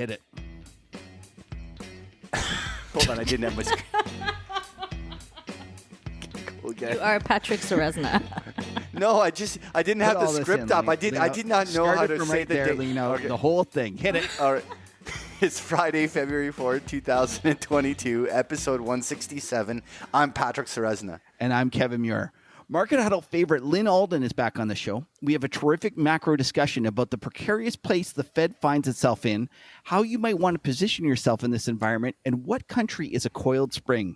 Hit it. Hold on, I didn't have my script. Okay. You are Patrick Ceresna. No, I didn't have Put the all this script in, up. I Lena. did not know Start how it to from say right the there, date. Lena. Okay. The whole thing. Hit it. All right. It's Friday, February 4th, 2022, episode 167. I'm Patrick Ceresna. And I'm Kevin Muir. Market Huddle favorite Lyn Alden is back on the show. We have a terrific macro discussion about the precarious place the Fed finds itself in, how you might want to position yourself in this environment, and what country is a coiled spring.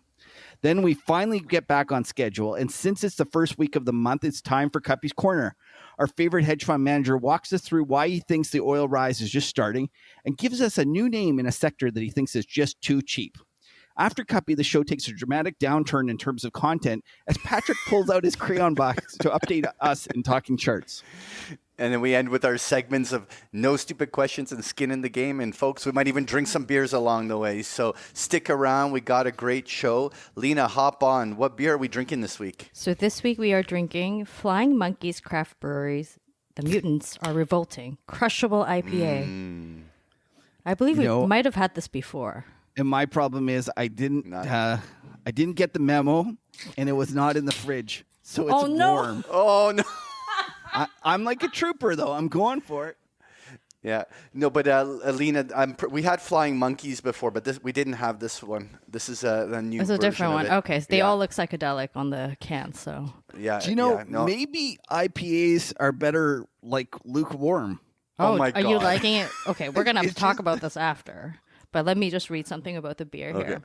Then we finally get back on schedule, and since it's the first week of the month, it's time for Kuppy's Corner. Our favorite hedge fund manager walks us through why he thinks the oil rise is just starting and gives us a new name in a sector that he thinks is just too cheap. After Kuppy, the show takes a dramatic downturn in terms of content as Patrick pulls out his crayon box to update us in talking charts. And then we end with our segments of no stupid questions and skin in the game. And folks, we might even drink some beers along the way. So stick around. We got a great show. Lena, hop on. What beer are we drinking this week? So this week we are drinking Flying Monkeys Craft Breweries. The Mutants Are Revolting. Crushable IPA. I believe we might have had this before. And my problem is I didn't get the memo, and it was not in the fridge, so it's warm. Oh, no. I'm like a trooper, though. I'm going for it. Yeah. No, but Lena, we had Flying Monkeys before, but we didn't have this one. This is a new It's a different one. It. Okay, so they all look psychedelic on the can, so. Yeah. Do you know, maybe IPAs are better like lukewarm. Oh my God. Are you liking it? Okay, we're going to talk about this after. But let me just read something about the beer here.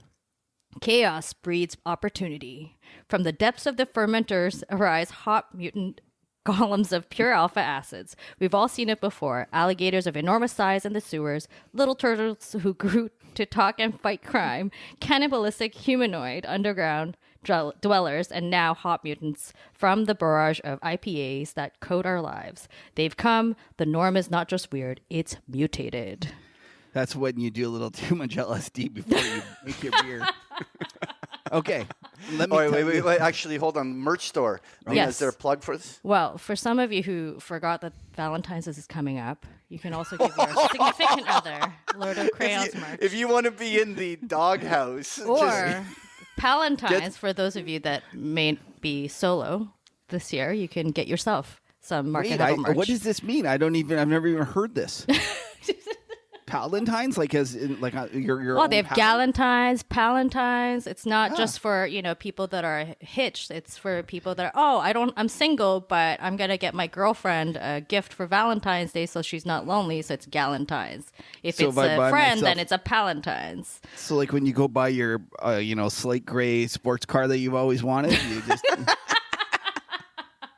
Chaos breeds opportunity. From the depths of the fermenters arise hot mutant columns of pure alpha acids. We've all seen it before. Alligators of enormous size in the sewers, little turtles who grew to talk and fight crime, cannibalistic humanoid underground dwellers, and now hot mutants from the barrage of IPAs that coat our lives. They've come. The norm is not just weird, it's mutated. That's when you do a little too much LSD before you make your beer. Okay. Let me wait. Actually, hold on. Merch store. Yes. Is there a plug for this? Well, for some of you who forgot that Valentine's is coming up, you can also give your significant other Lord of Crayons merch. If you want to be in the doghouse. Or Palentine's, for those of you that may be solo this year, you can get yourself some Market Huddle merch. What does this mean? I've never even heard this. Palentine's, like as in like your. Well, they have Galentines, Palentines. It's not just for people that are hitched. It's for people that are I'm single, but I'm gonna get my girlfriend a gift for Valentine's Day so she's not lonely. So it's Galentines. If it's a friend, then it's a Palentine's. So like when you go buy your slate gray sports car that you've always wanted, you just.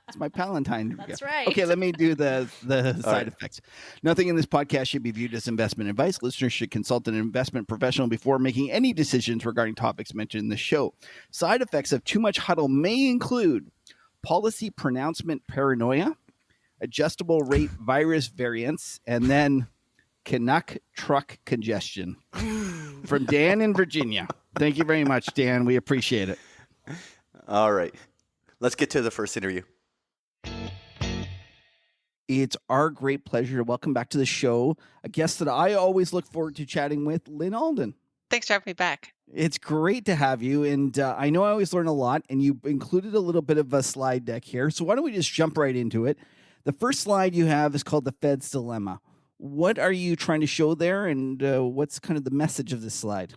It's my Palentine. That's right. Okay, let me do the side effects. Nothing in this podcast should be viewed as investment advice. Listeners should consult an investment professional before making any decisions regarding topics mentioned in the show. Side effects of too much huddle may include policy pronouncement paranoia, adjustable rate virus variants, and then Canuck truck congestion. From Dan in Virginia. Thank you very much, Dan. We appreciate it. All right. Let's get to the first interview. It's our great pleasure to welcome back to the show a guest that I always look forward to chatting with, Lyn Alden. Thanks for having me back. It's great to have you, and I know I always learn a lot, and you included a little bit of a slide deck here, so why don't we just jump right into it? The first slide you have is called the Fed's Dilemma. What are you trying to show there, and what's kind of the message of this slide?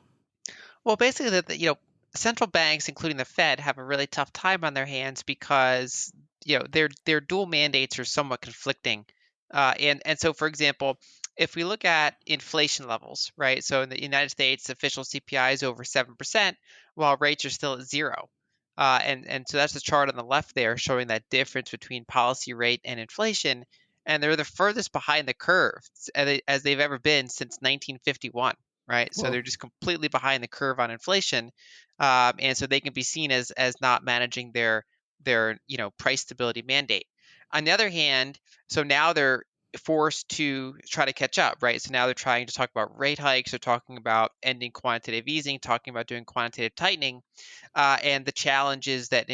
Well, basically, central banks, including the Fed, have a really tough time on their hands because their dual mandates are somewhat conflicting. And so, for example, if we look at inflation levels, right? So in the United States, official CPI is over 7%, while rates are still at 0. And so that's the chart on the left there showing that difference between policy rate and inflation. And they're the furthest behind the curve as they've ever been since 1951, right? Whoa. So they're just completely behind the curve on inflation. And so they can be seen as not managing their price stability mandate. On the other hand, so now they're forced to try to catch up, right? So now they're trying to talk about rate hikes, they're talking about ending quantitative easing, talking about doing quantitative tightening. And the challenge is that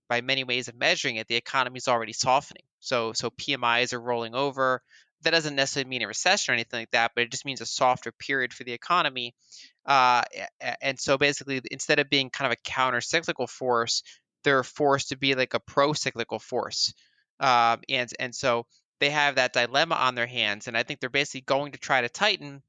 by many ways of measuring it, the economy is already softening. So PMIs are rolling over, that doesn't necessarily mean a recession or anything like that, but it just means a softer period for the economy. And so basically, instead of being kind of a counter-cyclical force, they're forced to be like a pro-cyclical force. And so they have that dilemma on their hands, and I think they're basically going to try to tighten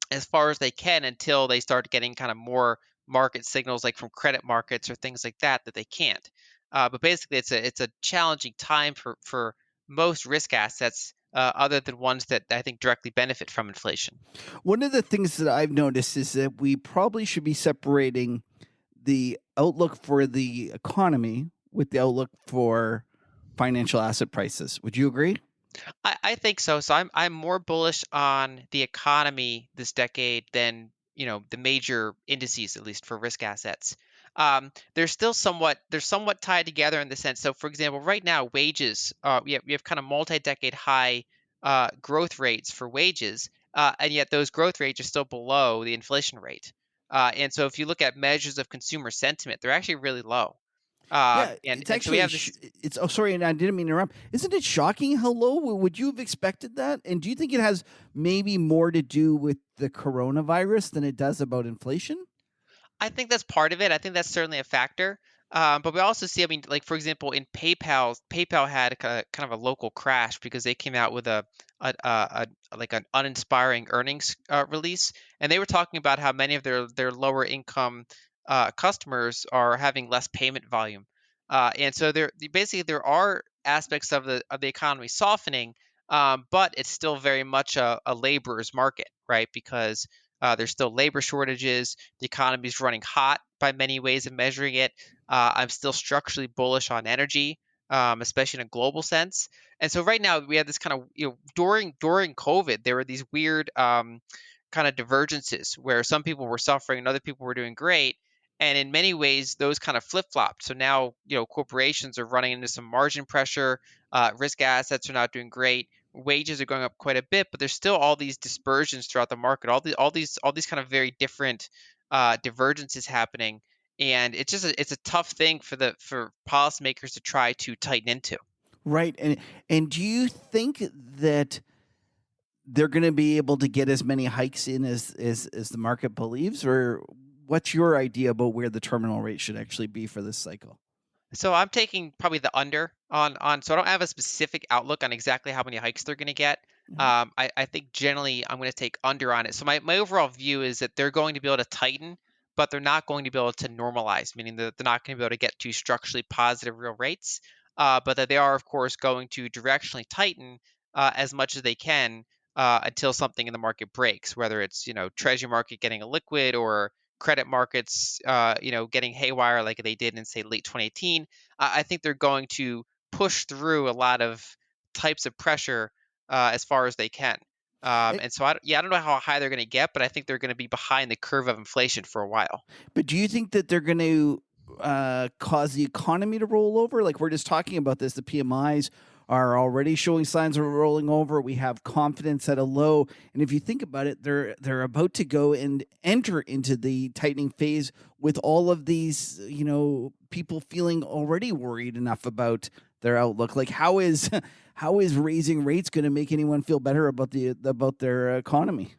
as far as they can until they start getting kind of more market signals, like from credit markets or things like that they can't. But basically, it's a challenging time for most risk assets, other than ones that I think directly benefit from inflation. One of the things that I've noticed is that we probably should be separating the outlook for the economy with the outlook for financial asset prices. Would you agree? I think so. So I'm more bullish on the economy this decade than the major indices, at least for risk assets. They're somewhat tied together in the sense. So, for example, right now wages, we have kind of multi-decade high growth rates for wages, and yet those growth rates are still below the inflation rate. And so, if you look at measures of consumer sentiment, they're actually really low. Yeah, And it's and so we actually have this. it's oh sorry, and I didn't mean to interrupt. Isn't it shocking how low? Would you have expected that? And do you think it has maybe more to do with the coronavirus than it does about inflation? I think that's part of it. I think that's certainly a factor. But we also see, I mean, like for example, in PayPal had kind of a local crash because they came out with like an uninspiring earnings release, and they were talking about how many of their lower income customers are having less payment volume, and so there are aspects of the economy softening, but it's still very much a laborer's market, right? Because there's still labor shortages. The economy is running hot by many ways of measuring it. I'm still structurally bullish on energy, especially in a global sense. And so right now we have this kind of during COVID there were these weird kind of divergences where some people were suffering and other people were doing great. And in many ways, those kind of flip flopped. So now, corporations are running into some margin pressure. Risk assets are not doing great. Wages are going up quite a bit, but there's still all these dispersions throughout the market. All these kind of very different divergences happening, and it's a tough thing for policymakers to try to tighten into. Right. And do you think that they're going to be able to get as many hikes in as the market believes, or what's your idea about where the terminal rate should actually be for this cycle? So I'm taking probably the under on. So I don't have a specific outlook on exactly how many hikes they're going to get. Yeah. I think generally I'm going to take under on it. So my overall view is that they're going to be able to tighten, but they're not going to be able to normalize, meaning that they're not going to be able to get to structurally positive real rates, but that they are, of course, going to directionally tighten as much as they can until something in the market breaks, whether it's treasury market getting a liquid or credit markets, getting haywire like they did in say late 2018. I think they're going to push through a lot of types of pressure as far as they can. Eh, And so I don't know how high they're going to get, but I think they're going to be behind the curve of inflation for a while. But do you think that they're going to cause the economy to roll over? Like we're just talking about this, the PMIs are already showing signs of rolling over. We have confidence at a low, and if you think about it, they're about to go and enter into the tightening phase with all of these, people feeling already worried enough about their outlook. Like how is how is raising rates going to make anyone feel better about their economy?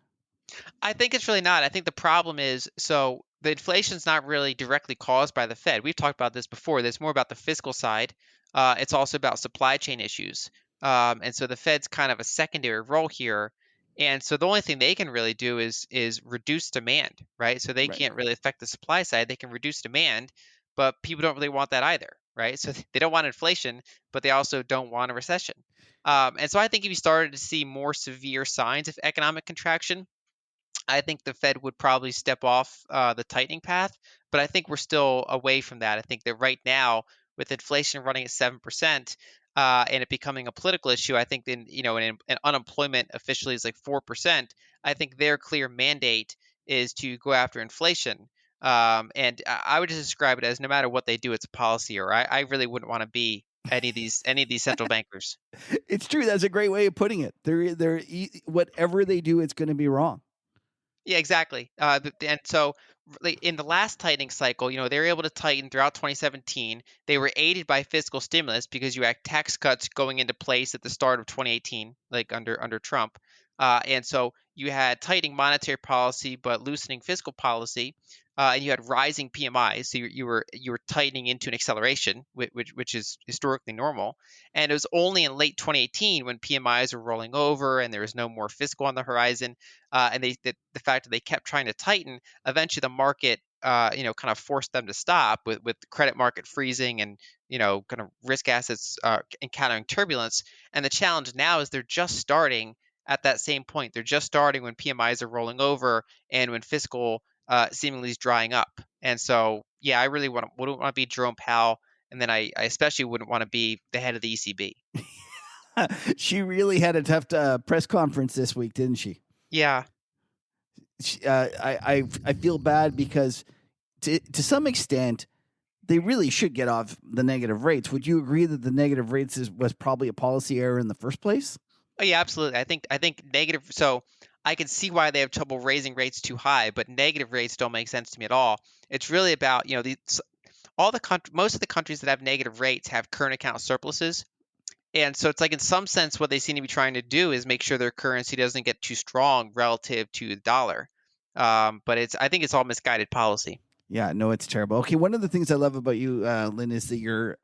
I think it's really not. I think the problem is so the inflation's not really directly caused by the Fed. We've talked about this before. There's more about the fiscal side. It's also about supply chain issues. And so the Fed's kind of a secondary role here. And so the only thing they can really do is reduce demand, right? So they Right. can't really affect the supply side. They can reduce demand, but people don't really want that either, right? So they don't want inflation, but they also don't want a recession. And so I think if you started to see more severe signs of economic contraction, I think the Fed would probably step off the tightening path, but I think we're still away from that. I think that right now, with inflation running at 7% and it becoming a political issue, I think then and unemployment officially is like 4%. I think their clear mandate is to go after inflation. And I would just describe it as no matter what they do, it's a policy. Or I really wouldn't want to be any of these central bankers. It's true. That's a great way of putting it. Whatever they do, it's going to be wrong. Yeah, exactly. And so in the last tightening cycle, they were able to tighten throughout 2017. They were aided by fiscal stimulus because you had tax cuts going into place at the start of 2018, like under Trump. And so you had tightening monetary policy but loosening fiscal policy, and you had rising PMIs. So you were tightening into an acceleration, which is historically normal. And it was only in late 2018 when PMIs were rolling over and there was no more fiscal on the horizon, and the fact that they kept trying to tighten, eventually the market, kind of forced them to stop with the credit market freezing and kind of risk assets encountering turbulence. And the challenge now is they're just starting at that same point. They're just starting when PMIs are rolling over and when fiscal seemingly is drying up. And so, yeah, I really wouldn't want to be Jerome Powell, and then I especially wouldn't want to be the head of the ECB. She really had a tough press conference this week, didn't she? Yeah. I feel bad because to some extent they really should get off the negative rates. Would you agree that the negative rates was probably a policy error in the first place? Oh, yeah, absolutely. I think negative. So I can see why they have trouble raising rates too high, but negative rates don't make sense to me at all. It's really about most of the countries that have negative rates have current account surpluses, and so it's like in some sense what they seem to be trying to do is make sure their currency doesn't get too strong relative to the dollar. But I think it's all misguided policy. Yeah, no, it's terrible. Okay, one of the things I love about you, Lyn, is that you're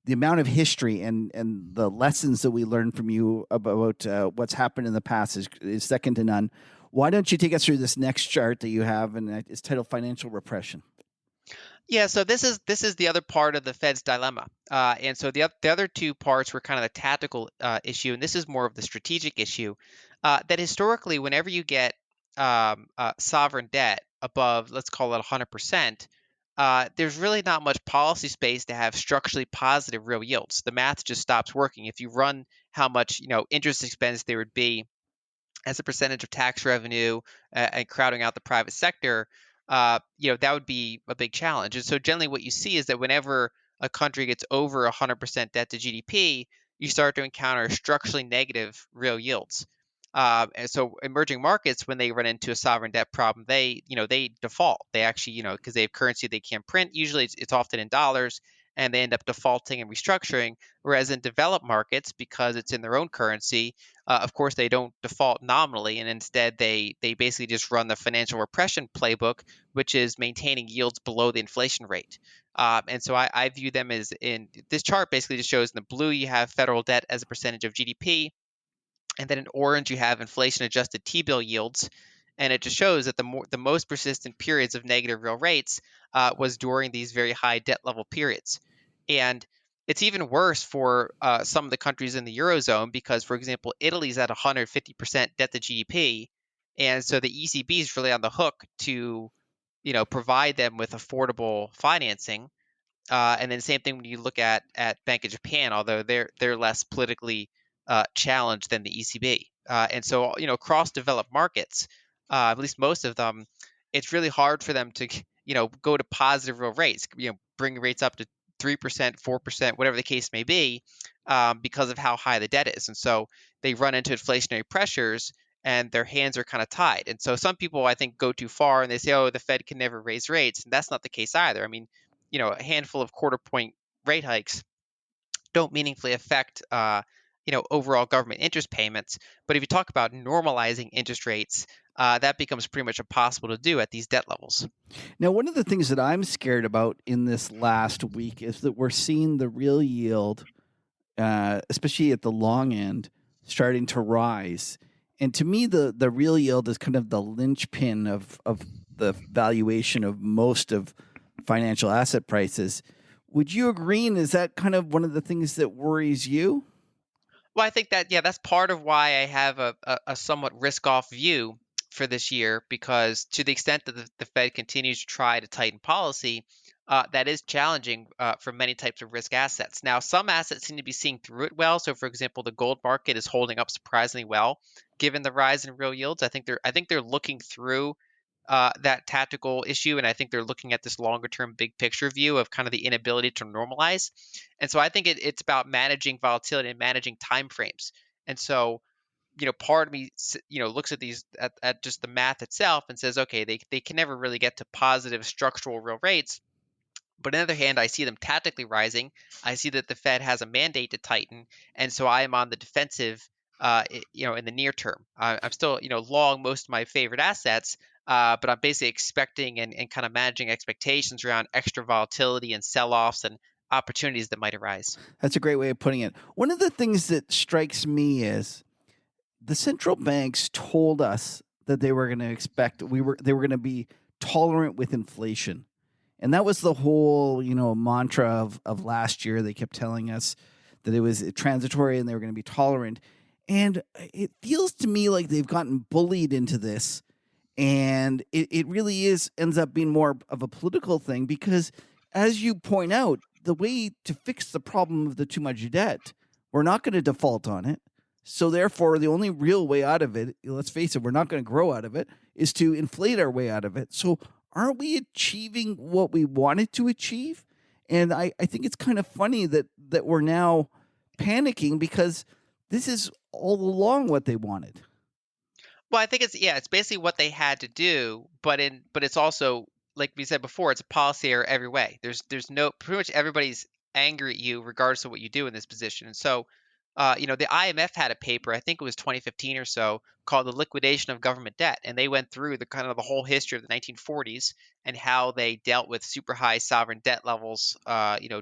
the amount of history and the lessons that we learn from you about what's happened in the past is second to none. Why don't you take us through this next chart that you have, and it's titled "Financial Repression"? Yeah, so this is the other part of the Fed's dilemma, and so the other two parts were kind of the tactical issue, and this is more of the strategic issue. That historically, whenever you get sovereign debt above, let's call it 100%, there's really not much policy space to have structurally positive real yields. The math just stops working. If you run how much interest expense there would be as a percentage of tax revenue, and crowding out the private sector, that would be a big challenge. And so generally what you see is that whenever a country gets over 100% debt to GDP, you start to encounter structurally negative real yields. And so emerging markets, when they run into a sovereign debt problem, they default. They actually, because they have currency they can't print. Usually it's often in dollars, and they end up defaulting and restructuring. Whereas in developed markets, because it's in their own currency, of course, they don't default nominally, and instead they basically just run the financial repression playbook, which is maintaining yields below the inflation rate. And so I view them as, in this chart basically just shows in the blue you have federal debt as a percentage of GDP, and then in orange you have inflation adjusted T-bill yields. And it just shows that the most persistent periods of negative real rates was during these very high debt level periods. And it's even worse for some of the countries in the Eurozone because, for example, Italy's at 150% debt to GDP. And so the ECB is really on the hook to, provide them with affordable financing. And then same thing when you look at Bank of Japan, although they're less politically challenged than the ECB. And so across developed markets, at least most of them, it's really hard for them to go to positive real rates. Bring rates up to 3%, 4%, whatever the case may be, because of how high the debt is. And so they run into inflationary pressures and their hands are kind of tied. And so some people, I think, go too far and they say, oh, the Fed can never raise rates. And that's not the case either. I mean, a handful of quarter point rate hikes don't meaningfully affect overall government interest payments. But if you talk about normalizing interest rates, that becomes pretty much impossible to do at these debt levels. Now, one of the things that I'm scared about in this last week is that we're seeing the real yield, especially at the long end, starting to rise. And to me, the real yield is kind of the linchpin of the valuation of most of financial asset prices. Would you agree? And is that kind of one of the things that worries you? Well, I think that, yeah, that's part of why I have a somewhat risk-off view for this year, because to the extent that the Fed continues to try to tighten policy, that is challenging for many types of risk assets. Now, some assets seem to be seeing through it well. So, for example, the gold market is holding up surprisingly well given the rise in real yields. I think they're looking through that tactical issue, and I think they're looking at this longer term big picture view of kind of the inability to normalize. And so I think it's about managing volatility and managing time frames. And so part of me, looks at these at just the math itself and says, okay, they can never really get to positive structural real rates. But on the other hand, I see them tactically rising. I see that the Fed has a mandate to tighten, and so I am on the defensive. In the near term, I'm still, long most of my favorite assets, but I'm basically expecting and kind of managing expectations around extra volatility and sell-offs and opportunities that might arise. That's a great way of putting it. One of the things that strikes me is the central banks told us that they were going to they were going to be tolerant with inflation. And that was the whole, mantra of last year. They kept telling us that it was transitory and they were going to be tolerant. And it feels to me like they've gotten bullied into this. And it really ends up being more of a political thing because, as you point out, the way to fix the problem of the too much debt, we're not going to default on it. So therefore, the only real way out of it, let's face it, we're not going to grow out of it, is to inflate our way out of it. So aren't we achieving what we wanted to achieve? And I think it's kind of funny that we're now panicking because this is all along what they wanted. Well, I think it's basically what they had to do, but it's also, like we said before, it's a policy error every way. There's no, pretty much everybody's angry at you regardless of what you do in this position. And so, the IMF had a paper, I think it was 2015 or so, called "The Liquidation of Government Debt," and they went through the whole history of the 1940s and how they dealt with super high sovereign debt levels,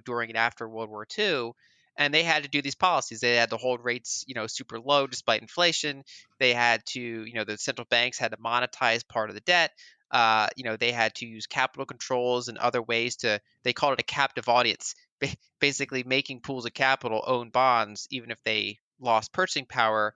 during and after World War II. And they had to do these policies. They had to hold rates, super low despite inflation. They had to, the central banks had to monetize part of the debt. They had to use capital controls and other ways they called it a captive audience, basically making pools of capital own bonds, even if they lost purchasing power.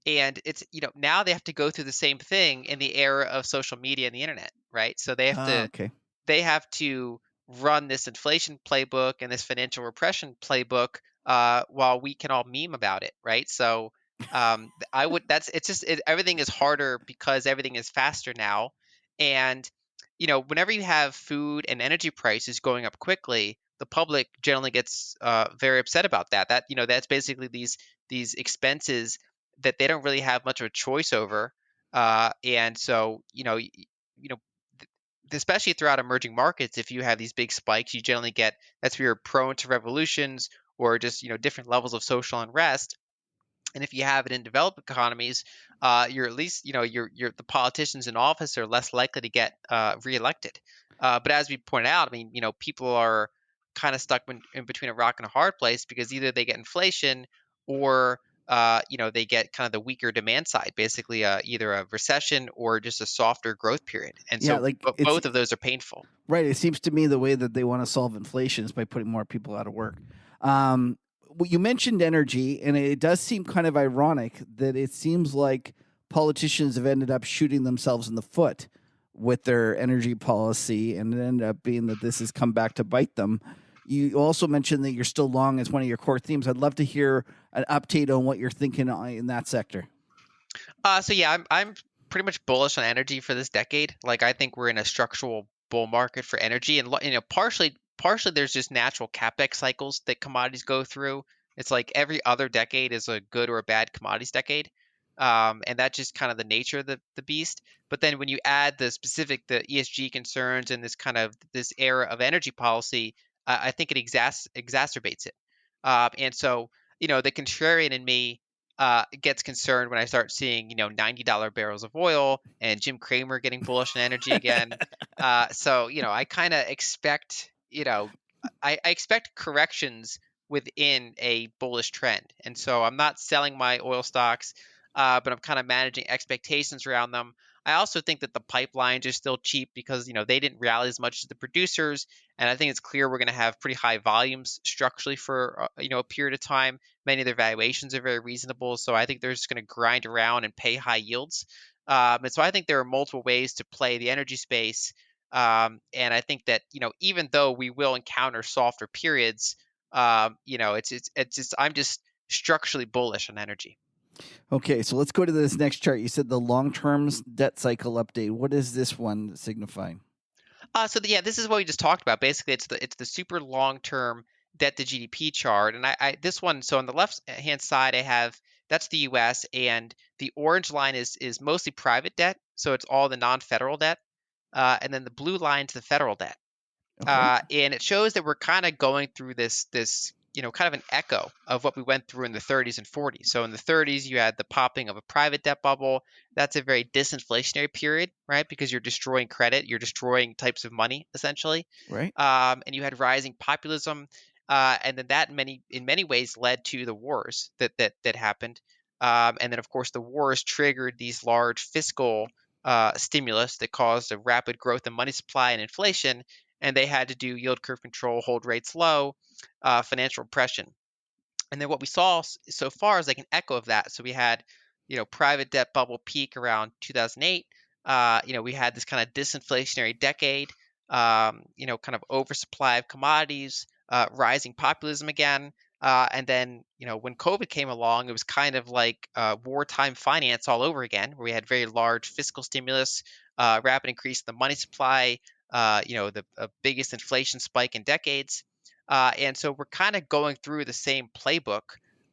And it's, now they have to go through the same thing in the era of social media and the internet, right? So they have to run this inflation playbook and this financial repression playbook, while we can all meme about it, right? So everything is harder because everything is faster now. And, whenever you have food and energy prices going up quickly, the public generally gets very upset about that. That's basically these expenses that they don't really have much of a choice over. And so, especially throughout emerging markets, if you have these big spikes, you generally that's where you're prone to revolutions or just, different levels of social unrest. And if you have it in developed economies, you're at least, the politicians in office are less likely to get reelected. But as we pointed out, I mean, people are kind of stuck in between a rock and a hard place because either they get inflation or they get kind of the weaker demand side, basically either a recession or just a softer growth period. And so both of those are painful. Right. It seems to me the way that they want to solve inflation is by putting more people out of work. You mentioned energy, and it does seem kind of ironic that it seems like politicians have ended up shooting themselves in the foot with their energy policy, and it ended up being that this has come back to bite them. You also mentioned that you're still long as one of your core themes. I'd love to hear an update on what you're thinking in that sector. I'm pretty much bullish on energy for this decade. Like, I think we're in a structural bull market for energy, and partially there's just natural capex cycles that commodities go through. It's like every other decade is a good or a bad commodities decade. And that's just kind of the nature of the beast. But then when you add the ESG concerns and this era of energy policy, I think it exacerbates it. And so, the contrarian in me gets concerned when I start seeing, $90 barrels of oil and Jim Cramer getting bullish on energy again. I kind of expect, I expect corrections within a bullish trend. And so I'm not selling my oil stocks, but I'm kind of managing expectations around them. I also think that the pipelines are still cheap because, they didn't rally as much as the producers. And I think it's clear we're going to have pretty high volumes structurally for, a period of time. Many of their valuations are very reasonable. So I think they're just going to grind around and pay high yields. And so I think there are multiple ways to play the energy space. And I think that, even though we will encounter softer periods, it's just, I'm just structurally bullish on energy. Okay, so let's go to this next chart. You said the long-term debt cycle update. What is this one signifying? This is what we just talked about. Basically, it's the super long-term debt to GDP chart, and I this one. So on the left hand side, I have That's the U.S. And the orange line is mostly private debt, so it's all the non-federal debt, and then the blue line's the federal debt. Okay. And it shows that we're kind of going through this kind of an echo of what we went through in the 30s and 40s. So in the 30s, you had the popping of a private debt bubble. That's a very disinflationary period, right? Because you're destroying credit, you're destroying types of money essentially, Right. and you had rising populism, and then that in many ways led to the wars that happened. And then of course the wars triggered these large fiscal stimulus that caused a rapid growth in money supply and inflation, and they had to do yield curve control, hold rates low, financial repression. And then what we saw so far is like an echo of that. So we had, private debt bubble peak around 2008. We had this kind of disinflationary decade. Kind of oversupply of commodities, rising populism again. And then, when COVID came along, it was kind of like wartime finance all over again, where we had very large fiscal stimulus, rapid increase in the money supply, the biggest inflation spike in decades. And so we're kind of going through the same playbook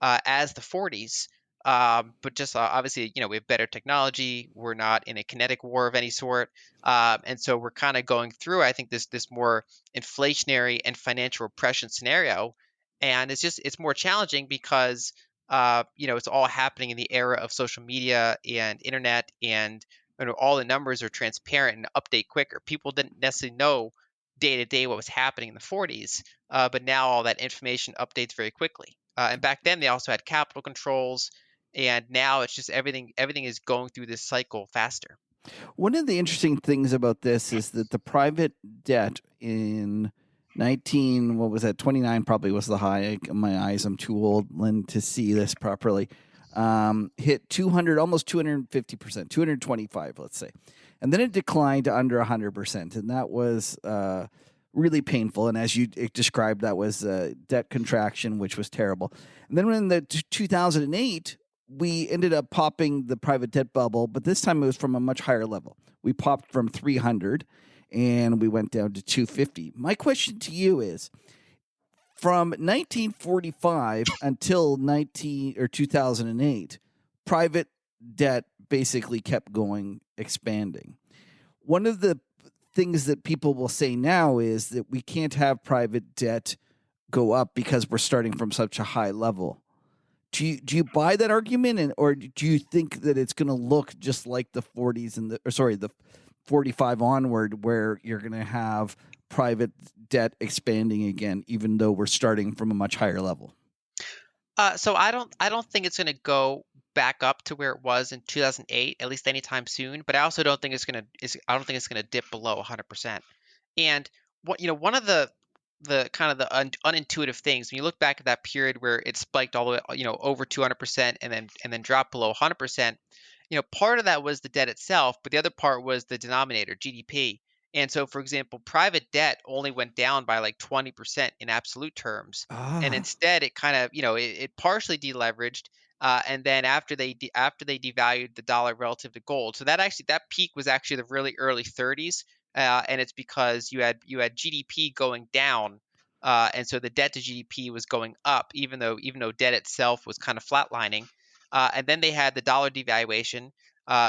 as the 40s, but just obviously, we have better technology. We're not in a kinetic war of any sort, and so we're kind of going through, I think, this more inflationary and financial repression scenario, and it's more challenging because it's all happening in the era of social media and internet, and all the numbers are transparent and update quicker. People didn't necessarily know day to day what was happening in the 40s, but now all that information updates very quickly. And back then they also had capital controls, and now it's just everything is going through this cycle faster. One of the interesting things about this is that the private debt in what was that, 29 probably was the high. My eyes, I'm too old, Lynn, to see this properly. Hit 200, almost 250%, 225, let's say. And then it declined to under 100%. And that was really painful. And as you described, that was debt contraction, which was terrible. And then in the 2008, we ended up popping the private debt bubble, but this time it was from a much higher level. We popped from 300 and we went down to 250. My question to you is, from 1945 until 2008, private debt basically kept going, expanding. One of the things that people will say now is that we can't have private debt go up because we're starting from such a high level. Do you buy that argument, or do you think that it's going to look just like the 40s and the 45 onward, where you're going to have private debt expanding again, even though we're starting from a much higher level? So I don't think it's going to go back up to where it was in 2008, at least anytime soon. But I also don't think it's going to dip below 100%. And one of the kind of the unintuitive things when you look back at that period where it spiked all the way, over 200% and then dropped below 100%, part of that was the debt itself, but the other part was the denominator, GDP. And so, for example, private debt only went down by like 20% in absolute terms, and instead it kind of, it partially deleveraged, and then after they devalued the dollar relative to gold, so that peak was actually the really early 30s, and it's because you had GDP going down, and so the debt to GDP was going up, even though debt itself was kind of flatlining, and then they had the dollar devaluation,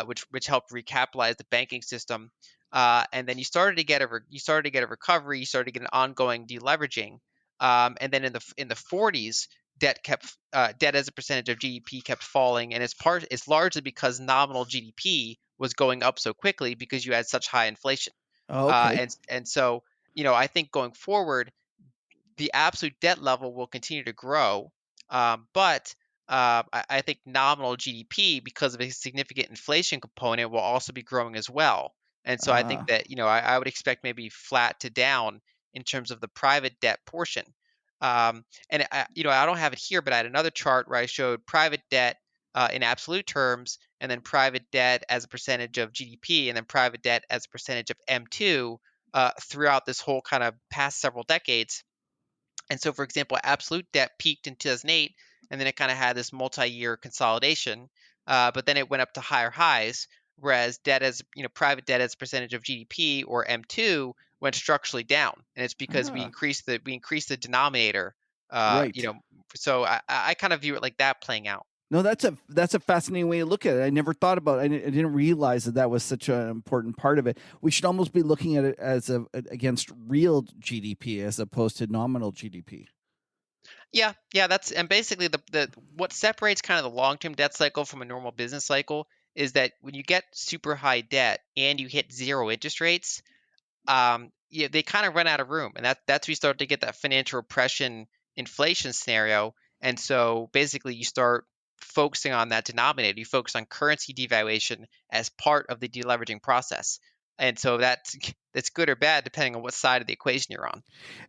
which helped recapitalize the banking system, and then you started to get a recovery, you started to get an ongoing deleveraging, and then in the 40s, debt as a percentage of GDP kept falling, and it's largely because nominal GDP was going up so quickly because you had such high inflation. Okay. And so, I think going forward, the absolute debt level will continue to grow, but I think nominal GDP, because of a significant inflation component, will also be growing as well. And so I think that I would expect maybe flat to down in terms of the private debt portion. And I don't have it here, but I had another chart where I showed private debt in absolute terms, and then private debt as a percentage of GDP, and then private debt as a percentage of M2 throughout this whole kind of past several decades. And so, for example, absolute debt peaked in 2008, and then it kind of had this multi-year consolidation, but then it went up to higher highs. Whereas private debt as a percentage of GDP, or M2, went structurally down, and it's because we increased the denominator. Right. So I kind of view it like that playing out. No, that's a fascinating way to look at it. I never thought about it. I didn't realize that was such an important part of it. We should almost be looking at it as against real GDP as opposed to nominal GDP. Yeah, that's and basically the what separates kind of the long-term debt cycle from a normal business cycle is that when you get super high debt and you hit zero interest rates, yeah, they kind of run out of room, and that's where you start to get that financial repression inflation scenario. And so basically, you start focusing on that denominator. You focus on currency devaluation as part of the deleveraging process, and so that's good or bad depending on what side of the equation you're on.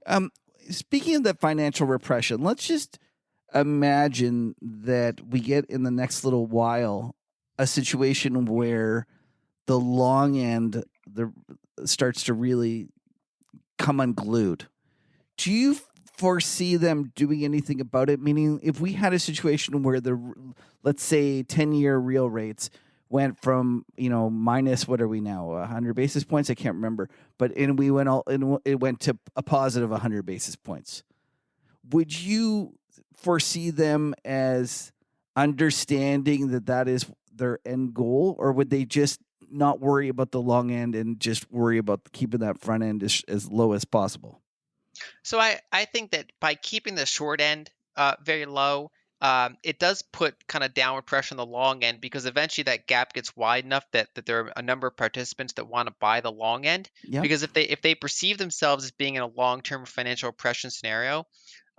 Um, Speaking of that financial repression, let's just imagine that we get in the next little while a situation where the long end starts to really come unglued. Do you foresee them doing anything about it? Meaning, if we had a situation where let's say 10-year real rates went from minus, what are we now, 100 basis points? I can't remember, but it went to a positive 100 basis points. Would you foresee them as understanding that is their end goal, or would they just not worry about the long end and just worry about keeping that front end as low as possible? So I think that by keeping the short end very low, it does put kind of downward pressure on the long end because eventually that gap gets wide enough that there are a number of participants that want to buy the long end. Yeah. Because if they perceive themselves as being in a long-term financial repression scenario,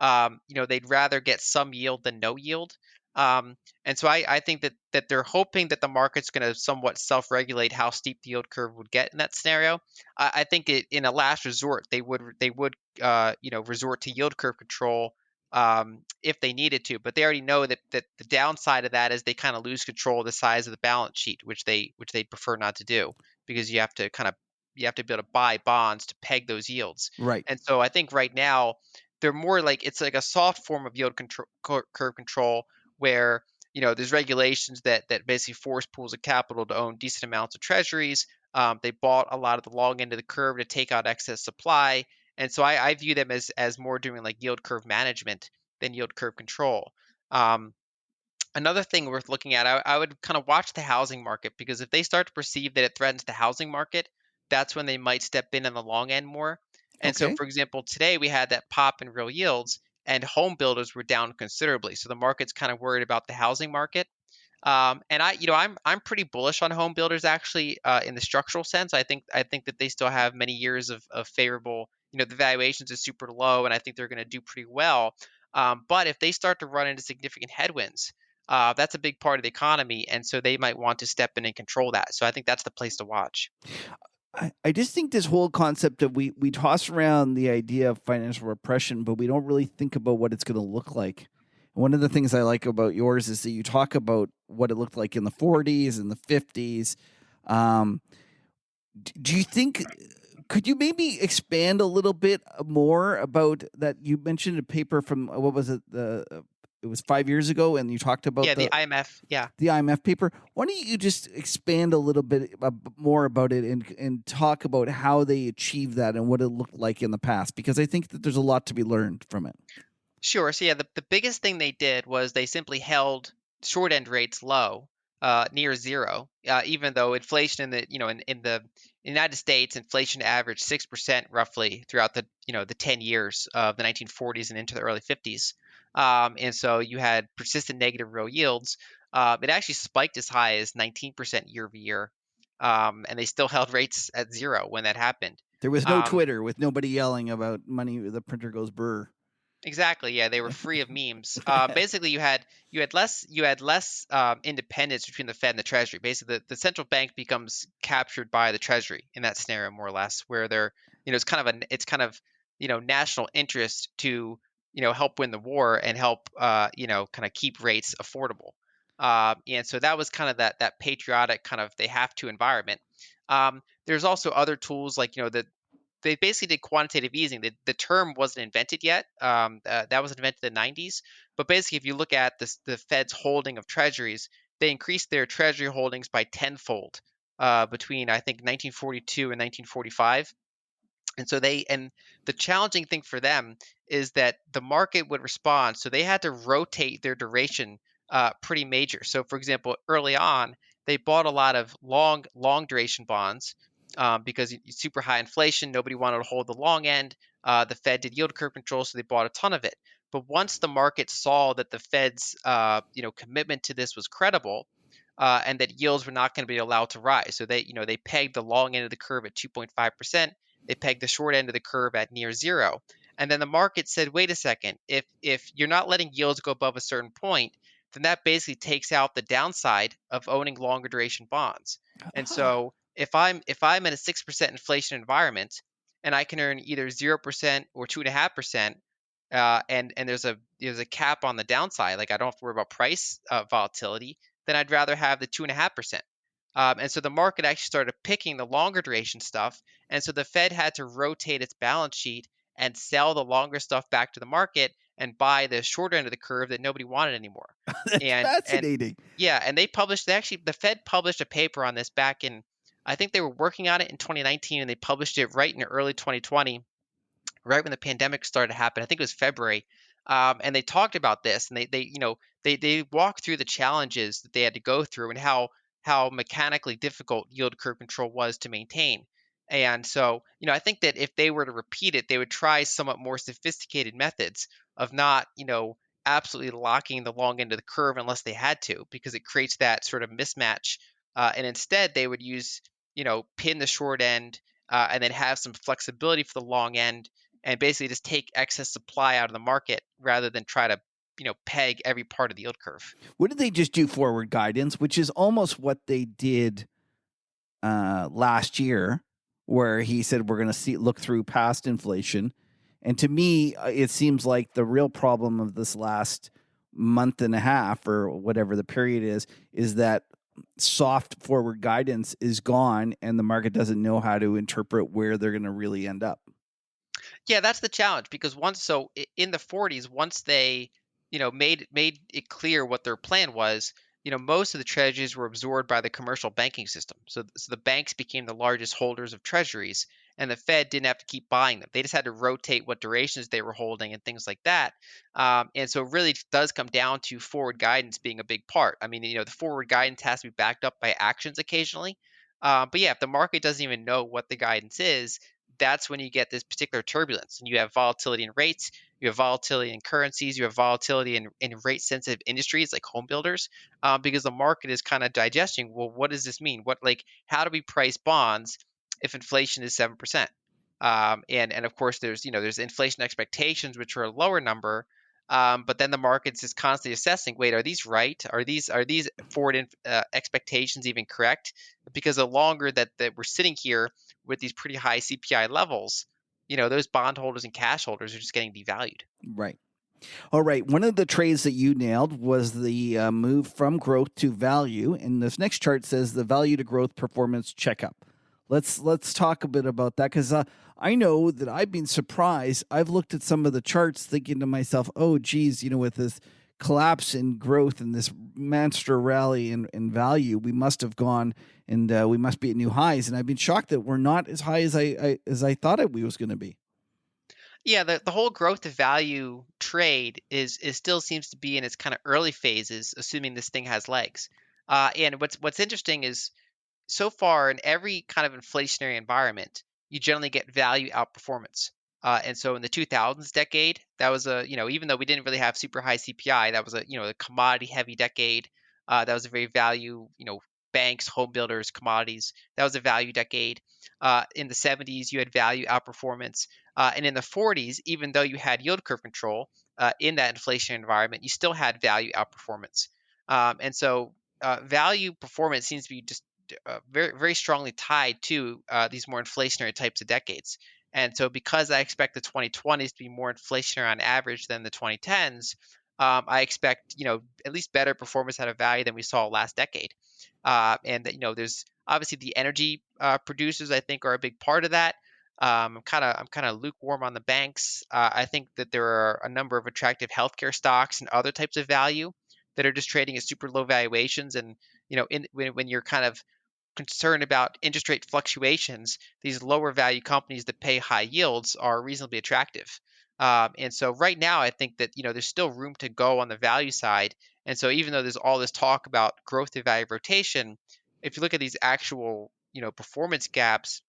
they'd rather get some yield than no yield. And so I think that they're hoping that the market's going to somewhat self-regulate how steep the yield curve would get in that scenario. I think in a last resort they would resort to yield curve control if they needed to, but they already know that the downside of that is they kind of lose control of the size of the balance sheet, which they prefer not to do because you have to be able to buy bonds to peg those yields. Right. And so I think right now they're more like it's like a soft form of yield control, curve control where there's regulations that basically force pools of capital to own decent amounts of treasuries. They bought a lot of the long end of the curve to take out excess supply. And so I view them as more doing like yield curve management than yield curve control. Another thing worth looking at, I would kind of watch the housing market because if they start to perceive that it threatens the housing market, that's when they might step in on the long end more. And so, Okay. for example, today we had that pop in real yields and home builders were down considerably. So the market's kind of worried about the housing market. And I'm pretty bullish on home builders actually in the structural sense. I think that they still have many years of favorable. The valuations are super low, and I think they're going to do pretty well. But if they start to run into significant headwinds, that's a big part of the economy, and so they might want to step in and control that. So I think that's the place to watch. I just think this whole concept of we toss around the idea of financial repression, but we don't really think about what it's going to look like. One of the things I like about yours is that you talk about what it looked like in the 40s and the 50s. Do you think, could you maybe expand a little bit more about that? You mentioned a paper from, what was it? It was 5 years ago, and you talked about Yeah, the IMF. Yeah. the IMF paper. Why don't you just expand a little bit more about it and talk about how they achieved that and what it looked like in the past? Because I think that there's a lot to be learned from it. Sure. So yeah, the biggest thing they did was they simply held short end rates low, near zero, even though inflation in the United States, inflation averaged 6% roughly throughout the 10 years of the 1940s and into the early 50s. And so you had persistent negative real yields. It actually spiked as high as 19% year over year, and they still held rates at zero when that happened. There was no Um, Twitter with nobody yelling about money. The printer goes brr. Exactly. Yeah, they were free of memes. Basically, you had less independence between the Fed and the Treasury. Basically, the central bank becomes captured by the Treasury in that scenario, more or less, where it's kind of national interest to help win the war and help kind of keep rates affordable. And so that was kind of that patriotic kind of they have to environment. There's also other tools like they basically did quantitative easing. The term wasn't invented yet. That was invented in the 90s. But basically, if you look at the Fed's holding of treasuries, they increased their treasury holdings by tenfold between, I think, 1942 and 1945. And the challenging thing for them is that the market would respond. So they had to rotate their duration pretty major. So, for example, early on, they bought a lot of long duration bonds because super high inflation. Nobody wanted to hold the long end. The Fed did yield curve control, so they bought a ton of it. But once the market saw that the Fed's commitment to this was credible, and that yields were not going to be allowed to rise, so they pegged the long end of the curve at 2.5%. They pegged the short end of the curve at near zero. And then the market said, wait a second, if you're not letting yields go above a certain point, then that basically takes out the downside of owning longer duration bonds. And so if I'm in a 6% inflation environment and I can earn either 0% or 2.5%, and there's a cap on the downside, like I don't have to worry about price volatility, then I'd rather have the 2.5%. And so the market actually started picking the longer duration stuff. And so the Fed had to rotate its balance sheet and sell the longer stuff back to the market and buy the shorter end of the curve that nobody wanted anymore. That's And fascinating. yeah, and the Fed published a paper on this back in, I think they were working on it in 2019, and they published it right in early 2020, right when the pandemic started to happen. I think it was February. And they talked about this, and they walked through the challenges that they had to go through and how mechanically difficult yield curve control was to maintain. And so, I think that if they were to repeat it, they would try somewhat more sophisticated methods of not, absolutely locking the long end of the curve unless they had to, because it creates that sort of mismatch. And instead, they would use, pin the short end, and then have some flexibility for the long end, and basically just take excess supply out of the market rather than try to peg every part of the yield curve. What did they just do? Forward guidance, which is almost what they did last year, where he said we're going to look through past inflation. And to me, it seems like the real problem of this last month and a half or whatever the period is that soft forward guidance is gone and the market doesn't know how to interpret where they're going to really end up. Yeah, that's the challenge, because in the 40s, once they made it clear what their plan was, most of the treasuries were absorbed by the commercial banking system. So the banks became the largest holders of treasuries, and the Fed didn't have to keep buying them. They just had to rotate what durations they were holding and things like that. And so it really does come down to forward guidance being a big part. I mean, the forward guidance has to be backed up by actions occasionally. But yeah, if the market doesn't even know what the guidance is, that's when you get this particular turbulence, and you have volatility in rates, you have volatility in currencies, you have volatility in rate sensitive industries like home builders, because the market is kind of digesting, well, what does this mean? How do we price bonds if inflation is 7%? And of course there's inflation expectations, which are a lower number. But then the market's just constantly assessing, wait, are these right? Are these forward expectations even correct? Because the longer that we're sitting here with these pretty high CPI levels, those bondholders and cash holders are just getting devalued. Right. All right. One of the trades that you nailed was the move from growth to value. And this next chart says the value to growth performance checkup. Let's talk a bit about that, because I know that I've been surprised. I've looked at some of the charts thinking to myself, oh, geez, with this collapse in growth and this monster rally in value, we must have gone and we must be at new highs. And I've been shocked that we're not as high as I thought we was going to be. Yeah, the whole growth to value trade is still seems to be in its kind of early phases, assuming this thing has legs. And what's interesting is, so far in every kind of inflationary environment, you generally get value outperformance. And so in the 2000s decade, that was even though we didn't really have super high CPI, that was a commodity heavy decade. That was a very value, banks, home builders, commodities. That was a value decade. In the 70s, you had value outperformance. And in the 40s, even though you had yield curve control in that inflation environment, you still had value outperformance. And so value performance seems to be just very, very strongly tied to these more inflationary types of decades. And so because I expect the 2020s to be more inflationary on average than the 2010s, I expect, at least better performance out of value than we saw last decade. And there's obviously the energy producers, I think, are a big part of that. I'm kind of lukewarm on the banks. I think that there are a number of attractive healthcare stocks and other types of value that are just trading at super low valuations. And when you're kind of concerned about interest rate fluctuations, these lower value companies that pay high yields are reasonably attractive. And so right now, I think that there's still room to go on the value side, And so even though there's all this talk about growth through value rotation, if you look at these actual, performance gaps,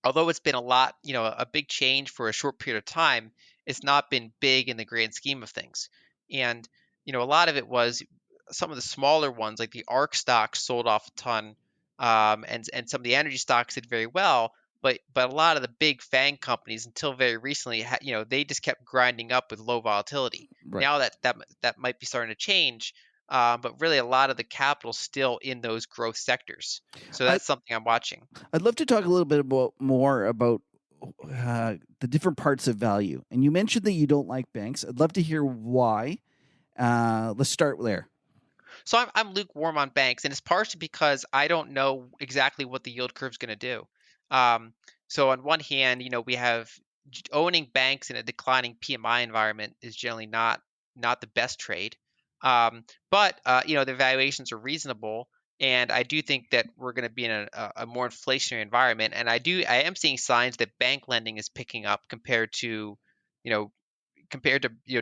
although it's been a lot, a big change for a short period of time, it's not been big in the grand scheme of things. And, a lot of it was some of the smaller ones, like the ARC stocks sold off a ton, and some of the energy stocks did very well. But a lot of the big FANG companies, until very recently, they just kept grinding up with low volatility. Right. Now that might be starting to change, but really a lot of the capital's still in those growth sectors. So that's something I'm watching. I'd love to talk a little bit more about the different parts of value. And you mentioned that you don't like banks. I'd love to hear why. Let's start there. So I'm lukewarm on banks, and it's partially because I don't know exactly what the yield curve is going to do. So on one hand, we have owning banks in a declining PMI environment is generally not the best trade. But the valuations are reasonable, and I do think that we're going to be in a more inflationary environment. And I am seeing signs that bank lending is picking up compared to,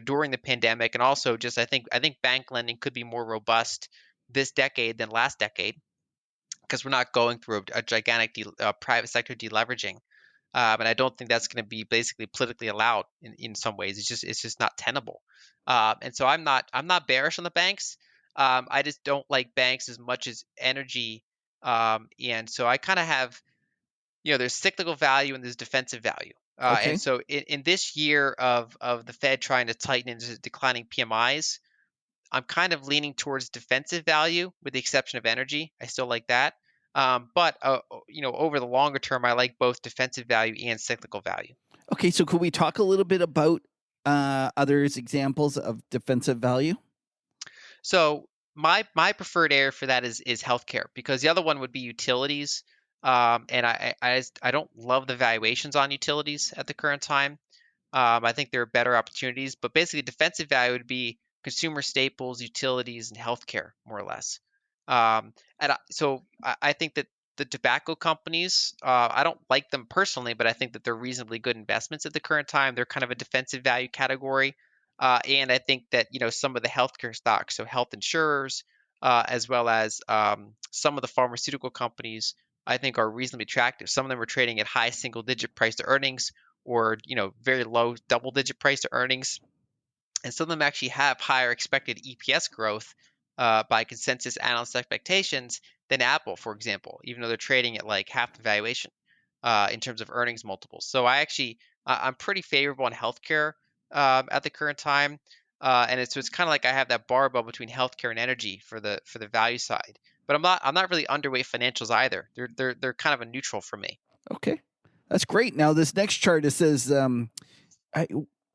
during the pandemic, and also just I think bank lending could be more robust this decade than last decade because we're not going through a gigantic private sector deleveraging. And I don't think that's going to be basically politically allowed in some ways. It's just not tenable. And so I'm not bearish on the banks. I just don't like banks as much as energy. And so I kind of have, there's cyclical value and there's defensive value. Okay. And so in this year of the Fed trying to tighten into declining PMIs, I'm kind of leaning towards defensive value with the exception of energy. I still like that. But over the longer term, I like both defensive value and cyclical value. Okay, so could we talk a little bit about others examples of defensive value? So my preferred area for that is healthcare, because the other one would be utilities. And I don't love the valuations on utilities at the current time. I think there are better opportunities, but basically defensive value would be consumer staples, utilities, and healthcare, more or less. So I think that the tobacco companies, I don't like them personally, but I think that they're reasonably good investments at the current time. They're kind of a defensive value category. And I think that, some of the healthcare stocks, so health insurers, as well as some of the pharmaceutical companies, I think are reasonably attractive. Some of them are trading at high single digit price to earnings, or very low double digit price to earnings, and some of them actually have higher expected EPS growth by consensus analyst expectations than Apple, for example, even though they're trading at like half the valuation in terms of earnings multiples. So I'm pretty favorable on healthcare at the current time, and it's kind of like I have that barbell between healthcare and energy for the value side. But I'm not really underweight financials either. They're kind of a neutral for me. Okay, that's great. Now this next chart, it says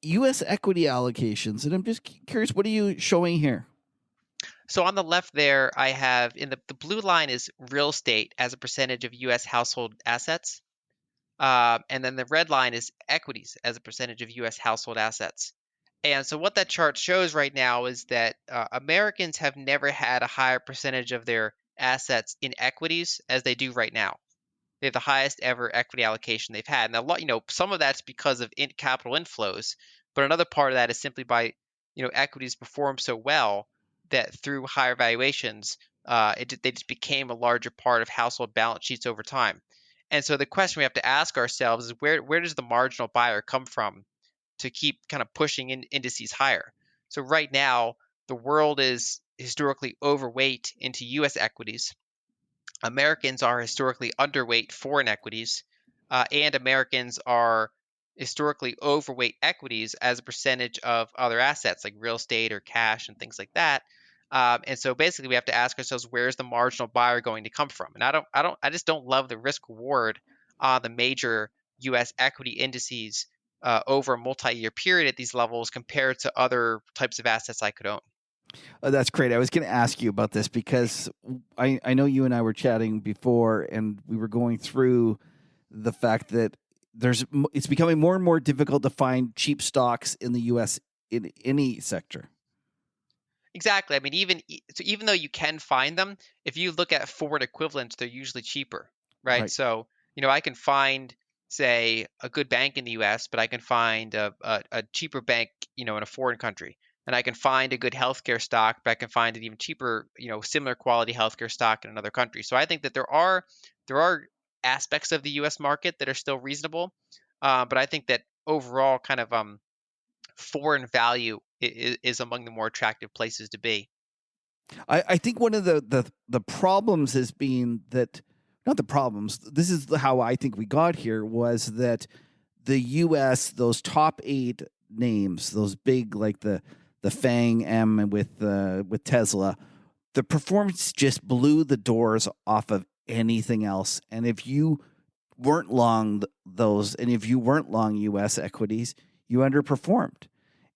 U.S. equity allocations, and I'm just curious, what are you showing here? So on the left there, I have in the blue line is real estate as a percentage of U.S. household assets. And then the red line is equities as a percentage of U.S. household assets. And so what that chart shows right now is that Americans have never had a higher percentage of their assets in equities as they do right now. They have the highest ever equity allocation they've had. Now, some of that's because of capital inflows, but another part of that is simply by, equities perform so well that through higher valuations, they just became a larger part of household balance sheets over time. And so the question we have to ask ourselves is where does the marginal buyer come from to keep kind of pushing indices higher? So right now, the world is historically overweight into U.S. equities. Americans are historically underweight foreign equities, and Americans are historically overweight equities as a percentage of other assets like real estate or cash and things like that. And so basically, we have to ask ourselves, where's the marginal buyer going to come from? And I just don't love the risk reward on the major U.S. equity indices over a multi-year period at these levels compared to other types of assets I could own. Oh, that's great. I was going to ask you about this because I know you and I were chatting before, and we were going through the fact that it's becoming more and more difficult to find cheap stocks in the U.S. in any sector. Exactly. I mean, even though you can find them, if you look at forward equivalents, they're usually cheaper, right? So, I can find, say, a good bank in the U.S., but I can find a cheaper bank, in a foreign country. and I can find a good healthcare stock, but I can find an even cheaper, similar quality healthcare stock in another country. So I think that there are aspects of the U.S. market that are still reasonable, but I think that overall, kind of foreign value is among the more attractive places to be. I think one of the problems is being that, not the problems. This is how I think we got here, was that the U.S., those top 8 names, those big, like the Fang M with Tesla, the performance just blew the doors off of anything else. And if you weren't long those, and if you weren't long U.S. equities, you underperformed.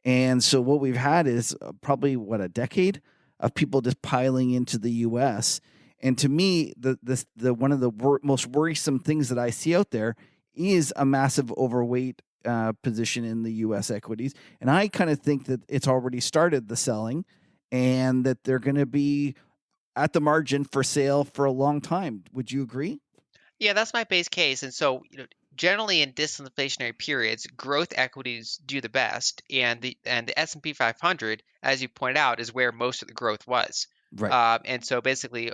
And so what we've had is probably a decade of people just piling into the U.S. And to me, the one of the most worrisome things that I see out there is a massive overweight position in the U.S. equities. And I kind of think that it's already started the selling, and that they're going to be at the margin for sale for a long time. Would you agree? Yeah, that's my base case. And so, generally in disinflationary periods, growth equities do the best, and the S&P 500, as you pointed out, is where most of the growth was. Right. And so basically,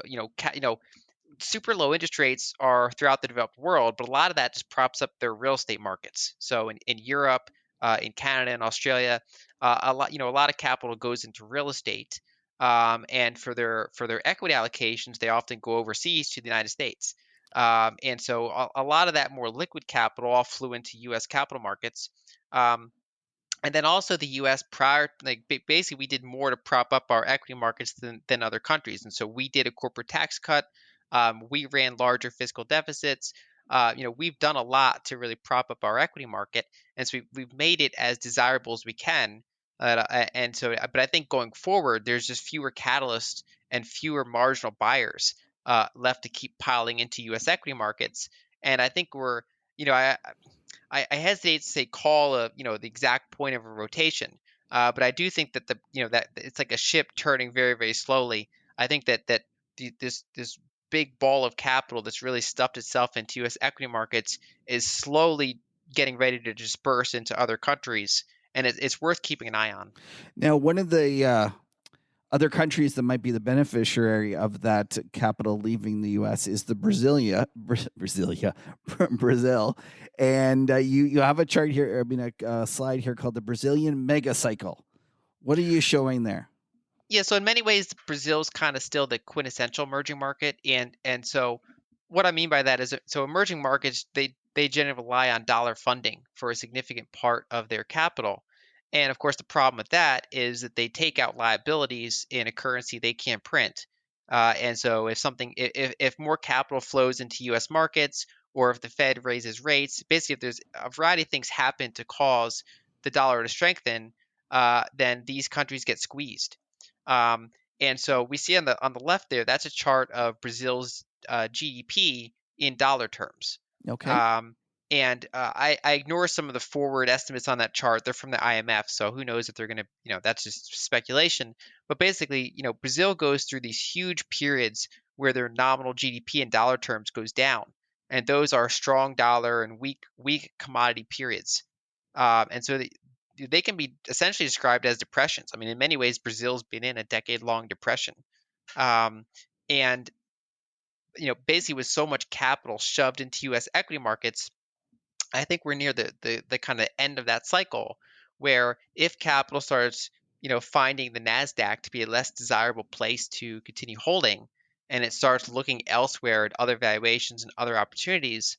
super low interest rates are throughout the developed world, but a lot of that just props up their real estate markets. So in Europe, in Canada and Australia, a lot of capital goes into real estate, and for their equity allocations, they often go overseas to the United States. And so a lot of that more liquid capital all flew into U.S. capital markets. Um, and then also the U.S. prior, like basically, we did more to prop up our equity markets than other countries, and so we did a corporate tax cut. We ran larger fiscal deficits. We've done a lot to really prop up our equity market, and so we've made it as desirable as we can. But I think going forward, there's just fewer catalysts and fewer marginal buyers left to keep piling into U.S. equity markets. And I think I hesitate to say call the exact point of a rotation, but I do think that that it's like a ship turning very, very slowly. I think that this big ball of capital that's really stuffed itself into U.S. equity markets is slowly getting ready to disperse into other countries, and it's worth keeping an eye on. Now, one of the other countries that might be the beneficiary of that capital leaving the U.S. is the Brazil, and you have a chart here. I mean, a slide here called the Brazilian mega cycle. What are you showing there? Yeah, so in many ways, Brazil's kind of still the quintessential emerging market, and so what I mean by that is, so emerging markets, they generally rely on dollar funding for a significant part of their capital, and of course the problem with that is that they take out liabilities in a currency they can't print, and so if more capital flows into U.S. markets, or if the Fed raises rates, basically if there's a variety of things happen to cause the dollar to strengthen, then these countries get squeezed. Um, and so we see on the left there, that's a chart of Brazil's GDP in dollar terms. Okay. Um, and I ignore some of the forward estimates on that chart. They're from the IMF, so who knows if they're going to, that's just speculation. But basically, Brazil goes through these huge periods where their nominal GDP in dollar terms goes down, and those are strong dollar and weak commodity periods. And so they can be essentially described as depressions. I mean, in many ways, Brazil's been in a decade-long depression, um, and basically with so much capital shoved into U.S. equity markets, I think we're near the kind of end of that cycle, where if capital starts, finding the Nasdaq to be a less desirable place to continue holding, and it starts looking elsewhere at other valuations and other opportunities,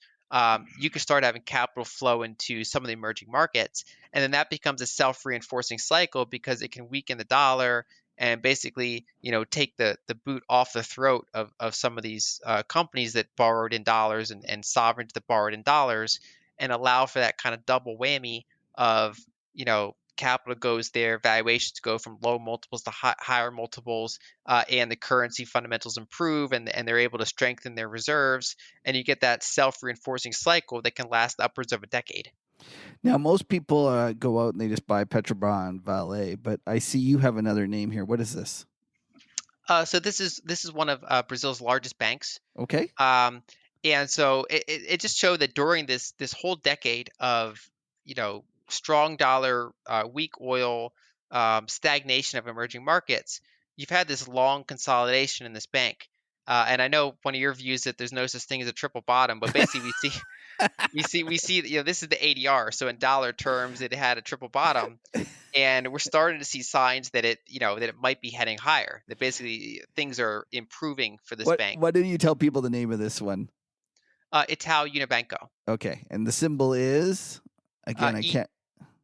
you can start having capital flow into some of the emerging markets, and then that becomes a self-reinforcing cycle because it can weaken the dollar and basically, take the boot off the throat of some of these companies that borrowed in dollars and sovereigns that borrowed in dollars, and allow for that kind of double whammy of, capital goes there, valuations go from low multiples to higher multiples, and the currency fundamentals improve, and they're able to strengthen their reserves, and you get that self-reinforcing cycle that can last upwards of a decade. Now, most people go out and they just buy Petrobras and Vale, but I see you have another name here. What is this? So this is one of Brazil's largest banks. Okay. Um, and so it just showed that during this whole decade of strong dollar, weak oil, stagnation of emerging markets, you've had this long consolidation in this bank. And I know one of your views that there's no such thing as a triple bottom, but basically we see this is the ADR. So in dollar terms, it had a triple bottom, and we're starting to see signs that it might be heading higher. That basically things are improving for this bank. What did you tell people the name of this one? Ital Unibanco. Okay, and the symbol is again I can't.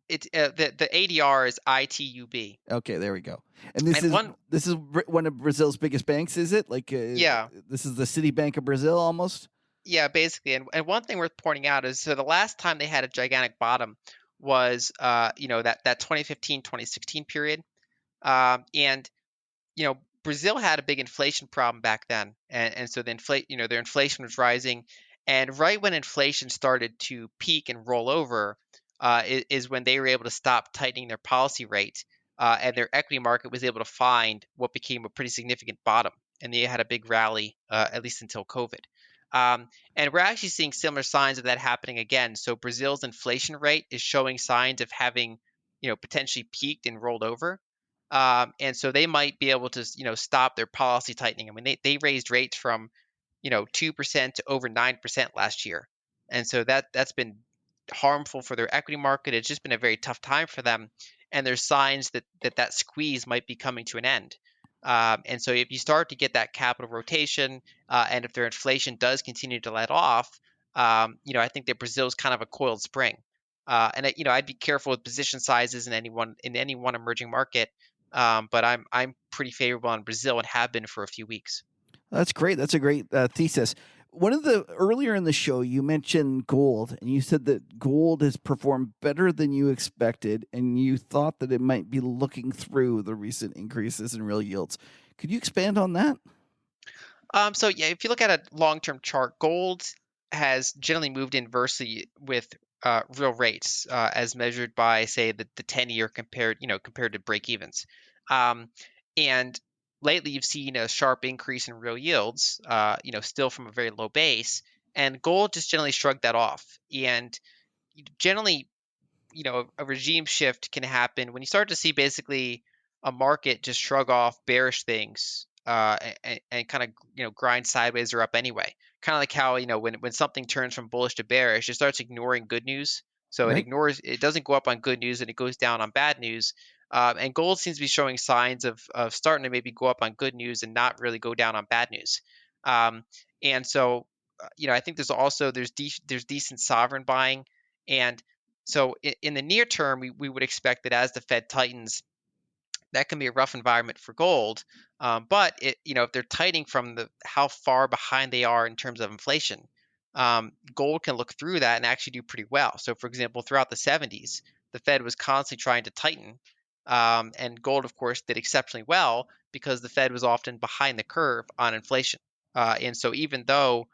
The ADR is ITUB. Okay, there we go. And this is one of Brazil's biggest banks, is it? Like Yeah. This is the Citibank of Brazil almost. Yeah, basically. And one thing worth pointing out is, so the last time they had a gigantic bottom was that 2015-2016 period. And Brazil had a big inflation problem back then, and so their inflation was rising, and right when inflation started to peak and roll over, is when they were able to stop tightening their policy rate, and their equity market was able to find what became a pretty significant bottom, and they had a big rally, at least until COVID. And we're actually seeing similar signs of that happening again. So Brazil's inflation rate is showing signs of having, potentially peaked and rolled over. And so they might be able to, stop their policy tightening. I mean, they raised rates from, 2% to over 9% last year. And so that's been harmful for their equity market. It's just been a very tough time for them. And there's signs that squeeze might be coming to an end. And so if you start to get that capital rotation, and if their inflation does continue to let off, I think that Brazil is kind of a coiled spring. And I'd be careful with position sizes in any one emerging market. But I'm pretty favorable on Brazil and have been for a few weeks. That's great. That's a great thesis. One of the earlier in the show, you mentioned gold, and you said that gold has performed better than you expected, and you thought that it might be looking through the recent increases in real yields. Could you expand on that? So yeah, if you look at a long-term chart, gold has generally moved inversely with real rates, as measured by, say, the 10-year compared to break-evens. And lately, you've seen a sharp increase in real yields, still from a very low base, and gold just generally shrugged that off. And generally, a regime shift can happen when you start to see basically a market just shrug off bearish things, and kind of grind sideways or up anyway. Kind of like how when something turns from bullish to bearish, it starts ignoring good news. So Right. it doesn't go up on good news and it goes down on bad news. And gold seems to be showing signs of starting to maybe go up on good news and not really go down on bad news. And so I think there's decent sovereign buying, and so in the near term, we would expect that as the Fed tightens, that can be a rough environment for gold. But if they're tightening from how far behind they are in terms of inflation, gold can look through that and actually do pretty well. So, for example, throughout the 70s, the Fed was constantly trying to tighten, and gold, of course, did exceptionally well because the Fed was often behind the curve on inflation. And so, even though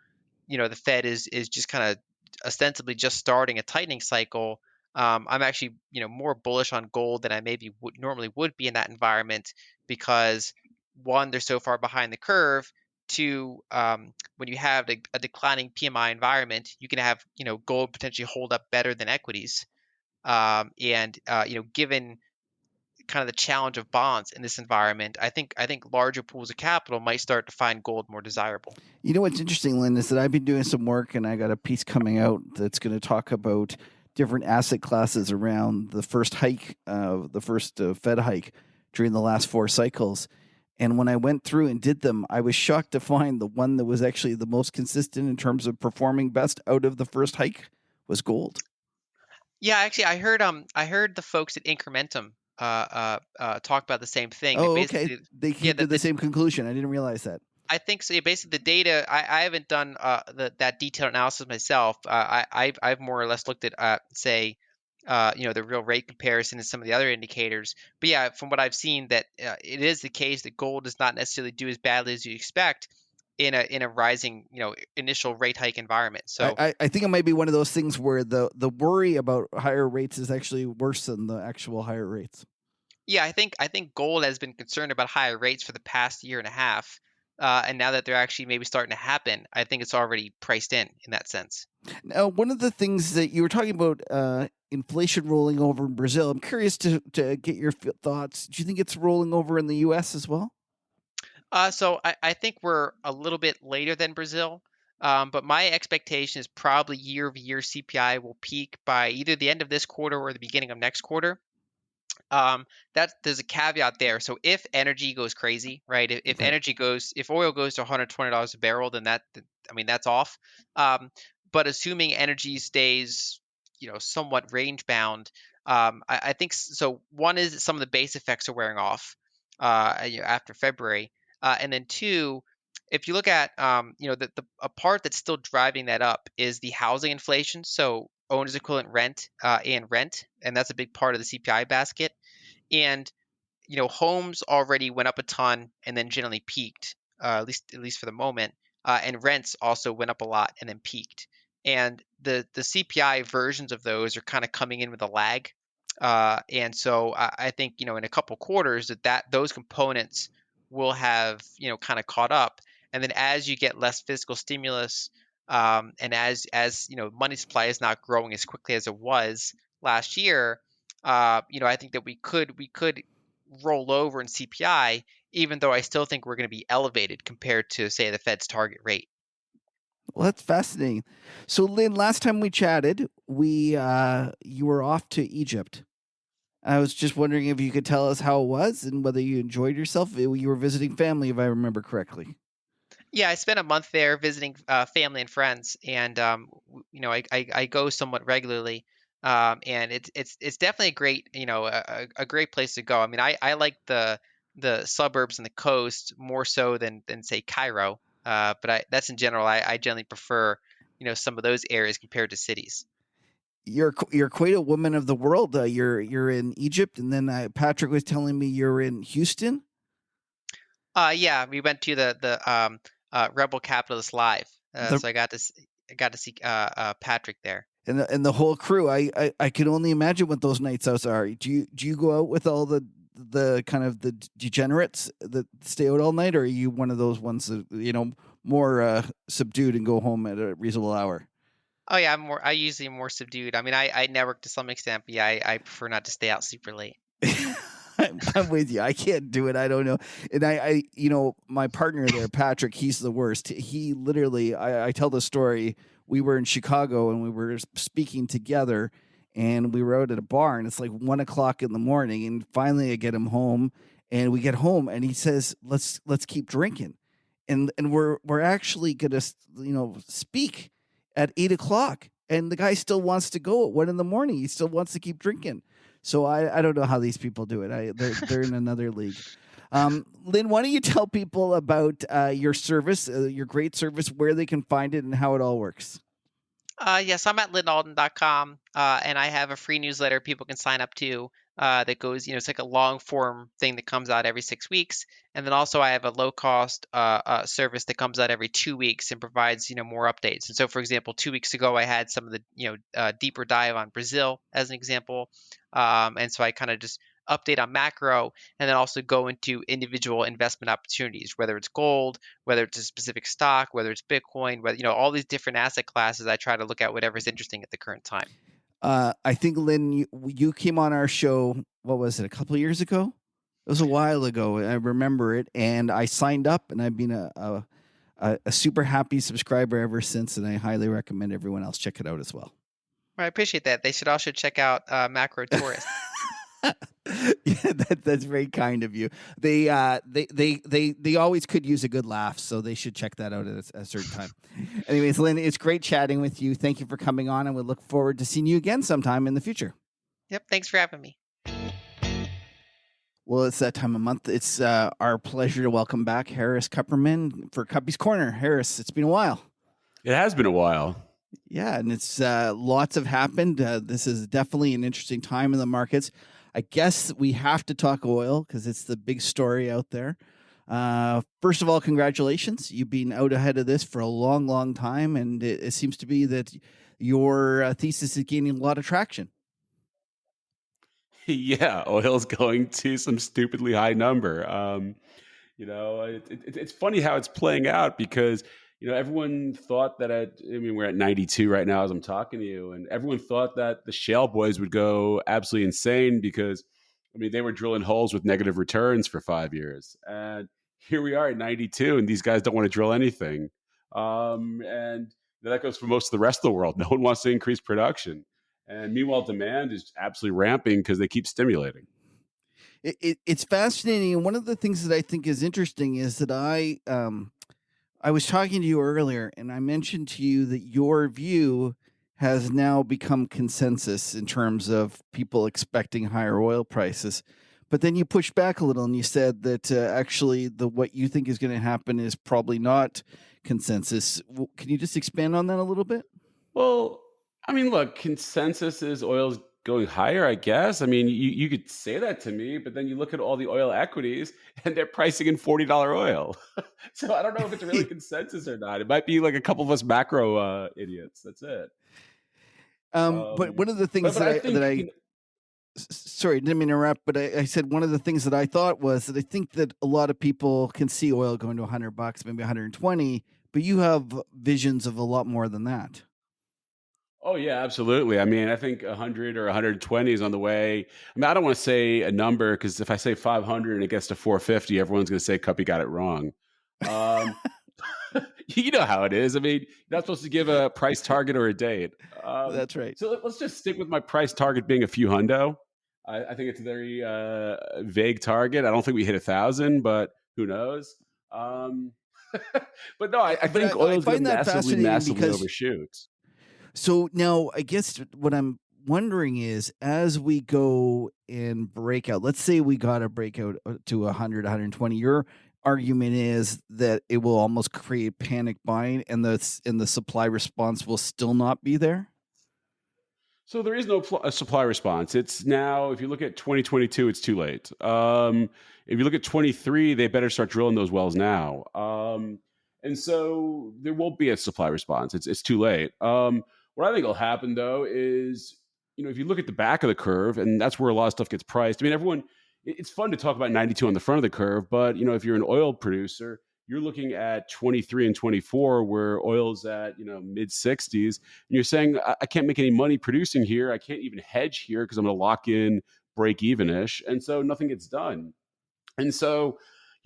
the Fed is just kind of ostensibly just starting a tightening cycle, I'm actually more bullish on gold than I maybe normally would be in that environment, because one, they're so far behind the curve. Two, when you have a declining PMI environment, you can have gold potentially hold up better than equities. And given kind of the challenge of bonds in this environment, I think larger pools of capital might start to find gold more desirable. You know what's interesting, Lyn, is that I've been doing some work, and I got a piece coming out that's going to talk about different asset classes around the first hike, the first Fed hike during the last 4 cycles. And when I went through and did them, I was shocked to find the one that was actually the most consistent in terms of performing best out of the first hike was gold. Yeah, actually, I heard the folks at Incrementum talk about the same thing. Oh, okay. They came to the same conclusion. I didn't realize that. I think so. Yeah, basically, the data. I haven't done that detailed analysis myself. I've more or less looked at say, the real rate comparison and some of the other indicators. But yeah, from what I've seen, that it is the case that gold does not necessarily do as badly as you expect in a rising initial rate hike environment. So I think it might be one of those things where the worry about higher rates is actually worse than the actual higher rates. Yeah, I think gold has been concerned about higher rates for the past year and a half, and now that they're actually maybe starting to happen, I think it's already priced in that sense. Now, one of the things that you were talking about inflation rolling over in Brazil. I'm curious to get your thoughts. Do you think it's rolling over in the U.S. as well? So I think we're a little bit later than Brazil, but my expectation is probably year-over-year CPI will peak by either the end of this quarter or the beginning of next quarter. That there's a caveat there. So if energy goes crazy, right? If oil goes to $120 a barrel, then that's off. But assuming energy stays, somewhat range bound, I think so. One is some of the base effects are wearing off, after February, and then two, if you look at, a part that's still driving that up is the housing inflation. So owner's equivalent rent, and that's a big part of the CPI basket. And homes already went up a ton and then generally peaked, at least for the moment. And rents also went up a lot and then peaked. And the CPI versions of those are kind of coming in with a lag. And so I think in a couple quarters that those components will have kind of caught up. And then as you get less fiscal stimulus, and as money supply is not growing as quickly as it was last year, I think that we could roll over in CPI, even though I still think we're going to be elevated compared to, say, the Fed's target rate. Well, that's fascinating. So, Lyn, last time we chatted, you were off to Egypt. I was just wondering if you could tell us how it was and whether you enjoyed yourself. You were visiting family, if I remember correctly. Yeah, I spent a month there visiting family and friends, and I go somewhat regularly, and it's definitely a great a great place to go. I mean, I like the suburbs and the coast more so than say Cairo, but that's in general. I generally prefer some of those areas compared to cities. You're quite a woman of the world. You're in Egypt, and then Patrick was telling me you're in Houston. Yeah, we went to the Rebel Capitalist Live, so I got to see Patrick there. And the whole crew. I can only imagine what those nights out are. Do you go out with all the kind of the degenerates that stay out all night, or are you one of those ones that more subdued and go home at a reasonable hour? Oh yeah, I usually am more subdued. I mean, I network to some extent, but yeah, I prefer not to stay out super late. I'm with you. I can't do it. I don't know. And I my partner there, Patrick, he's the worst. He literally, I tell the story. We were in Chicago and we were speaking together, and we were out at a bar, and it's like 1:00 in the morning. And finally, I get him home, and we get home, and he says, "Let's keep drinking," and we're actually gonna speak at 8:00, and the guy still wants to go at 1 a.m. He still wants to keep drinking. So I don't know how these people do it. They're in another league. Lyn, why don't you tell people about your service, your great service, where they can find it, and how it all works? Yes, I'm at lynalden.com, and I have a free newsletter people can sign up to that goes, it's like a long form thing that comes out every 6 weeks. And then also I have a low cost service that comes out every 2 weeks and provides, more updates. And so, for example, 2 weeks ago, I had some of the, deeper dive on Brazil as an example. And so I kind of just update on macro and then also go into individual investment opportunities, whether it's gold, whether it's a specific stock, whether it's Bitcoin, whether, all these different asset classes. I try to look at whatever's interesting at the current time. I think, Lyn, you came on our show, what was it, a couple of years ago? It was a while ago. I remember it, and I signed up, and I've been a super happy subscriber ever since, and I highly recommend everyone else check it out as well. I appreciate that. They should also check out Macro Tourist. Yeah, that's very kind of you. They always could use a good laugh, so they should check that out at a certain time. Anyways, Lyn, it's great chatting with you. Thank you for coming on, and we look forward to seeing you again sometime in the future. Yep, thanks for having me. Well, it's that time of month. It's our pleasure to welcome back Harris Kupperman for Kuppy's Corner. Harris, it's been a while. It has been a while. Yeah, and it's lots have happened. This is definitely an interesting time in the markets. I guess we have to talk oil because it's the big story out there. First of all, congratulations. You've been out ahead of this for a long, long time, and it seems to be that your thesis is gaining a lot of traction. Yeah, oil's going to some stupidly high number. It's funny how it's playing out because, everyone thought that we're at 92 right now as I'm talking to you, and everyone thought that the shale boys would go absolutely insane because, they were drilling holes with negative returns for 5 years. And here we are at 92, and these guys don't want to drill anything. And that goes for most of the rest of the world. No one wants to increase production. And meanwhile, demand is absolutely ramping because they keep stimulating. It's fascinating. And one of the things that I think is interesting is that I was talking to you earlier, and I mentioned to you that your view has now become consensus in terms of people expecting higher oil prices. But then you pushed back a little, and you said that actually what you think is going to happen is probably not consensus. Can you just expand on that a little bit? Well, look, consensus is oil's going higher, I guess. You could say that to me, but then you look at all the oil equities and they're pricing in $40 oil. So I don't know if it's really consensus or not. It might be like a couple of us macro idiots. That's it. But one of the things but I think, sorry, didn't mean to interrupt, but I said one of the things that I thought was that I think that a lot of people can see oil going to $100, maybe 120, but you have visions of a lot more than that. Oh yeah, absolutely. I think 100 or 120 is on the way. I don't want to say a number because if I say 500 and it gets to 450, everyone's going to say Kuppy got it wrong. You know how it is. You're not supposed to give a price target or a date. That's right. So let's just stick with my price target being a few hundo. I think it's a very vague target. I don't think we hit 1,000, but who knows? But no, I think oil's going to massively overshoot. So now I guess what I'm wondering is, as we go and break out, let's say we got a breakout to 100, 120, your argument is that it will almost create panic buying and the supply response will still not be there? So there is no supply response. It's now, if you look at 2022, it's too late. If you look at 23, they better start drilling those wells now. And so there won't be a supply response. It's too late. What I think will happen, though, is, if you look at the back of the curve, and that's where a lot of stuff gets priced. It's fun to talk about 92 on the front of the curve, but, if you're an oil producer, you're looking at 23 and 24 where oil's at, mid 60s. And you're saying, I can't make any money producing here. I can't even hedge here because I'm going to lock in break even-ish. And so nothing gets done. And so,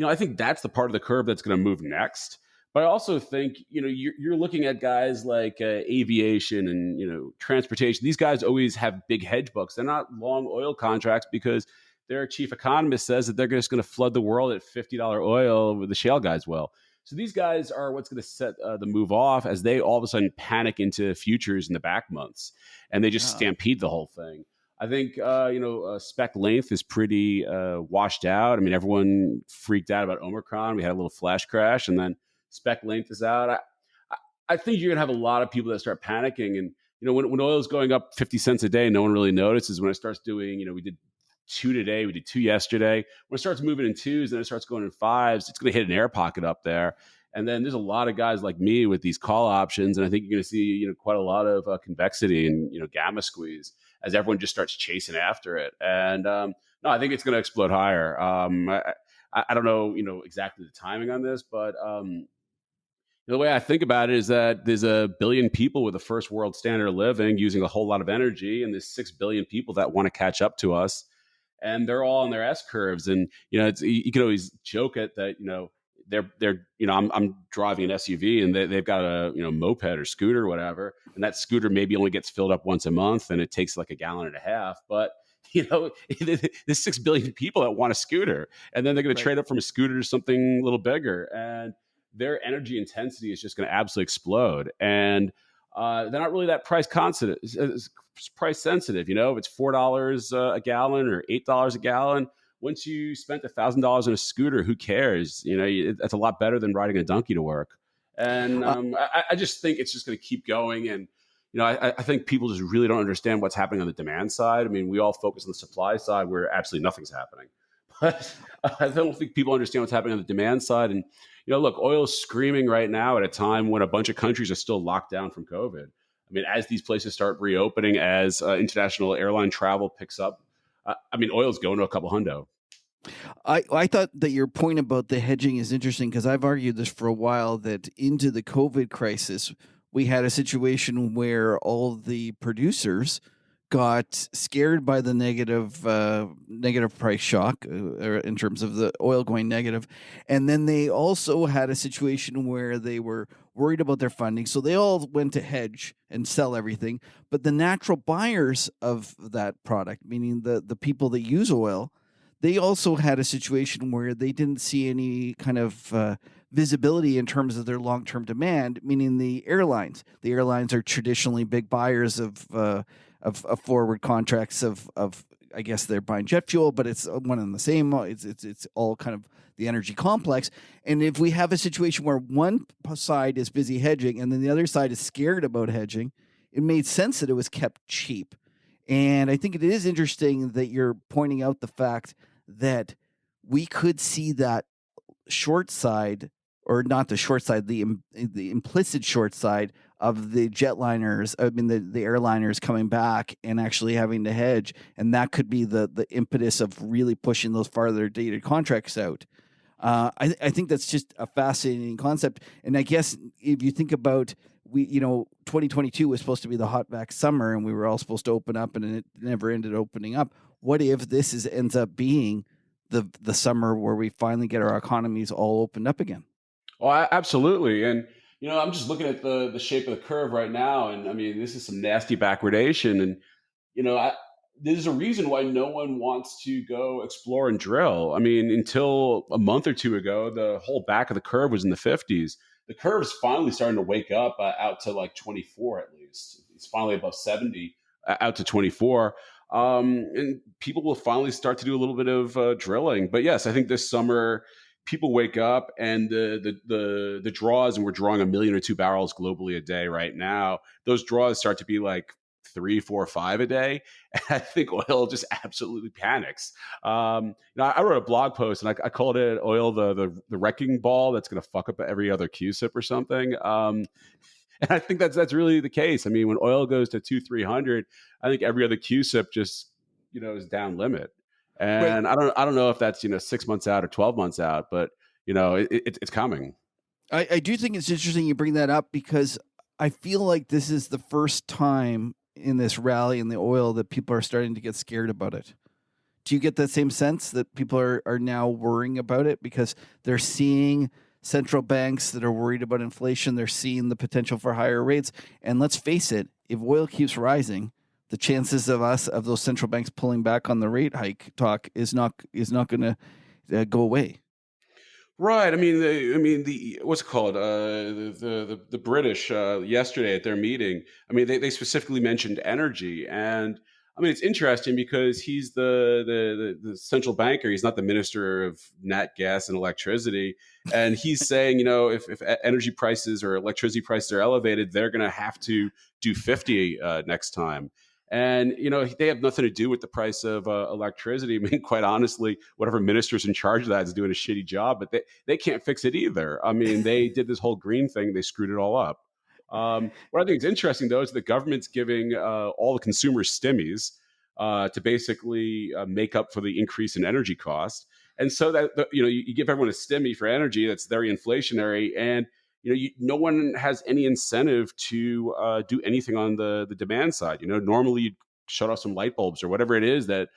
I think that's the part of the curve that's going to move next. But I also think, you're looking at guys like aviation and, transportation. These guys always have big hedge books. They're not long oil contracts because their chief economist says that they're just going to flood the world at $50 oil with the shale guys will. So these guys are what's going to set the move off as they all of a sudden panic into futures in the back months. And they just stampede the whole thing. I think, spec length is pretty washed out. Everyone freaked out about Omicron. We had a little flash crash and then spec length is out. I think you're going to have a lot of people that start panicking. And, when oil is going up 50 cents a day, no one really notices. When it starts doing, we did 2 today, we did 2 yesterday. When it starts moving in 2s and it starts going in 5s, it's going to hit an air pocket up there. And then there's a lot of guys like me with these call options. And I think you're going to see, quite a lot of convexity and, gamma squeeze as everyone just starts chasing after it. And no, I think it's going to explode higher. I don't know, exactly the timing on this, but the way I think about it is that there's 1 billion people with a first world standard of living using a whole lot of energy, and there's 6 billion people that want to catch up to us, and they're all on their S curves. And you can always joke at that. They're I'm driving an SUV and they've got a moped or scooter or whatever, and that scooter maybe only gets filled up once a month, and it takes like 1.5 gallons. But there's 6 billion people that want a scooter, and then they're going to trade up from a scooter to something a little bigger, and their energy intensity is just going to absolutely explode. And they're not really that price sensitive. If it's $4 a gallon or $8 a gallon, once you spent $1,000 on a scooter, who cares? That's a lot better than riding a donkey to work. And I just think it's just going to keep going. And I think people just really don't understand what's happening on the demand side. We all focus on the supply side where absolutely nothing's happening. But I don't think people understand what's happening on the demand side. And look, oil is screaming right now at a time when a bunch of countries are still locked down from COVID. As these places start reopening, as international airline travel picks up, oil's going to a couple hundo. I thought that your point about the hedging is interesting because I've argued this for a while that into the COVID crisis, we had a situation where all the producers got scared by the negative price shock in terms of the oil going negative, and then they also had a situation where they were worried about their funding, so they all went to hedge and sell everything. But the natural buyers of that product, meaning the people that use oil, they also had a situation where they didn't see any kind of visibility in terms of their long-term demand, meaning the airlines. The airlines are traditionally big buyers of forward contracts of I guess they're buying jet fuel, but it's one and the same. It's all kind of the energy complex. And if we have a situation where one side is busy hedging and then the other side is scared about hedging, it made sense that it was kept cheap. And I think it is interesting that you're pointing out the fact that we could see that short side, or not the short side, the implicit short side of the jetliners, I mean the airliners coming back and actually having to hedge, and that could be the impetus of really pushing those farther dated contracts out. I think that's just a fascinating concept, and I guess if you think about 2022 was supposed to be the hot back summer, and we were all supposed to open up, and it never ended opening up. What if this ends up being the summer where we finally get our economies all opened up again? Oh, absolutely. And I'm just looking at the shape of the curve right now, and I mean, this is some nasty backwardation. And there's a reason why no one wants to go explore and drill. I mean, until a month or two ago, the whole back of the curve was in the 50s. The curve's finally starting to wake up out to like 24 at least. It's finally above 70 out to 24. And people will finally start to do a little bit of drilling. But yes, I think this summer people wake up and the draws, and we're drawing 1 million or 2 barrels globally a day right now. Those draws start to be like 3, 4, 5 a day. And I think oil just absolutely panics. I wrote a blog post and I called it oil the wrecking ball that's going to fuck up every other QSIP or something. And I think that's really the case. I mean, when oil goes to 200-300, I think every other QSIP just is down limit. And right. I don't know if that's 6 months out or 12 months out, but it's coming. I do think it's interesting you bring that up because I feel like this is the first time in this rally in the oil that people are starting to get scared about it. Do you get that same sense that people are now worrying about it because they're seeing central banks that are worried about inflation? They're seeing the potential for higher rates. And let's face it, if oil keeps rising, the chances of those central banks pulling back on the rate hike talk is not going to go away. Right. I mean, the what's it called? The British yesterday at their meeting. I mean, they specifically mentioned energy, and I mean, it's interesting because he's the central banker. He's not the minister of nat gas and electricity, and he's saying, if energy prices or electricity prices are elevated, they're going to have to do 50 next time. And, they have nothing to do with the price of electricity. I mean, quite honestly, whatever minister's in charge of that is doing a shitty job, but they can't fix it either. I mean, they did this whole green thing. They screwed it all up. What I think is interesting, though, is the government's giving all the consumers stimmies to basically make up for the increase in energy costs. And so that, you give everyone a stimmy for energy that's very inflationary, and no one has any incentive to do anything on the demand side. Normally you'd shut off some light bulbs or whatever it is that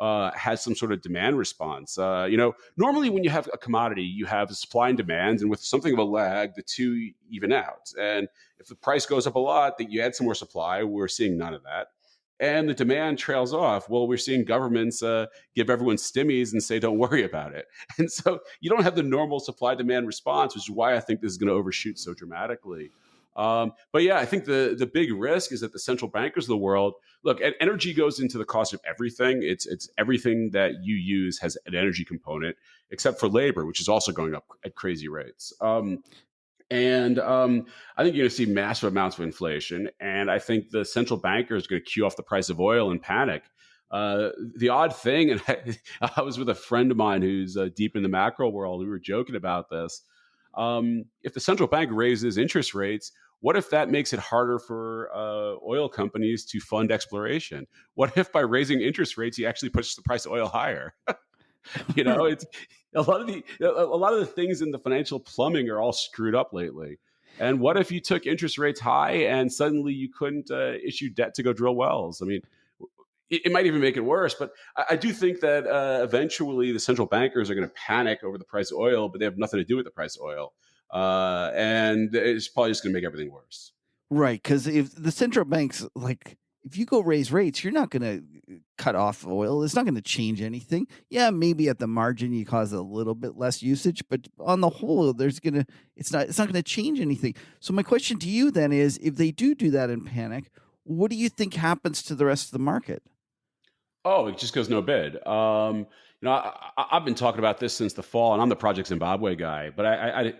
has some sort of demand response. Normally when you have a commodity, you have supply and demand, and with something of a lag, the two even out. And if the price goes up a lot, that you add some more supply. We're seeing none of that. And the demand trails off. Well, we're seeing governments give everyone stimmies and say, don't worry about it. And so you don't have the normal supply-demand response, which is why I think this is going to overshoot so dramatically. But yeah, I think the big risk is that the central bankers of the world, look, energy goes into the cost of everything. It's everything that you use has an energy component, except for labor, which is also going up at crazy rates. And I think you're going to see massive amounts of inflation. And I think the central banker is going to cue off the price of oil and panic. The odd thing, and I was with a friend of mine who's deep in the macro world. We were joking about this. If the central bank raises interest rates, what if that makes it harder for oil companies to fund exploration? What if by raising interest rates, he actually pushes the price of oil higher? It's a lot of the things in the financial plumbing are all screwed up lately. And what if you took interest rates high and suddenly you couldn't issue debt to go drill wells? I mean, it might even make it worse. But I do think that eventually the central bankers are going to panic over the price of oil, but they have nothing to do with the price of oil. And it's probably just going to make everything worse. Right, because if the central banks, like, if you go raise rates, you're not going to cut off oil. It's not going to change anything. Yeah, maybe at the margin you cause a little bit less usage, but on the whole, it's not going to change anything. So my question to you then is, if they do that in panic, what do you think happens to the rest of the market? Oh, it just goes no bid. I've been talking about this since the fall, and I'm the Project Zimbabwe guy. But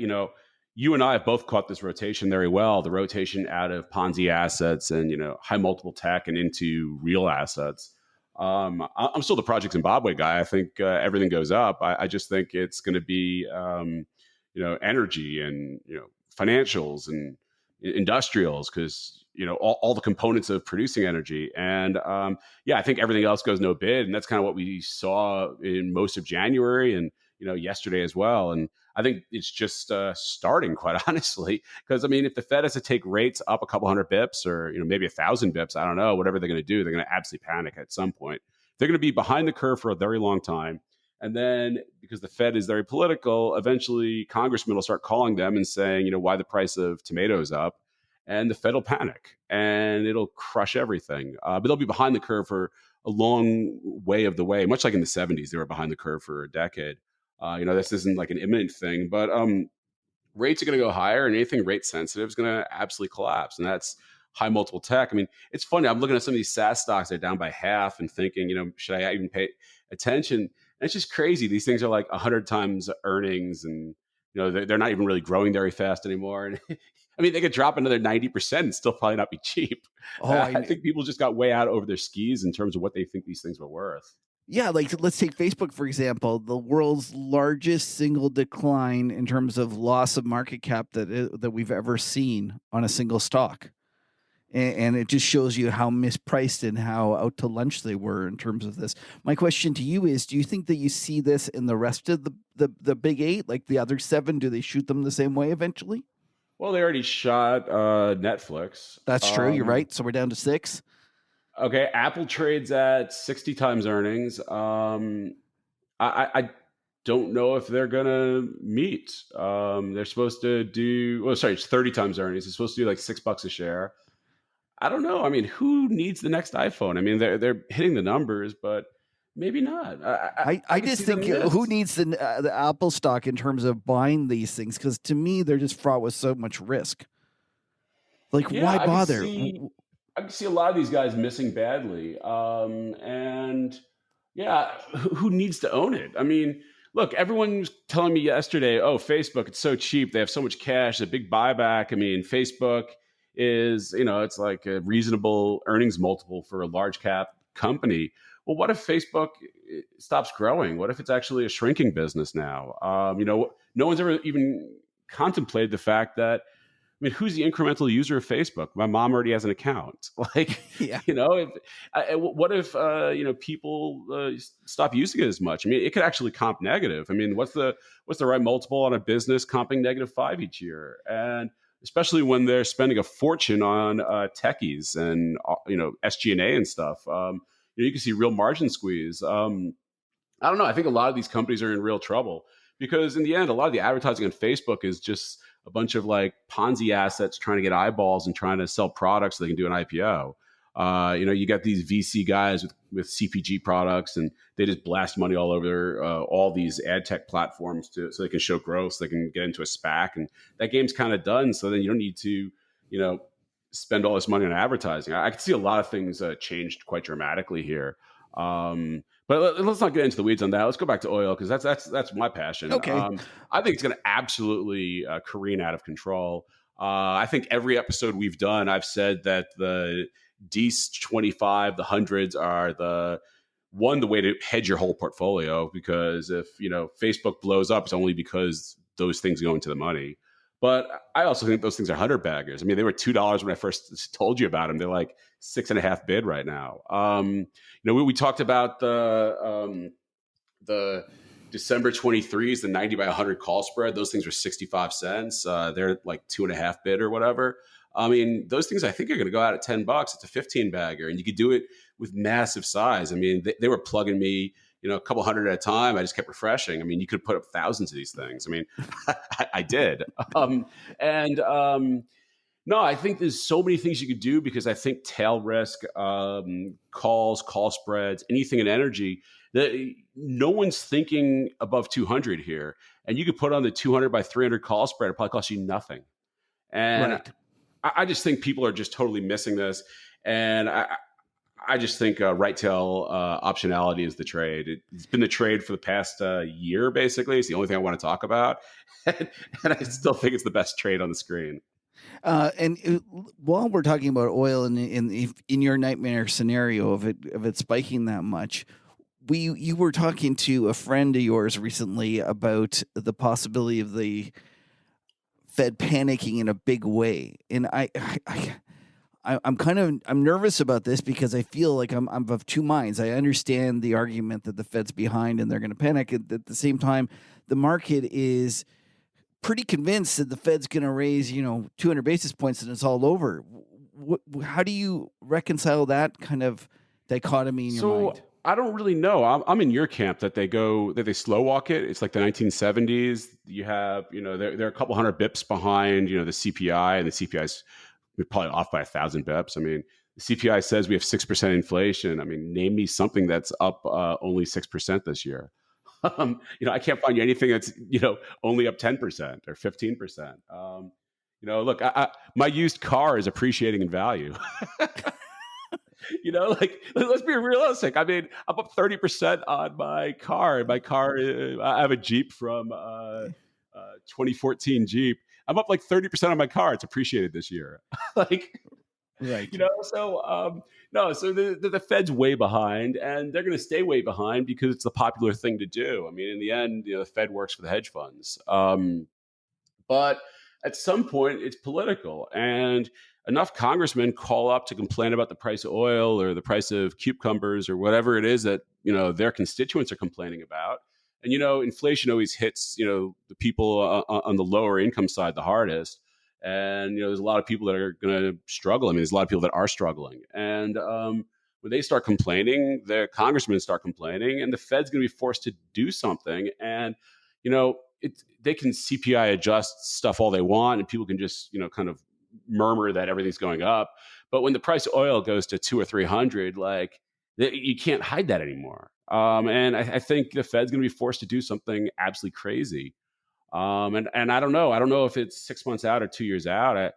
you and I have both caught this rotation very well. The rotation out of Ponzi assets and high multiple tech and into real assets. I'm still the Project Zimbabwe guy. I think everything goes up. I just think it's going to be energy and financials and industrials, because all the components of producing energy. And I think everything else goes no bid, and that's kind of what we saw in most of January and yesterday as well. And I think it's just starting, quite honestly, because I mean, if the Fed has to take rates up a couple hundred bips or maybe 1,000 bips, I don't know, whatever they're going to do, they're going to absolutely panic at some point. They're going to be behind the curve for a very long time. And then, because the Fed is very political, eventually congressmen will start calling them and saying, why the price of tomatoes up, and the Fed will panic and it'll crush everything. But they'll be behind the curve for a long way of the way, much like in the 70s, they were behind the curve for a decade. This isn't like an imminent thing, but rates are going to go higher, and anything rate sensitive is going to absolutely collapse. And that's high multiple tech. I mean, it's funny. I'm looking at some of these SaaS stocks, they're down by half, and thinking, should I even pay attention? And it's just crazy. These things are like 100 times earnings, and they're not even really growing very fast anymore. And I mean, they could drop another 90% and still probably not be cheap. I think people just got way out over their skis in terms of what they think these things were worth. Yeah, like let's take Facebook, for example, the world's largest single decline in terms of loss of market cap that we've ever seen on a single stock. And it just shows you how mispriced and how out to lunch they were in terms of this. My question to you is, do you think that you see this in the rest of the big eight, like the other seven? Do they shoot them the same way eventually? Well, they already shot Netflix. That's true. You're right. So we're down to 6. Okay. Apple trades at 60 times earnings. I don't know if they're going to meet. They're supposed to do, it's 30 times earnings. It's supposed to do like $6 a share. I don't know. I mean, who needs the next iPhone? I mean, they're hitting the numbers, but maybe not. I just think who needs the Apple stock in terms of buying these things? Because to me, they're just fraught with so much risk. Like, why bother? I can see a lot of these guys missing badly. And yeah, who needs to own it? I mean, look, everyone was telling me yesterday, oh, Facebook, it's so cheap. They have so much cash, a big buyback. I mean, Facebook is, it's like a reasonable earnings multiple for a large cap company. Well, what if Facebook stops growing? What if it's actually a shrinking business now? No one's ever even contemplated the fact that, I mean, who's the incremental user of Facebook? My mom already has an account. Like, yeah. What if people stop using it as much? I mean, it could actually comp negative. I mean, what's the right multiple on a business comping -5 each year? And especially when they're spending a fortune on techies and SG&A and stuff, you can see real margin squeeze. I don't know. I think a lot of these companies are in real trouble because in the end, a lot of the advertising on Facebook is just a bunch of like Ponzi assets trying to get eyeballs and trying to sell products so they can do an IPO. You got these VC guys with CPG products, and they just blast money all over all these ad tech platforms so they can show growth, so they can get into a SPAC, and that game's kind of done. So then you don't need to, spend all this money on advertising. I can see a lot of things changed quite dramatically here. But let's not get into the weeds on that. Let's go back to oil because that's my passion. Okay. I think it's going to absolutely careen out of control. I think every episode we've done, I've said that the D25, the hundreds are the way to hedge your whole portfolio, because if Facebook blows up, it's only because those things go into the money. But I also think those things are 100 baggers. I mean, they were $2 when I first told you about them. They're like 6.5 bid right now. We talked about the the December 23s, the 90 by 100 call spread, those things were 65 cents. They're like 2.5 bid or whatever. I mean, those things I think are going to go out at $10. It's a 15 bagger, and you could do it with massive size. I mein, they were plugging me, a couple hundred at a time. I just kept refreshing. I mean, you could put up thousands of these things. I mean, I did. No, I think there's so many things you could do because I think tail risk, calls, call spreads, anything in energy, that no one's thinking above 200 here. And you could put on the 200 by 300 call spread. It probably costs you nothing. And Right. I just think people are just totally missing this. And I just think right tail optionality is the trade. It's been the trade for the past year, basically. It's the only thing I want to talk about. And I still think it's the best trade on the screen. While we're talking about oil in your nightmare scenario of it spiking that much, you were talking to a friend of yours recently about the possibility of the Fed panicking in a big way, and I'm nervous about this because I feel like I'm of two minds. I understand the argument that the Fed's behind and they're going to panic. At the same time, the market is pretty convinced that the Fed's going to raise, 200 basis points and it's all over. How do you reconcile that kind of dichotomy in your mind? I don't really know. I'm in your camp that they slow walk it. It's like the 1970s. You have, they're a couple hundred bips behind, the CPI, and the CPI's probably off by 1,000 bips. I mean, the CPI says we have 6% inflation. I mean, name me something that's up only 6% this year. I can't find you anything that's, only up 10% or 15%. Look, my used car is appreciating in value. Let's be realistic. I mean, I'm up 30% on my car. My car, I have a Jeep from 2014 Jeep. I'm up like 30% on my car. It's appreciated this year. Right. So the Fed's way behind, and they're going to stay way behind because it's the popular thing to do. I mean, in the end, the Fed works for the hedge funds. But at some point, it's political, and enough congressmen call up to complain about the price of oil or the price of cucumbers or whatever it is that their constituents are complaining about. And inflation always hits the people on the lower income side the hardest. And there's a lot of people that are going to struggle. I mean, there's a lot of people that are struggling. And when they start complaining, the congressmen start complaining, and the Fed's going to be forced to do something. And they can CPI adjust stuff all they want, and people can just kind of murmur that everything's going up. But when the price of oil goes to 200 or 300, you can't hide that anymore. And I think the Fed's going to be forced to do something absolutely crazy. And I don't know. I don't know if it's 6 months out or 2 years out.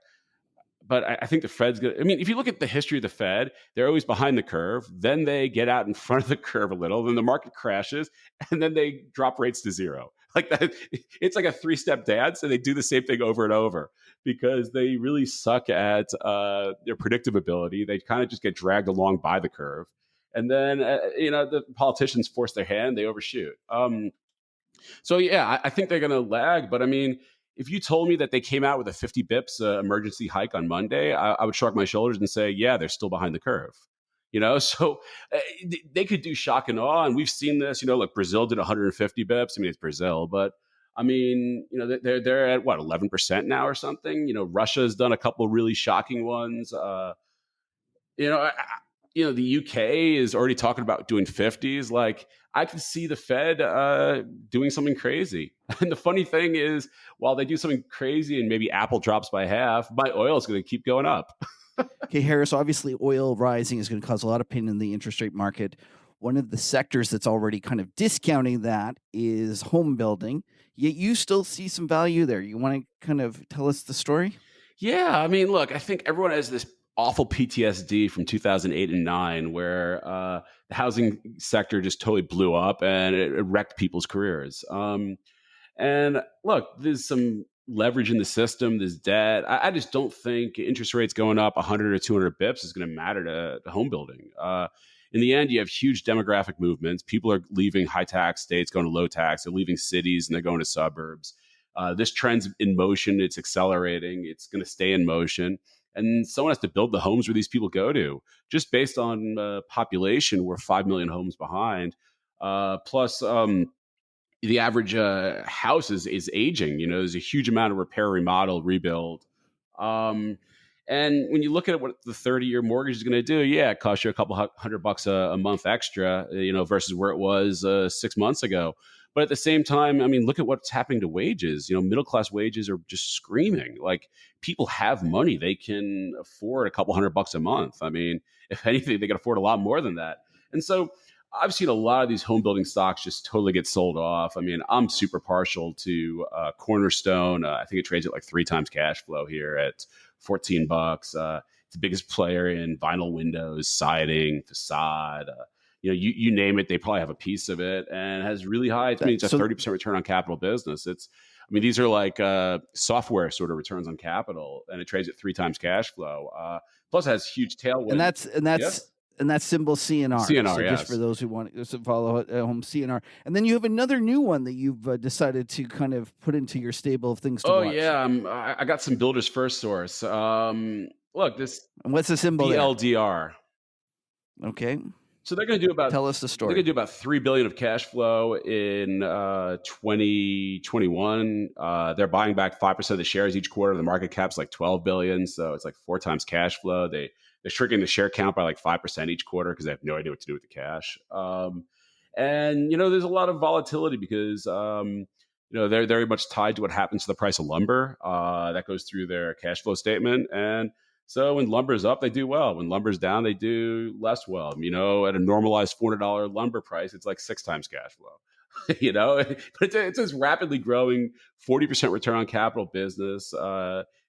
But I think the Fed's going to, I mean, if you look at the history of the Fed, they're always behind the curve. Then they get out in front of the curve a little, then the market crashes, and then they drop rates to zero. Like that, it's like a 3-step dance, and they do the same thing over and over because they really suck at their predictability. They kind of just get dragged along by the curve. And then, the politicians force their hand, they overshoot. So, yeah, I think they're going to lag. But I mean, if you told me that they came out with a 50 bips emergency hike on Monday, I would shrug my shoulders and say, yeah, they're still behind the curve. So they could do shock and awe. And we've seen this, like Brazil did 150 bips. I mean, it's Brazil, but I mean, they're at what, 11% now or something. Russia's done a couple really shocking ones. The UK is already talking about doing 50s. Like, I can see the Fed doing something crazy. And the funny thing is, while they do something crazy and maybe Apple drops by half, my oil is going to keep going up. Okay, Harris, obviously oil rising is going to cause a lot of pain in the interest rate market. One of the sectors that's already kind of discounting that is home building, yet you still see some value there. You want to kind of tell us the story? Yeah, I mean, look, I think everyone has this awful PTSD from 2008 and 9 where the housing sector just totally blew up and it wrecked people's careers. And look, there's some leverage in the system, there's debt. I just don't think interest rates going up 100 or 200 bips is going to matter to home building. In the end, you have huge demographic movements. People are leaving high tax states, going to low tax. They're leaving cities and they're going to suburbs. This trend's in motion. It's accelerating. It's going to stay in motion. And someone has to build the homes where these people go to. Just based on population, we're 5 million homes behind. Plus, the average house is aging. There's a huge amount of repair, remodel, rebuild. Um, and when you look at what the 30-year mortgage is going to do, yeah, it costs you a couple $100 a month extra, versus where it was 6 months ago. But at the same time, I mean, look at what's happening to wages. Middle class wages are just screaming. Like, people have money; they can afford a couple $100 a month. I mean, if anything, they can afford a lot more than that. And so, I've seen a lot of these home building stocks just totally get sold off. I mean, I'm super partial to Cornerstone. I think it trades at like 3 times cash flow here at $14. It's the biggest player in vinyl windows, siding, facade. You name it, they probably have a piece of it, and has really high. I mean, it's a 30% return on capital business. These are like software sort of returns on capital, and it trades at 3 times cash flow. Plus, it has huge tailwind. And that's symbol CNR. CNR, so yes. Just for those who want to follow at home, CNR. And then you have another new one that you've decided to kind of put into your stable of things to watch. Oh, yeah. I got some Builders First Source. Look, this. And what's the symbol BLDR. there? Okay. So they're going to do about. Tell us the story. They're going to do about $3 billion of cash flow in 2021. They're buying back 5% of the shares each quarter. The market cap's like $12 billion, so it's like 4 times cash flow. They're shrinking the share count by like 5% each quarter because they have no idea what to do with the cash. And there's a lot of volatility because they're very much tied to what happens to the price of lumber. That goes through their cash flow statement. And so when lumber's up, they do well. When lumber's down, they do less well. At a normalized $400 lumber price, it's like 6 times cash flow. But it's this rapidly growing 40% return on capital business.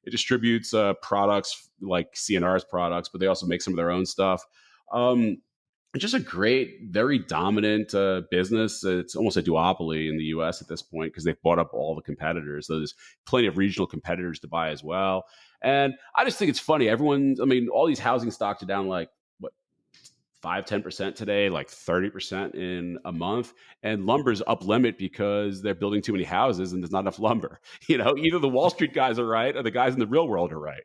It distributes products like CNR's products, but they also make some of their own stuff. It's just a great, very dominant business. It's almost a duopoly in the U.S. at this point because they've bought up all the competitors. So there's plenty of regional competitors to buy as well. And I just think it's funny. All these housing stocks are down like, 5-10% today, like 30% in a month. And lumber's up limit because they're building too many houses and there's not enough lumber. Either the Wall Street guys are right or the guys in the real world are right.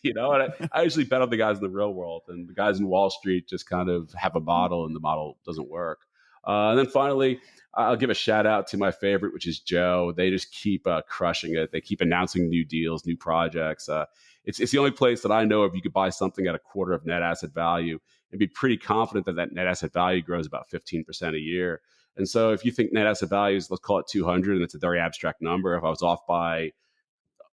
And I usually bet on the guys in the real world, and the guys in Wall Street just kind of have a model and the model doesn't work. And then finally, I'll give a shout out to my favorite, which is Joe. They just keep crushing it. They keep announcing new deals, new projects. It's the only place that I know of you could buy something at a quarter of net asset value and be pretty confident that net asset value grows about 15% a year. And so if you think net asset value is, let's call it 200, and it's a very abstract number. If I was off by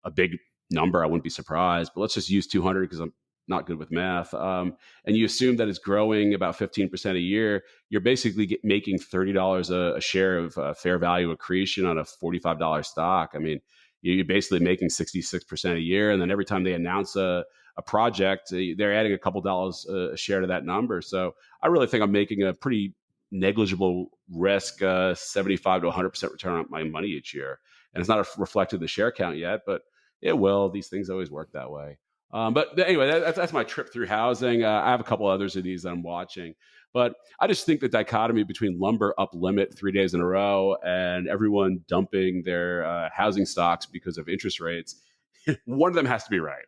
a big number, I wouldn't be surprised. But let's just use 200 because I'm not good with math. And you assume that it's growing about 15% a year, you're basically making $30 a share of fair value accretion on a $45 stock. I mean, you're basically making 66% a year. And then every time they announce a project, they're adding a couple dollars a share to that number. So I really think I'm making a pretty negligible risk, 75 to 100% return on my money each year. And it's not reflected in the share count yet, but it will. These things always work that way. But anyway, that's my trip through housing. I have a couple others of these that I'm watching. But I just think the dichotomy between lumber up limit 3 days in a row and everyone dumping their housing stocks because of interest rates, one of them has to be right.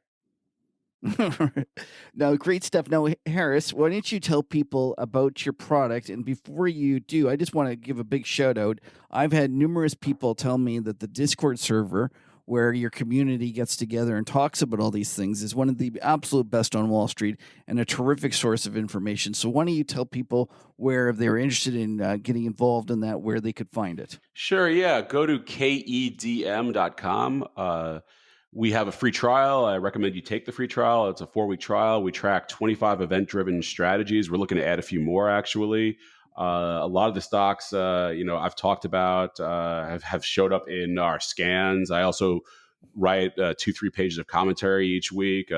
Now, great stuff. Now, Harris, why don't you tell people about your product? And before you do, I just want to give a big shout out. I've had numerous people tell me that the Discord server, where your community gets together and talks about all these things, is one of the absolute best on Wall Street and a terrific source of information. So why don't you tell people where, if they're interested in getting involved in that, where they could find it? Sure, yeah. Go to kedm.com. We have a free trial. I recommend you take the free trial. It's a 4-week trial. We track 25 event-driven strategies. We're looking to add a few more, actually. A lot of the stocks, I've talked about have showed up in our scans. I also write 2-3 pages of commentary each week.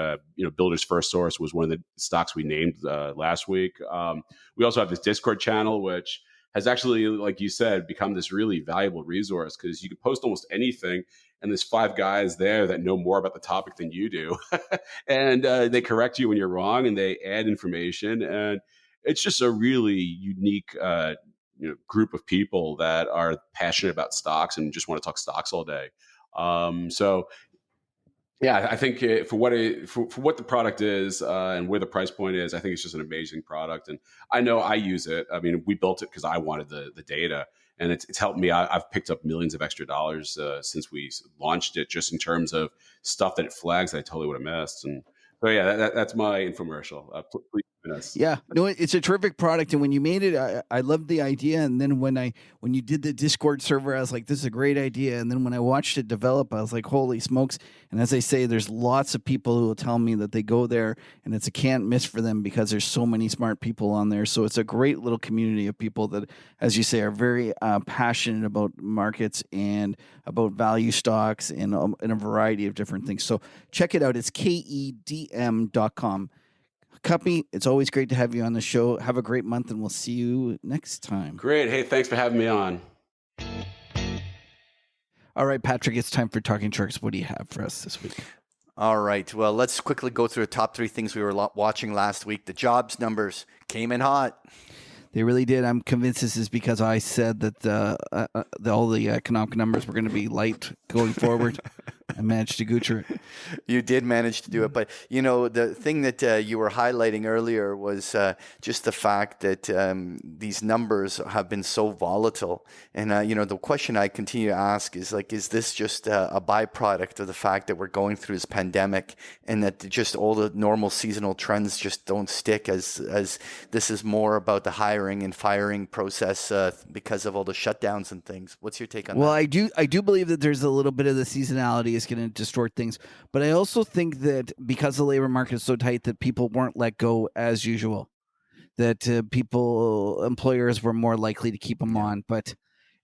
Builders First Source was one of the stocks we named last week. We also have this Discord channel, which has actually, like you said, become this really valuable resource because you can post almost anything, and there's 5 guys there that know more about the topic than you do. And they correct you when you're wrong, and they add information. And it's just a really unique group of people that are passionate about stocks and just want to talk stocks all day. So Yeah, I think for what the product is and where the price point is, I think it's just an amazing product. And I know I use it. I mean, we built it because I wanted the data, and it's helped me. I've picked up millions of extra dollars since we launched it, just in terms of stuff that it flags that I totally would have missed. And so yeah, that's my infomercial. Please join us. Yeah, no, it's a terrific product, and when you made it, I loved the idea. And then when you did the Discord server, I was like, "This is a great idea." And then when I watched it develop, I was like, "Holy smokes!" And as I say, there's lots of people who will tell me that they go there, and it's a can't miss for them because there's so many smart people on there. So it's a great little community of people that, as you say, are very passionate about markets and about value stocks and a variety of different things. So check it out. It's KEDM.com. Kuppy, it's always great to have you on the show. Have a great month, and we'll see you next time. Great. Hey, thanks for having me on. All right, Patrick, it's time for Talking Sharks. What do you have for us this week? All right. Well, let's quickly go through the top 3 things we were watching last week. The jobs numbers came in hot. They really did. I'm convinced this is because I said that all the economic numbers were going to be light going forward. I managed to goocher it. You did manage to do it. But, the thing that you were highlighting earlier was just the fact that these numbers have been so volatile. And, the question I continue to ask is, is this just a byproduct of the fact that we're going through this pandemic and that just all the normal seasonal trends just don't stick as this is more about the hiring and firing process because of all the shutdowns and things? What's your take on that? Well, I do believe that there's a little bit of the seasonality is going to distort things, but I also think that because the labor market is so tight that people weren't let go as usual, that employers were more likely to keep them on. But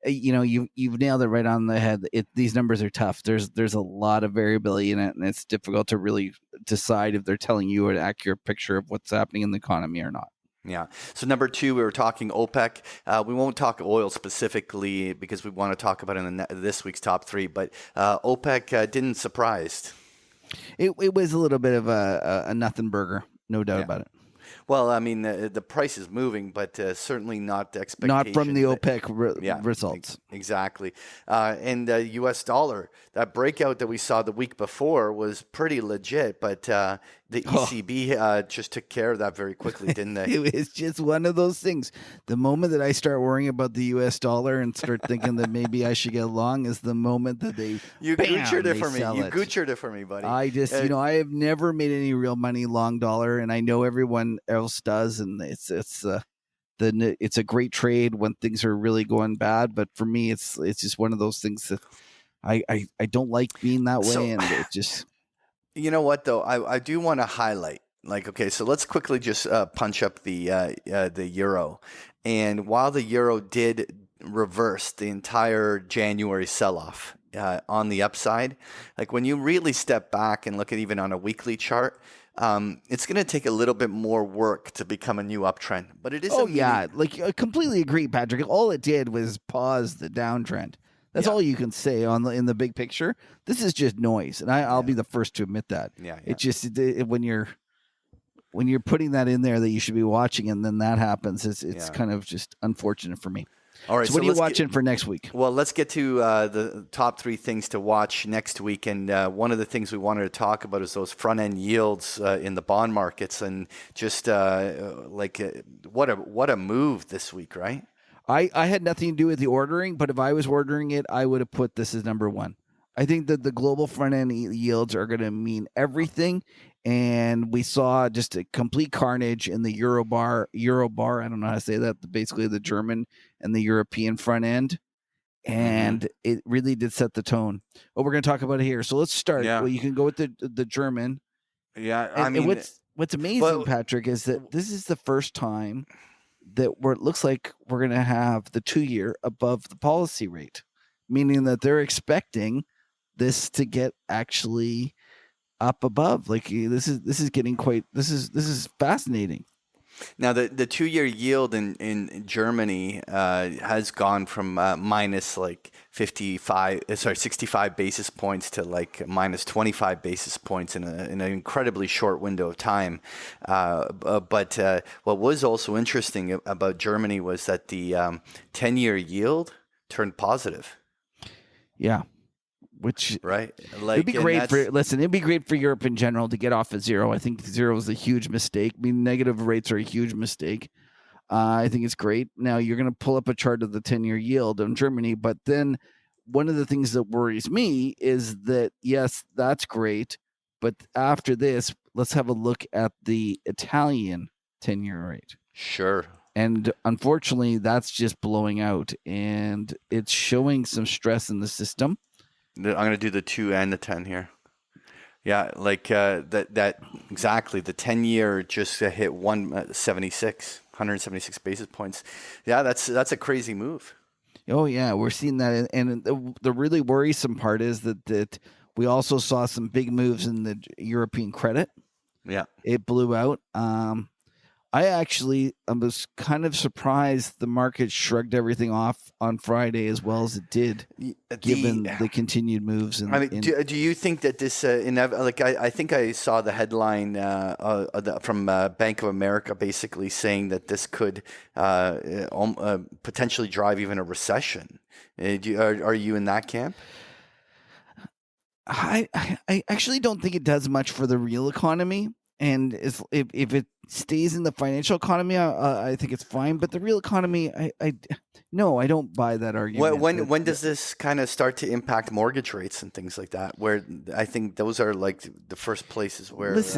you've nailed it right on the head. These numbers are tough. There's a lot of variability in it, and it's difficult to really decide if they're telling you an accurate picture of what's happening in the economy or not. Yeah. So number 2, we were talking OPEC. We won't talk oil specifically because we want to talk about it in this week's top 3. But OPEC didn't surprise. It was a little bit of a nothing burger, no doubt about it. Well, I mean, the price is moving, but certainly not the expectation. Not from the OPEC results. Exactly. And the U.S. dollar, that breakout that we saw the week before was pretty legit, but the ECB just took care of that very quickly, didn't they? It was just one of those things. The moment that I start worrying about the U.S. dollar and start thinking that maybe I should get long is the moment that You goochered it for me. You goochered it for me, buddy. I just, I have never made any real money long dollar, and I know everyone else does, and it's a great trade when things are really going bad. But for me, it's just one of those things that I don't like being that way, and it just. You know what though? I do want to highlight. Okay, so let's quickly just punch up the euro, and while the euro did reverse the entire January sell-off on the upside, when you really step back and look at even on a weekly chart. It's going to take a little bit more work to become a new uptrend, but it is. I completely agree, Patrick. All it did was pause the downtrend. That's all you can say in the big picture. This is just noise, and I'll be the first to admit that. Yeah. It just when you're putting that in there that you should be watching, and then that happens. It's kind of just unfortunate for me. All right. So what are you watching for next week? Well, let's get to the top 3 things to watch next week. And one of the things we wanted to talk about is those front end yields in the bond markets, and just what a move this week, right? I had nothing to do with the ordering, but if I was ordering it, I would have put this as number 1. I think that the global front end yields are going to mean everything. And we saw just a complete carnage in the Eurobar. I don't know how to say that. Basically, the German and the European front end. And it really did set the tone. Well, we're going to talk about it here. So let's start. Yeah. Well, you can go with the German. Yeah. And what's amazing, Patrick, is that this is the first time that it looks like we're going to have the 2-year above the policy rate, meaning that they're expecting this to get actually up above. This is getting this is fascinating. Now the 2-year yield in Germany has gone from minus 65 basis points to minus 25 basis points in an incredibly short window of time. But what was also interesting about Germany was that the 10-year yield turned positive. Yeah. which Right. it'd be great it'd be great for Europe in general to get off at zero. I think zero is a huge mistake. I mean, negative rates are a huge mistake. I think it's great. Now you're going to pull up a chart of the 10-year yield in Germany, but then one of the things that worries me is that, yes, that's great, but after this, let's have a look at the Italian 10-year rate. Sure. And unfortunately, that's just blowing out, and it's showing some stress in the system. I'm going to do the 2 and the 10 here. Yeah, like that exactly. The 10-year just hit 176 basis points. Yeah, that's a crazy move. Oh yeah, we're seeing that, and the really worrisome part is that we also saw some big moves in the European credit. Yeah, it blew out. I was kind of surprised the market shrugged everything off on Friday as well as it did, given the continued moves. Do you think that this, I think I saw the headline from Bank of America basically saying that this could potentially drive even a recession. Are you in that camp? I actually don't think it does much for the real economy. And if it stays in the financial economy, I think it's fine. But the real economy, I don't buy that argument. When does this kind of start to impact mortgage rates and things like that? Where I think those are like the first places where it's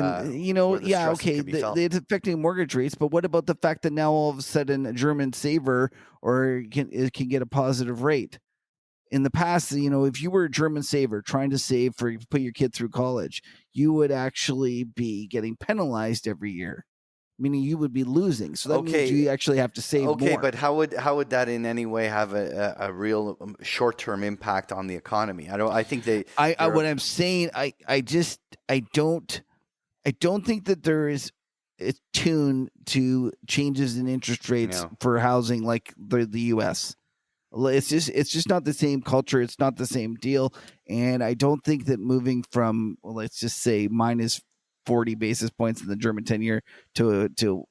affecting mortgage rates. But what about the fact that now all of a sudden a German saver can get a positive rate? In the past, if you were a German saver trying to save for put your kid through college, you would actually be getting penalized every year, meaning you would be losing. So that means you actually have to save more. Okay, but how would that in any way have a real short-term impact on the economy? I think they. What I'm saying, I don't think that there is a tune to changes in interest rates for housing like the U.S. It's just not the same culture. It's not the same deal. And I don't think that moving from, let's just say, minus 40 basis points in the German 10-year to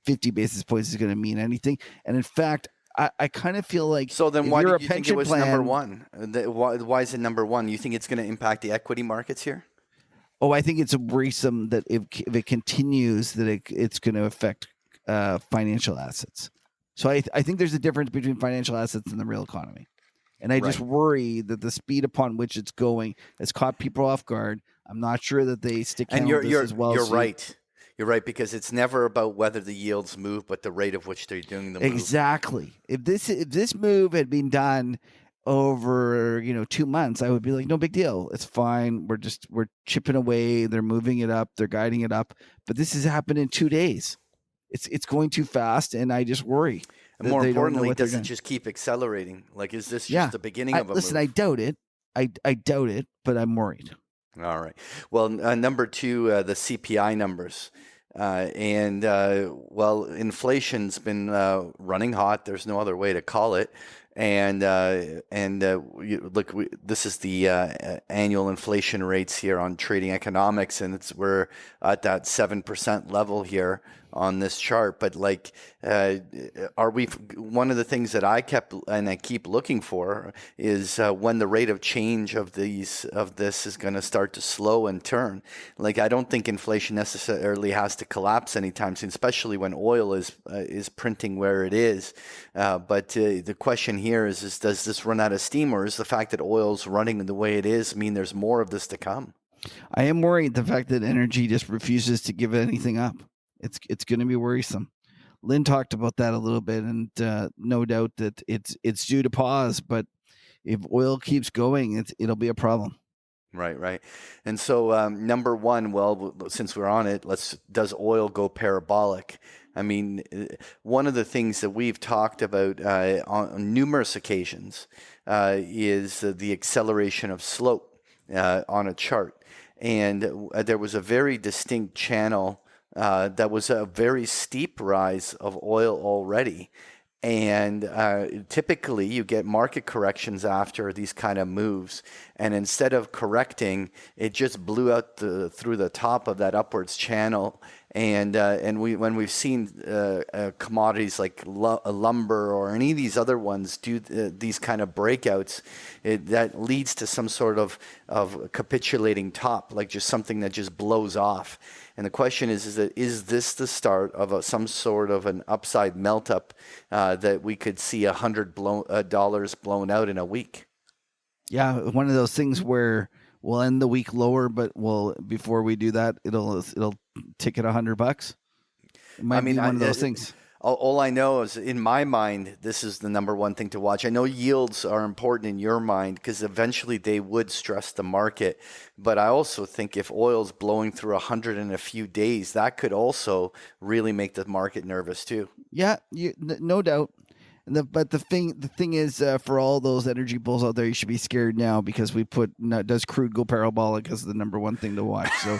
50 basis points is going to mean anything. And in fact, I kind of feel like so then why do you think it was number one? Why is it number one? You think it's going to impact the equity markets here? Oh, I think it's worrisome that if it continues, that it's going to affect financial assets. So I think there's a difference between financial assets and the real economy. And I just worry that the speed upon which it's going has caught people off guard. I'm not sure that they stick out with this as well. You're right. You're right, because it's never about whether the yields move, but the rate of which they're doing the move. Exactly. If this move had been done over 2 months, I would be like, no big deal. It's fine. We're chipping away. They're moving it up. They're guiding it up. But this has happened in 2 days. It's going too fast, and I just worry. And more importantly, does it just keep accelerating? Like, is this just the beginning of a move? I doubt it. I doubt it, but I'm worried. All right. Well, number 2, the CPI numbers. Inflation's been running hot. There's no other way to call it. This is the annual inflation rates here on Trading Economics, and we're at that 7% level here on this chart. But are we? One of the things that I keep looking for is when the rate of change of this is going to start to slow and turn. I don't think inflation necessarily has to collapse anytime soon, especially when oil is printing where it is. But the question here is does this run out of steam, or is the fact that oil's running the way it is mean there's more of this to come? I am worried the fact that energy just refuses to give anything up. It's going to be worrisome. Lyn talked about that a little bit, and no doubt that it's due to pause. But if oil keeps going, it'll be a problem. Right. And so number one, well, since we're on it, does oil go parabolic? I mean, one of the things that we've talked about on numerous occasions is the acceleration of slope on a chart. And there was a very distinct channel that was a very steep rise of oil already. And typically you get market corrections after these kind of moves. And instead of correcting, it just blew out through the top of that upwards channel And when we've seen commodities like lumber or any of these other ones do these kind of breakouts, that leads to some sort of capitulating top, like just something that just blows off. And the question is this the start of some sort of an upside melt up that we could see $100 blown out in a week? Yeah, one of those things where we'll end the week lower, but before we do that, it'll ticket $100. It might be one of those things. All I know is, in my mind, this is the number one thing to watch. I know yields are important in your mind because eventually they would stress the market. But I also think if oil's blowing through 100 in a few days, that could also really make the market nervous too. Yeah, no doubt. But the thing is, for all those energy bulls out there, you should be scared now because does crude go parabolic as the number one thing to watch. So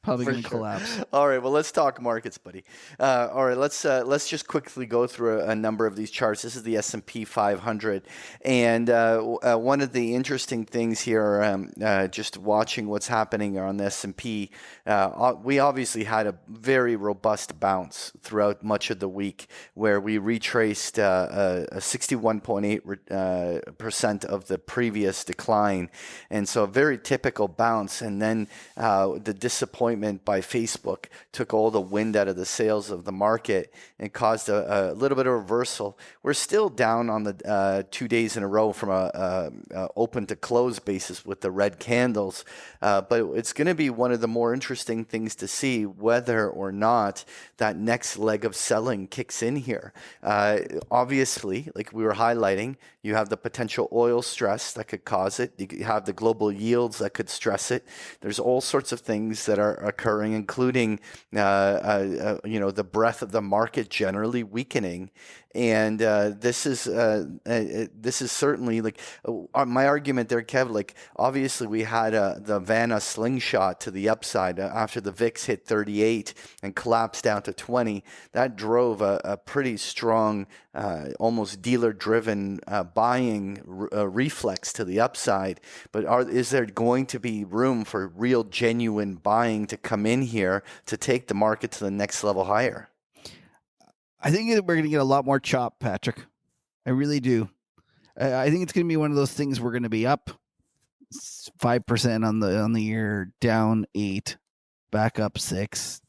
probably going to collapse. All right, well, let's talk markets, buddy. All right, let's just quickly go through a number of these charts. This is the S&P 500, and one of the interesting things here, just watching what's happening on the S&P, we obviously had a very robust bounce throughout much of the week, where we retraced a 61.8% of the previous decline, and so a very typical bounce, and then the disappointment by Facebook took all the wind out of the sails of the market and caused a little bit of reversal. We're still down on the 2 days in a row from a open to close basis with the red candles, but it's going to be one of the more interesting things to see whether or not that next leg of selling kicks in here. Obviously, like we were highlighting, you have the potential oil stress that could cause it. You have the global yields that could stress it. There's all sorts of things that are occurring, including the breadth of the market generally weakening. And this is certainly like my argument there, Kev. Like obviously we had the Vanna slingshot to the upside after the VIX hit 38 and collapsed down to 20. That drove a pretty strong, almost dealer-driven buying reflex to the upside. But is there going to be room for real, genuine buying to come in here to take the market to the next level higher? I think we're going to get a lot more chop, Patrick. I really do. I think it's going to be one of those things we're going to be up 5% on the year, down 8, back up 6,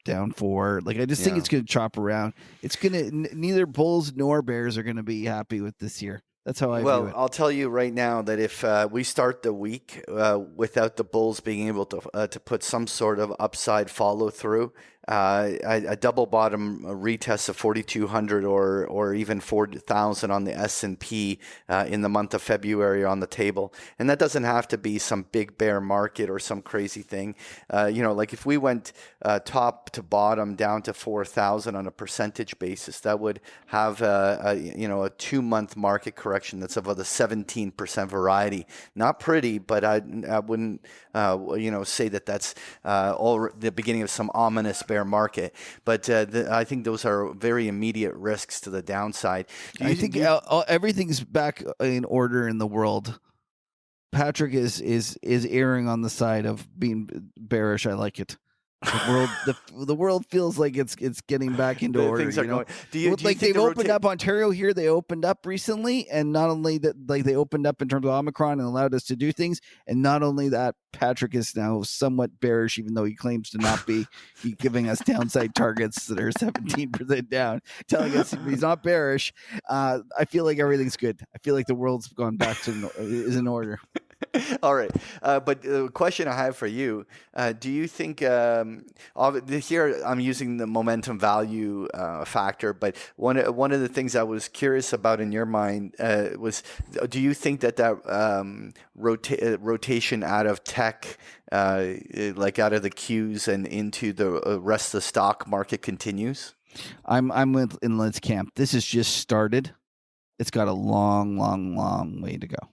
down 4. Like I just think it's going to chop around. It's going to neither bulls nor bears are going to be happy with this year. That's how I view it. Well, I'll tell you right now that if we start the week without the bulls being able to put some sort of upside follow through, a double bottom retest of 4,200 or even 4,000 on the S&P in the month of February on the table, and that doesn't have to be some big bear market or some crazy thing. Like if we went top to bottom down to 4,000 on a percentage basis, that would have a 2-month market correction that's of the 17% variety. Not pretty, but I wouldn't say that that's all the beginning of some ominous bear market. But I think those are very immediate risks to the downside. I think everything's back in order in the world. Patrick is erring on the side of being bearish. I like it. The world feels like it's getting back into order. Things are going. They've opened up Ontario here. They opened up recently, and not only that, like they opened up in terms of Omicron and allowed us to do things, and not only that, Patrick is now somewhat bearish, even though he claims to not be. He's giving us downside targets that are 17% down, telling us he's not bearish. I feel like everything's good. I feel like the world's gone back to is in order. All right. But the question I have for you, do you think, here I'm using the momentum value factor, but one of the things I was curious about in your mind was, do you think that rotation out of tech, like out of the Qs and into the rest of the stock market continues? I'm in Lyn's camp. This has just started. It's got a long, long, long way to go.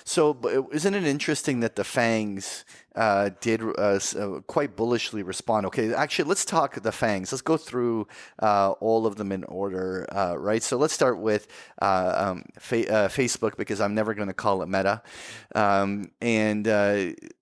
So, isn't it interesting that the FANGs did quite bullishly respond? Okay, actually, let's talk the FANGs. Let's go through all of them in order, right? So let's start with Facebook, because I'm never going to call it Meta.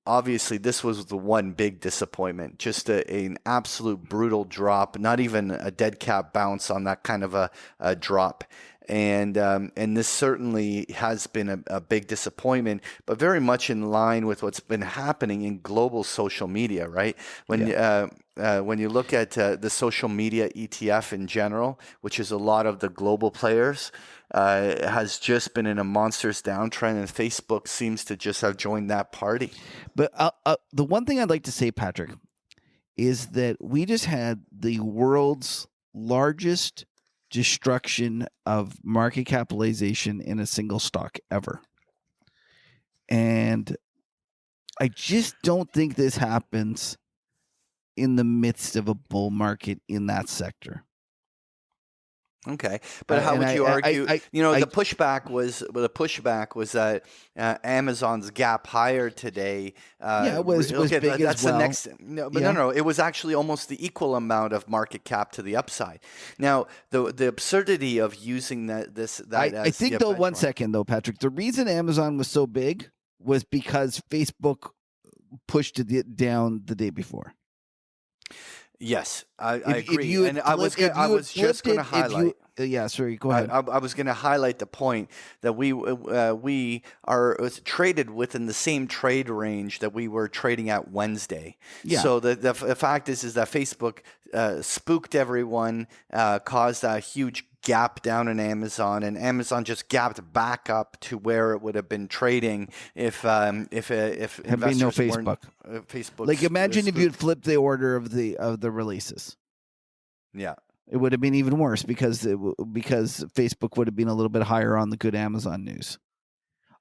Obviously, this was the one big disappointment, just an absolute brutal drop, not even a dead cat bounce on that kind of a drop. And this certainly has been a big disappointment, but very much in line with what's been happening in global social media, right? When you look at the social media ETF in general, which is a lot of the global players, has just been in a monstrous downtrend, and Facebook seems to just have joined that party. But the one thing I'd like to say, Patrick, is that we just had the world's largest destruction of market capitalization in a single stock ever. And I just don't think this happens in the midst of a bull market in that sector. Okay, but how would you argue? The pushback was that Amazon's gap higher today. It was big that's as well. The next. No, it was actually almost the equal amount of market cap to the upside. Now, the absurdity of using that. I think though, 1 second though, Patrick. The reason Amazon was so big was because Facebook pushed it down the day before. Yes, I agree. I was just going to highlight. Sorry, go ahead. I was going to highlight the point that we are traded within the same trade range that we were trading at Wednesday. Yeah. So the fact is that Facebook spooked everyone, caused a huge gap down in Amazon, and Amazon just gapped back up to where it would have been trading if investors no Facebook. weren't Facebook. Like, imagine if you'd flipped the order of the releases. Yeah. It would have been even worse because Facebook would have been a little bit higher on the good Amazon news.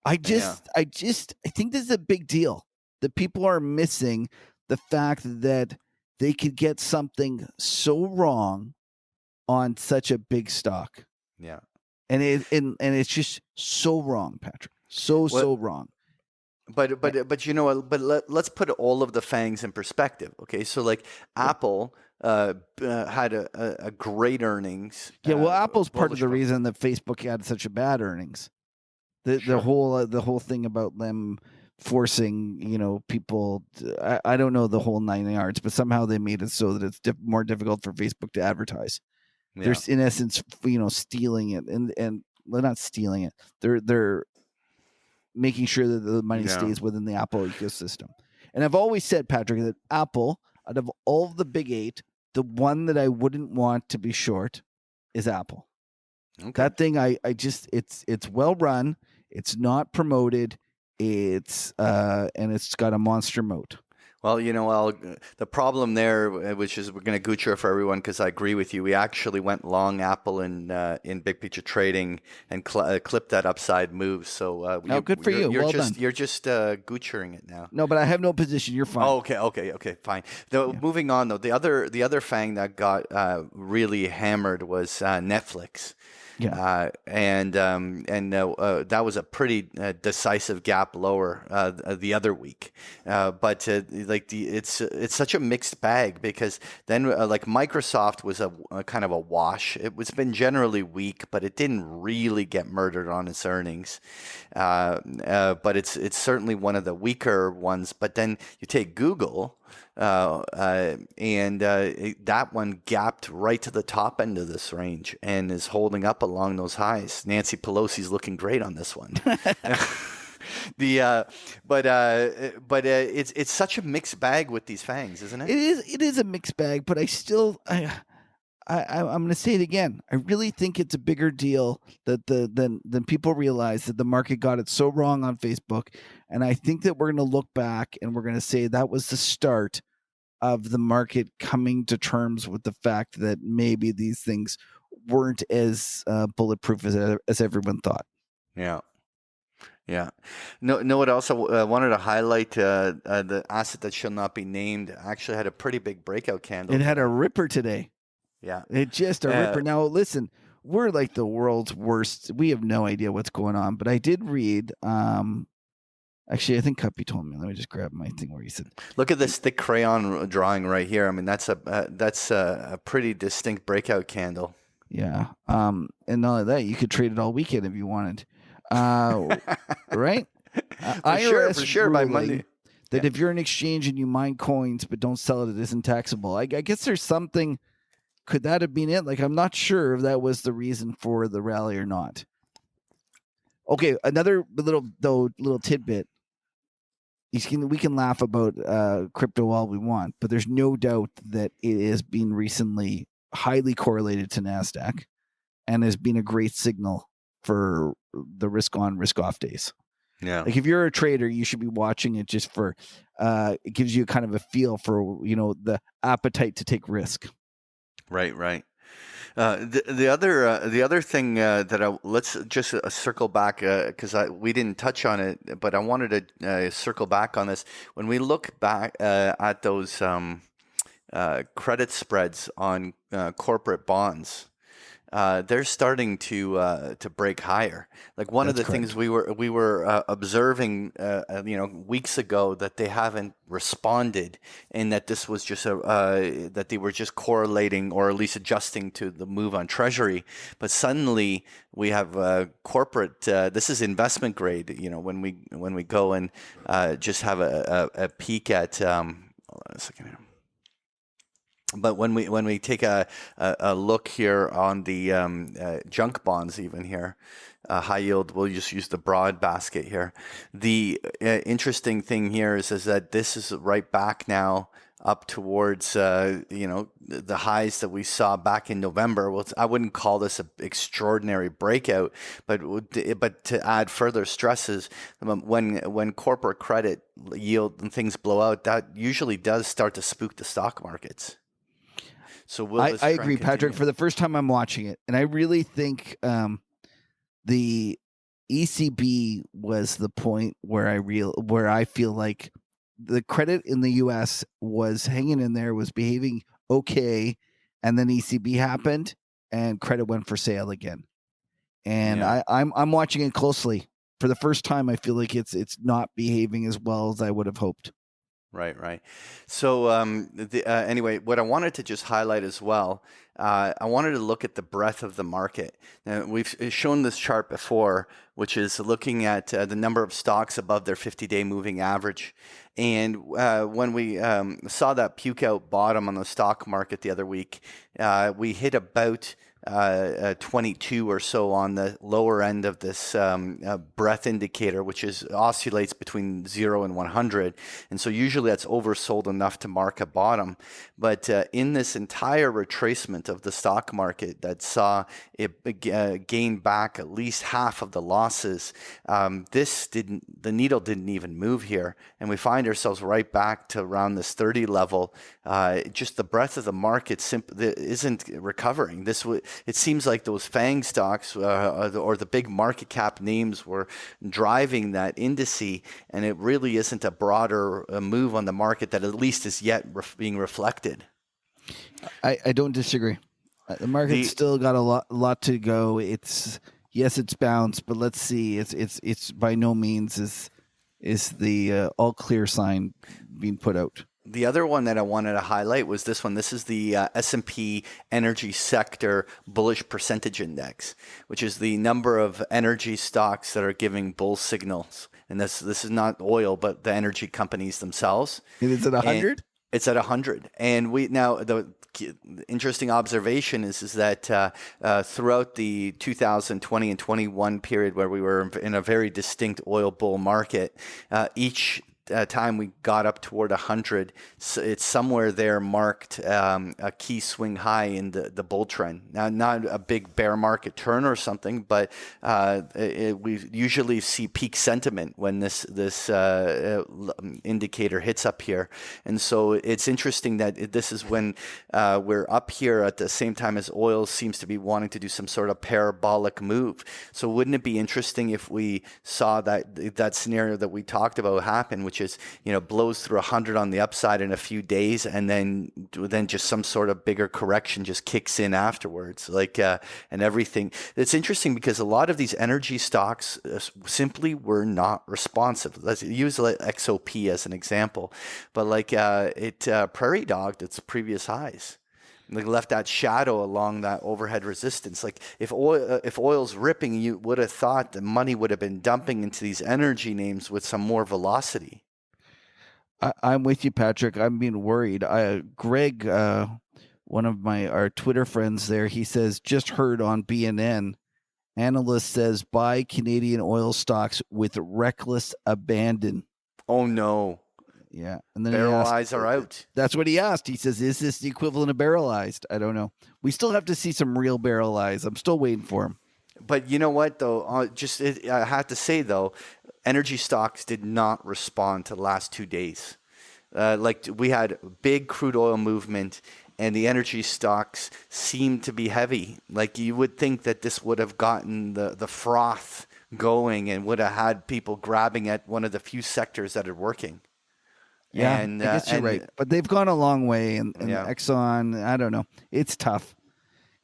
I think this is a big deal, that people are missing the fact that they could get something so wrong on such a big stock. Yeah. And it's just so wrong, Patrick. So wrong. But let's put all of the FANGs in perspective. Okay, so like Apple had a great earnings. Apple's part of the reason that Facebook had such a bad earnings. The whole thing about them forcing people. I don't know the whole 9 yards, but somehow they made it so that it's more difficult for Facebook to advertise. Yeah. They're in essence, stealing it, and they're not stealing it. They're making sure that the money stays within the Apple ecosystem. And I've always said, Patrick, that Apple, out of all of the big 8, the one that I wouldn't want to be short is Apple. Okay. That thing, it's well run. It's not promoted. And it's got a monster moat. Well, the problem there, which is we're going to Gucci for everyone, because I agree with you. We actually went long Apple in big picture trading and clipped that upside move. So good for you. Well done. You're just Gucciing it now. No, but I have no position. You're fine. Oh, okay, fine. Moving on though, the other FANG that got really hammered was Netflix. Yeah, that was a pretty decisive gap lower the other week, but it's such a mixed bag, because then like Microsoft was a kind of a wash. It's been generally weak, but it didn't really get murdered on its earnings. But it's certainly one of the weaker ones. But then you take Google. That one gapped right to the top end of this range and is holding up along those highs. Nancy Pelosi's looking great on this one. It's such a mixed bag with these FANGs, isn't it? It is a mixed bag, but I'm going to say it again. I really think it's a bigger deal than people realize, that the market got it so wrong on Facebook. And I think that we're going to look back and we're going to say that was the start of the market coming to terms with the fact that maybe these things weren't as bulletproof as everyone thought. Yeah. No. What else I wanted to highlight? The asset that shall not be named actually had a pretty big breakout candle. It had a ripper today. Yeah. It just a ripper. Now listen, we're like the world's worst. We have no idea what's going on. But I did read. Actually, I think Kuppy told me. Let me just grab my thing where he said, Look at this thick crayon drawing right here. I mean, that's a pretty distinct breakout candle. yeah. And not only that, you could trade it all weekend if you wanted. Right? For sure. By Monday. That if you're an exchange and you mine coins but don't sell it, it isn't taxable. I guess there's something. Could that have been it? Like, I'm not sure if that was the reason for the rally or not. Okay, another little tidbit. We can laugh about crypto all we want, but there's no doubt that it has been recently highly correlated to NASDAQ and has been a great signal for the risk on, risk off days. Yeah. Like if you're a trader, you should be watching it just for it gives you kind of a feel for, the appetite to take risk. Right. The other thing let's just circle back because we didn't touch on it, but I wanted to circle back on this. When we look back at those credit spreads on corporate bonds, they're starting to break higher. Like one of the things we were observing, weeks ago, that they haven't responded, and that this was just that they were just correlating or at least adjusting to the move on Treasury. But suddenly we have corporate. This is investment grade. When we go and just have a peek at. Hold on a second here. But when we take a look here on the junk bonds, even here, high yield, we'll just use the broad basket here. The interesting thing here is that this is right back now up towards the highs that we saw back in November. Well, I wouldn't call this an extraordinary breakout, but to add further stresses, when corporate credit yield and things blow out, that usually does start to spook the stock markets. So I agree, Patrick. For the first time, I'm watching it, and I really think the ECB was the point where I feel like the credit in the U.S. was hanging in there, was behaving okay, and then ECB happened, and credit went for sale again. And I'm watching it closely. For the first time, I feel like it's not behaving as well as I would have hoped. Right. So anyway, what I wanted to just highlight as well, I wanted to look at the breadth of the market. Now, we've shown this chart before, which is looking at the number of stocks above their 50-day moving average. And when we saw that puke out bottom on the stock market the other week, we hit about 22 or so on the lower end of this breadth indicator, which oscillates between 0 and 100. And so usually that's oversold enough to mark a bottom. But in this entire retracement of the stock market that saw it gain back at least half of the losses, the needle didn't even move here. And we find ourselves right back to around this 30 level. Just the breadth of the market isn't recovering. It seems like those FANG stocks or the big market cap names were driving that indice, and it really isn't a broader move on the market that at least is yet being reflected. I don't disagree. The market's still got a lot to go. It's bounced, but let's see. It's by no means is the all clear sign being put out. The other one that I wanted to highlight was this one. This is the S&P Energy Sector Bullish Percentage Index, which is the number of energy stocks that are giving bull signals. And this is not oil, but the energy companies themselves. And it's at 100? It's at 100. And the interesting observation is that throughout the 2020 and 21 period where we were in a very distinct oil bull market, each time we got up toward 100, it's somewhere there marked a key swing high in the bull trend. Now, not a big bear market turn or something, but we usually see peak sentiment when this indicator hits up here. And so it's interesting that this is when we're up here at the same time as oil seems to be wanting to do some sort of parabolic move. So wouldn't it be interesting if we saw that scenario that we talked about happen, which just blows through 100 on the upside in a few days, and then just some sort of bigger correction just kicks in afterwards, and everything. It's interesting because a lot of these energy stocks simply were not responsive. Let's use XOP as an example, but prairie dogged its previous highs. Left that shadow along that overhead resistance. If oil's ripping, you would have thought the money would have been dumping into these energy names with some more velocity. I'm with you, Patrick. I'm being worried. Greg, one of our Twitter friends there, he says, just heard on BNN, analyst says buy Canadian oil stocks with reckless abandon. Oh no. Yeah. And then barrel eyes are out. That's what he asked. He says, is this the equivalent of barrelized? I don't know. We still have to see some real barrel eyes. I'm still waiting for him. But you know what, though? I have to say, though, energy stocks did not respond to the last 2 days. We had big crude oil movement, and the energy stocks seemed to be heavy. You would think that this would have gotten the froth going and would have had people grabbing at one of the few sectors that are working. Yeah, I guess you're right. But they've gone a long way, and Exxon, I don't know. It's tough.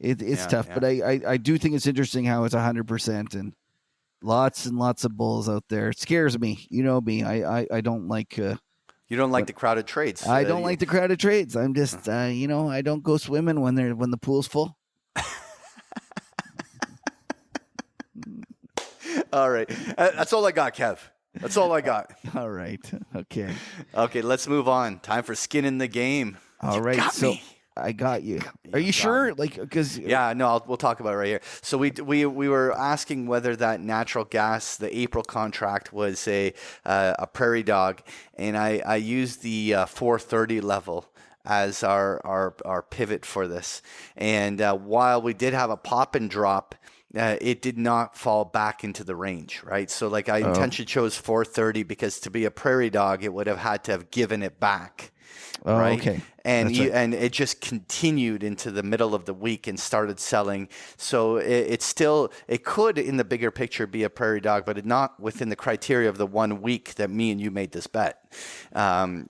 It's tough, but I do think it's interesting how it's 100% and lots of bulls out there. It scares me. You know me. I don't like. You don't like the crowded trades. I don't like the crowded trades. I'm just I don't go swimming when the pool's full. All right, that's all I got, Kev. That's all I got. All right. Okay. Okay, let's move on. Time for skin in the game. All right. So I got you. Are you sure? Because we'll talk about it right here. So we were asking whether that natural gas, the April contract, was a prairie dog, and I used the 430 level as our pivot for this. And while we did have a pop and drop, it did not fall back into the range, right? So I intentionally chose 430 because to be a prairie dog, it would have had to have given it back. Oh, right? Okay. And and it just continued into the middle of the week and started selling. So it could, in the bigger picture, be a prairie dog, but not within the criteria of the 1 week that me and you made this bet. So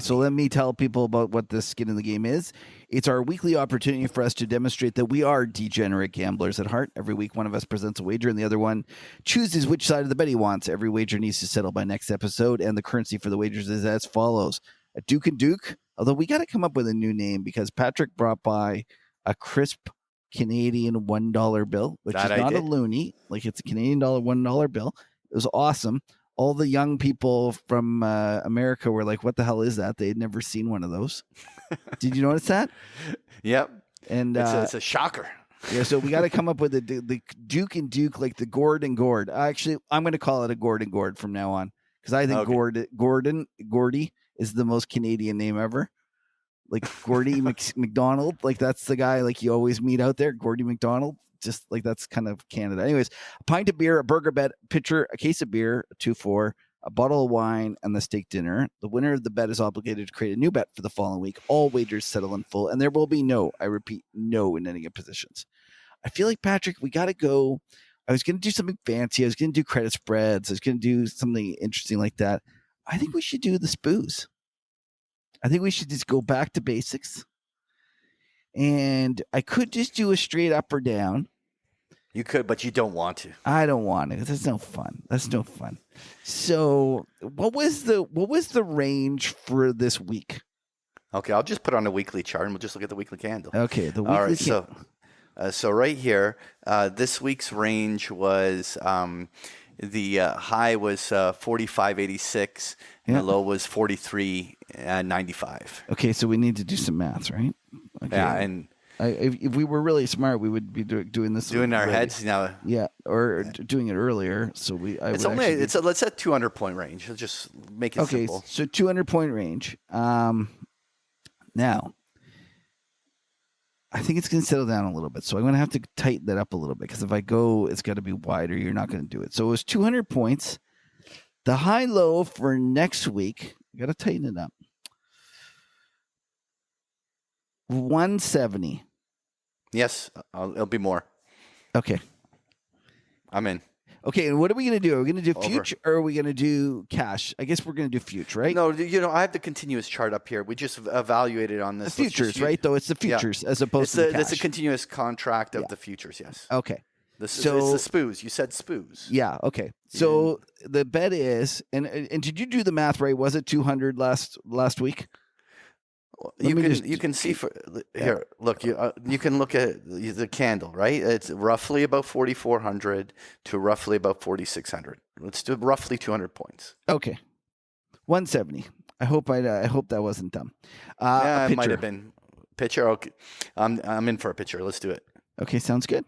let me tell people about what this skin in the game is. It's our weekly opportunity for us to demonstrate that we are degenerate gamblers at heart. Every week, one of us presents a wager, and the other one chooses which side of the bet he wants. Every wager needs to settle by next episode, and the currency for the wagers is as follows. A Duke and Duke, although we got to come up with a new name because Patrick brought by a crisp Canadian $1 bill, which is not a loonie. It's a Canadian $1 bill. It was awesome. All the young people from America were like, what the hell is that? They had never seen one of those. Did you notice that? Yep. And it's a shocker. Yeah, so we got to come up with the Duke and Duke, like the Gord and Gord. Actually, I'm going to call it a Gord and Gord from now on because I think Gordy is the most Canadian name ever. Like Gordy McDonald, that's the guy you always meet out there, Gordy McDonald. Just that's kind of Canada. Anyways, a pint of beer, a burger bet, pitcher, a case of beer, a 2-4, a bottle of wine, and the steak dinner. The winner of the bet is obligated to create a new bet for the following week. All wagers settle in full, and there will be no in any positions. I feel like, Patrick, we got to go. I was going to do something fancy. I was going to do credit spreads. I was going to do something interesting like that. I think we should do the spoos. I think we should just go back to basics. And I could just do a straight up or down. You could, but you don't want to. I don't want to. That's no fun. So, what was the range for this week? Okay, I'll just put on a weekly chart and we'll just look at the weekly candle. Okay, the weekly. All right, so right here, this week's range was the high was 45.86 and the low was 43.95. Okay, so we need to do some maths, right? Okay. Yeah, and if we were really smart, we would be doing this. Doing our heads now. Yeah, or doing it earlier. So let's set 200-point range. Let's just make it simple. Okay, so 200-point range. Now, I think it's going to settle down a little bit. So I'm going to have to tighten that up a little bit because if I go, it's got to be wider. You're not going to do it. So it was 200 points. The high low for next week, I got to tighten it up. 170. Yes, it'll be more. Okay. I'm in. Okay, and what are we going to do? Are we going to do Over. future or are we going to do cash? I guess we're going to do future, right? No, I have the continuous chart up here. We just evaluated on The this. Let's just futures, use- right? Though it's the futures as opposed It's to the a, cash. it's a continuous contract of the futures, yes. Okay. It's So- the SPOOs. You said SPOOs. Yeah. Okay. So the bet is, and did you do the math right? Was it 200 last week? You me can just- you can see here. Look, you can look at the candle, right? It's roughly about 4,400 to roughly about 4,600. Let's do roughly 200 points. Okay. 170. I hope that wasn't dumb. Yeah, A it might pitcher. have been pitcher. Okay, I'm in for a pitcher. Let's do it. Okay, sounds good.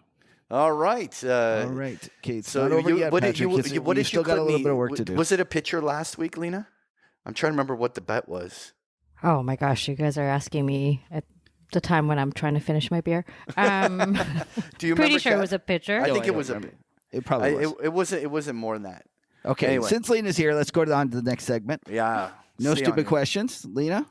All right. All right. Okay, it's So not over yet, what did Patrick. what did still you got a clip little me? bit of work to do. Was it a pitcher last week, Lena? I'm trying to remember what the bet was. Oh my gosh, you guys are asking me at the time when I'm trying to finish my beer. Do you Pretty remember? sure it Kev? was a pitcher. I No, think I it don't was a. remember. It probably was. It wasn't more than that. Okay, anyway. since Lena's here, let's go on to the next segment. Yeah. No See on stupid you. questions. Lena?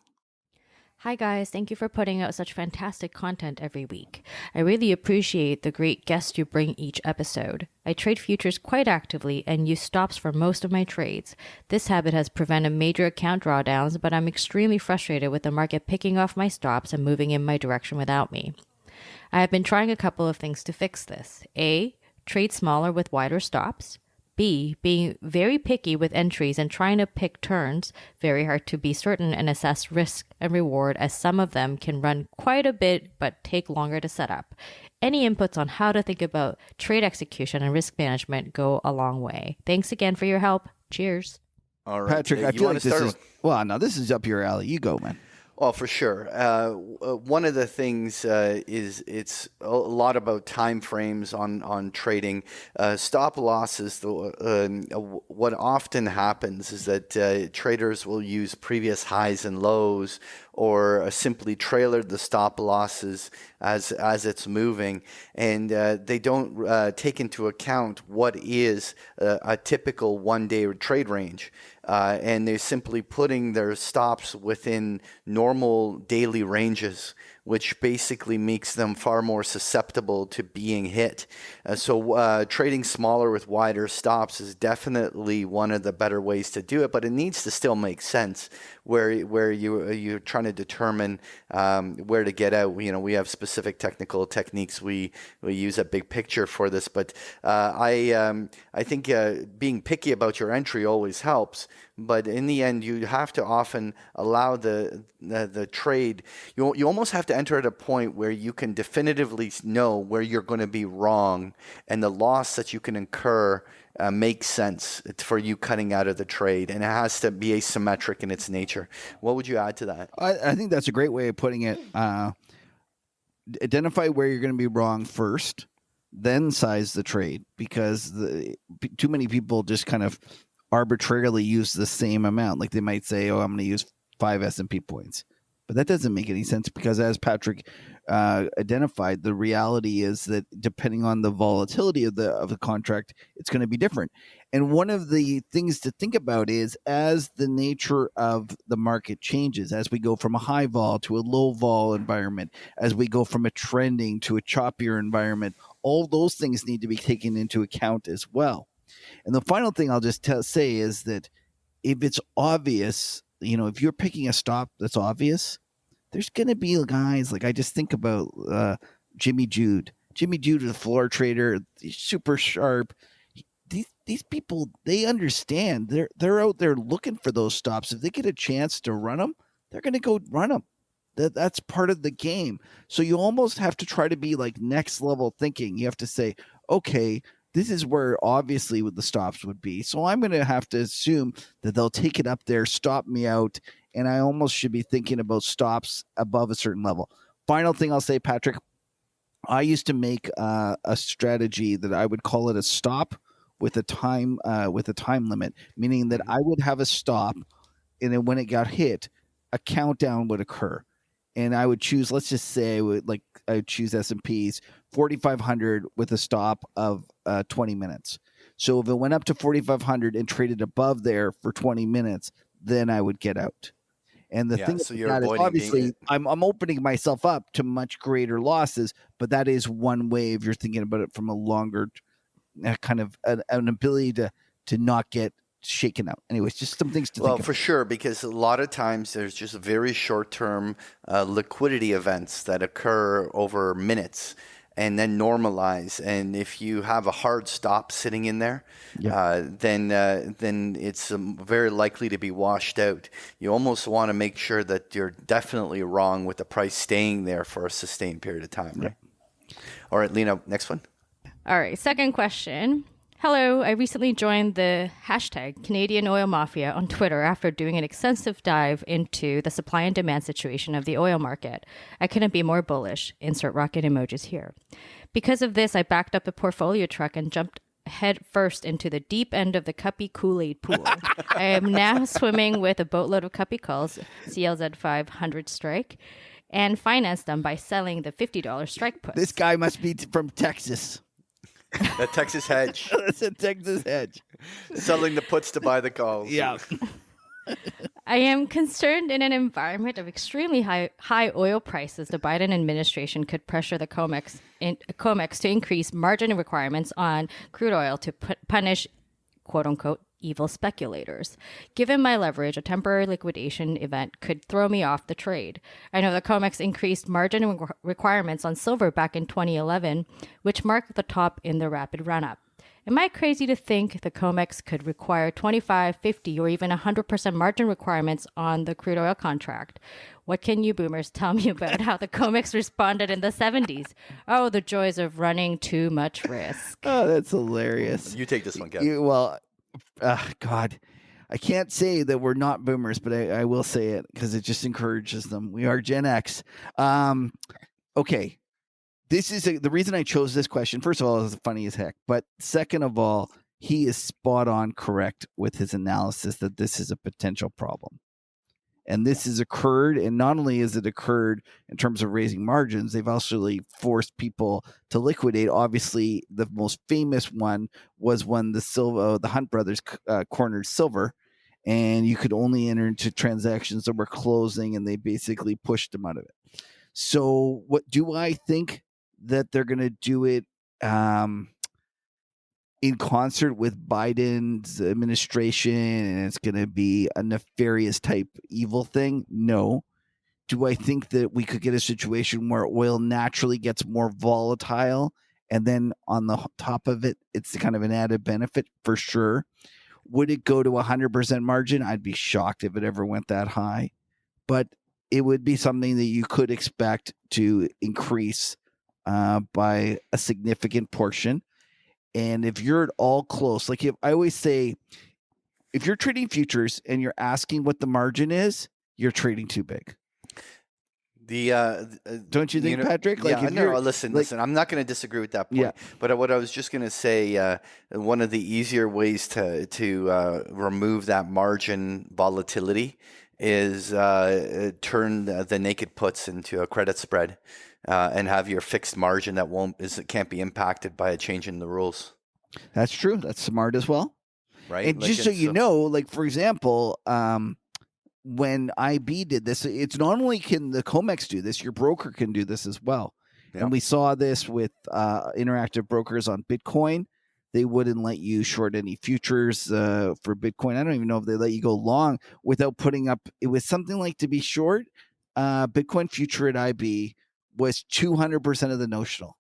Hi guys, thank you for putting out such fantastic content every week. I really appreciate the great guests you bring each episode. I trade futures quite actively and use stops for most of my trades. This habit has prevented major account drawdowns, but I'm extremely frustrated with the market picking off my stops and moving in my direction without me. I have been trying a couple of things to fix this. A, trade smaller with wider stops. B, being very picky with entries and trying to pick turns, very hard to be certain and assess risk and reward, as some of them can run quite a bit but take longer to set up. Any inputs on how to think about trade execution and risk management go a long way. Thanks again for your help. Cheers. All right. Patrick, I You feel wanna like this start is... Well, no, this is up your alley. You go, man. Well, for sure. One of the things is it's a lot about time frames on trading. Stop losses. What often happens is that traders will use previous highs and lows, or simply trailer the stop losses as it's moving, and they don't take into account what is a typical one-day trade range. And they're simply putting their stops within normal daily ranges, which basically makes them far more susceptible to being hit. So trading smaller with wider stops is definitely one of the better ways to do it, but it needs to still make sense where you're trying to determine where to get out. We have specific technical techniques we use a big picture for this, but I think being picky about your entry always helps. But in the end, you have to often allow the trade. You almost have to enter at a point where you can definitively know where you're going to be wrong, and the loss that you can incur makes sense for you cutting out of the trade, and it has to be asymmetric in its nature. What would you add to that? I think that's a great way of putting it. Identify where you're going to be wrong first, then size the trade, because too many people just kind of arbitrarily use the same amount. Like they might say, "Oh, I'm going to use 5 S&P points," but that doesn't make any sense, because as Patrick identified, the reality is that depending on the volatility of the contract, it's going to be different. And one of the things to think about is, as the nature of the market changes, as we go from a high vol to a low vol environment, as we go from a trending to a choppier environment, all those things need to be taken into account as well. And the final thing I'll just say is that if it's obvious, if you're picking a stop that's obvious, there's going to be guys like, I just think about Jimmy Jude. Jimmy Jude is a floor trader. He's super sharp. These people, they understand. They're out there looking for those stops. If they get a chance to run them, they're going to go run them. That's part of the game. So you almost have to try to be like next level thinking. You have to say, okay, this is where obviously what the stops would be. So I'm going to have to assume that they'll take it up there, stop me out, and I almost should be thinking about stops above a certain level. Final thing I'll say, Patrick, I used to make a strategy that I would call it a stop with a time limit, meaning that I would have a stop, and then when it got hit, a countdown would occur. And I would choose, let's just say, I would choose S&P's 4,500 with a stop of 20 minutes. So if it went up to 4,500 and traded above there for 20 minutes, then I would get out. And the thing so you're that is, avoiding obviously, I'm opening myself up to much greater losses, but that is one way if you're thinking about it from a longer kind of an ability to not get shaken out. Anyways, just some things to think Well, of. for sure, because a lot of times there's just very short-term liquidity events that occur over minutes and then normalize. And if you have a hard stop sitting in there, then it's very likely to be washed out. You almost want to make sure that you're definitely wrong with the price staying there for a sustained period of time, right? All right, Lena, next one. All right, second question. Hello, I recently joined the hashtag Canadian Oil Mafia on Twitter after doing an extensive dive into the supply and demand situation of the oil market. I couldn't be more bullish. Insert rocket emojis here. Because of this, I backed up a portfolio truck and jumped head first into the deep end of the Kuppy Kool-Aid pool. I am now swimming with a boatload of Kuppy calls, CLZ 500 strike, and financed them by selling the $50 strike puts. This guy must be from Texas. The Texas hedge. That's a Texas hedge. Selling the puts to buy the calls. Yeah. I am concerned in an environment of extremely high oil prices, the Biden administration could pressure the COMEX to increase margin requirements on crude oil to punish, quote unquote, evil speculators. Given my leverage, a temporary liquidation event could throw me off the trade. I know the COMEX increased margin requirements on silver back in 2011, which marked the top in the rapid run-up. Am I crazy to think the COMEX could require 25, 50, or even 100% margin requirements on the crude oil contract? What can you boomers tell me about how the COMEX responded in the 70s? Oh, the joys of running too much risk. Oh, that's hilarious. You take this one, Kevin. God, I can't say that we're not boomers, but I will say it because it just encourages them. We are Gen X. Okay. This is the reason I chose this question. First of all, it's funny as heck. But second of all, he is spot on correct with his analysis that this is a potential problem. And this has occurred. And not only has it occurred in terms of raising margins, they've also forced people to liquidate. Obviously, the most famous one was when the Hunt brothers cornered silver. And you could only enter into transactions that were closing, and they basically pushed them out of it. So what do I think that they're going to do it in concert with Biden's administration and it's going to be a nefarious type evil thing? No. Do I think that we could get a situation where oil naturally gets more volatile and then on the top of it, it's kind of an added benefit? For sure. Would it go to 100% margin? I'd be shocked if it ever went that high. But it would be something that you could expect to increase by a significant portion. And if you're at all close, like I always say, if you're trading futures and you're asking what the margin is, you're trading too big. Don't you think, Patrick? Like, listen. I'm not going to disagree with that point. Yeah. But what I was just going to say, one of the easier ways to remove that margin volatility is turn the naked puts into a credit spread. And have your fixed margin that can't be impacted by a change in the rules. That's true. That's smart as well. Right. And just so you know, like, for example, when IB did this, it's not only can the COMEX do this, your broker can do this as well. Yep. And we saw this with Interactive Brokers on Bitcoin. They wouldn't let you short any futures for Bitcoin. I don't even know if they let you go long without putting up. It was something like, to be short, Bitcoin future at IB was 200% of the notional.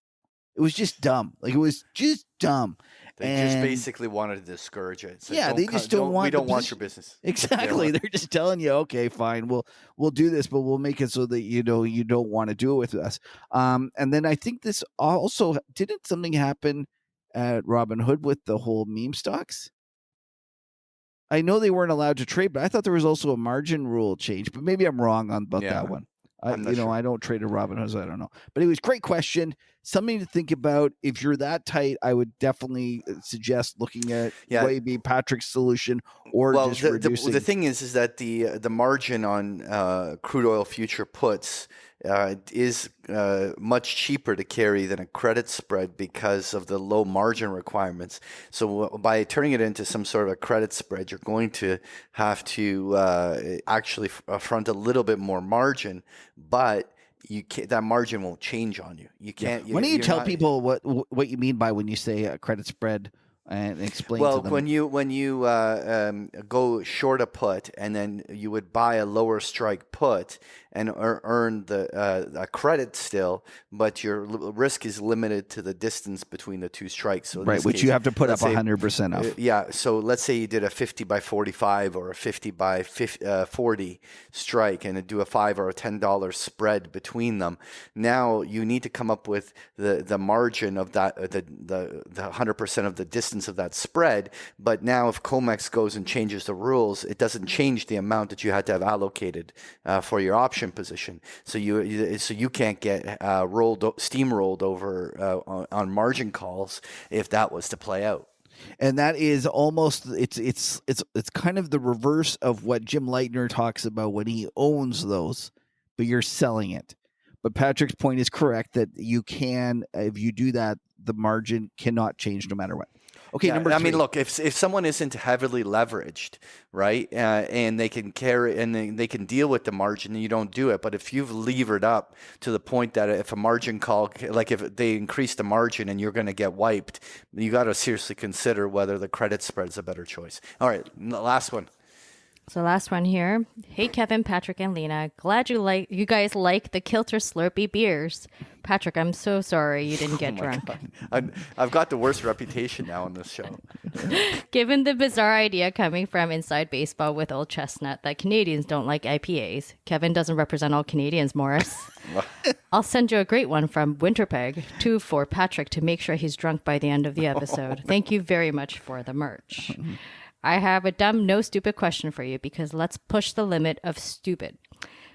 It was just dumb. Like, it was just dumb. They just basically wanted to discourage it. So yeah, they just don't want. We don't want your business. Exactly. They're just telling you, okay, fine, we'll do this, but we'll make it so that you don't want to do it with us. And then I think this also didn't something happen at Robinhood with the whole meme stocks. I know they weren't allowed to trade, but I thought there was also a margin rule change. But maybe I'm wrong about that one. I don't trade at Robinhood, so I don't know. But it was a great question. Something to think about. If you're that tight, I would definitely suggest looking at maybe Patrick's solution or just reducing. The thing is that the margin on crude oil future puts is much cheaper to carry than a credit spread because of the low margin requirements. So by turning it into some sort of a credit spread, you're going to have to actually front a little bit more margin, but that margin won't change on you. You can't. Why don't you you're tell not- people what you mean by when you say a credit spread and explain Well, to them? when you go short a put, and then you would buy a lower strike put and earn a credit still, but your risk is limited to the distance between the two strikes. So in Right, this which case, you have to put up let's say, 100% of. Yeah. So let's say you did a 50 by 45 or a 50 by 40 strike, and do a $5 or a $10 spread between them. Now you need to come up with the margin of that, the 100% of the distance of that spread. But now if COMEX goes and changes the rules, it doesn't change the amount that you had to have allocated for your option position. So you can't get steamrolled over on margin calls if that was to play out. And that is almost it's kind of the reverse of what Jim Leitner talks about when he owns those, but you're selling it. But Patrick's point is correct that you can, if you do that, the margin cannot change no matter what. Okay, Yeah, number 3. I mean, look, if someone isn't heavily leveraged, right, and they can carry and they can deal with the margin, you don't do it. But if you've levered up to the point that if a margin call, like if they increase the margin and you're going to get wiped, you got to seriously consider whether the credit spread is a better choice. All right, last one. So last one here. Hey, Kevin, Patrick, and Lena. Glad you guys like the Kilter Slurpee beers. Patrick, I'm so sorry you didn't get drunk. I've got the worst reputation now on this show. Given the bizarre idea coming from Inside Baseball with Old Chestnut that Canadians don't like IPAs, Kevin doesn't represent all Canadians, Morris. I'll send you a great one from Winterpeg, 2 for Patrick to make sure he's drunk by the end of the episode. Thank you very much for the merch. I have a dumb, no stupid question for you because let's push the limit of stupid.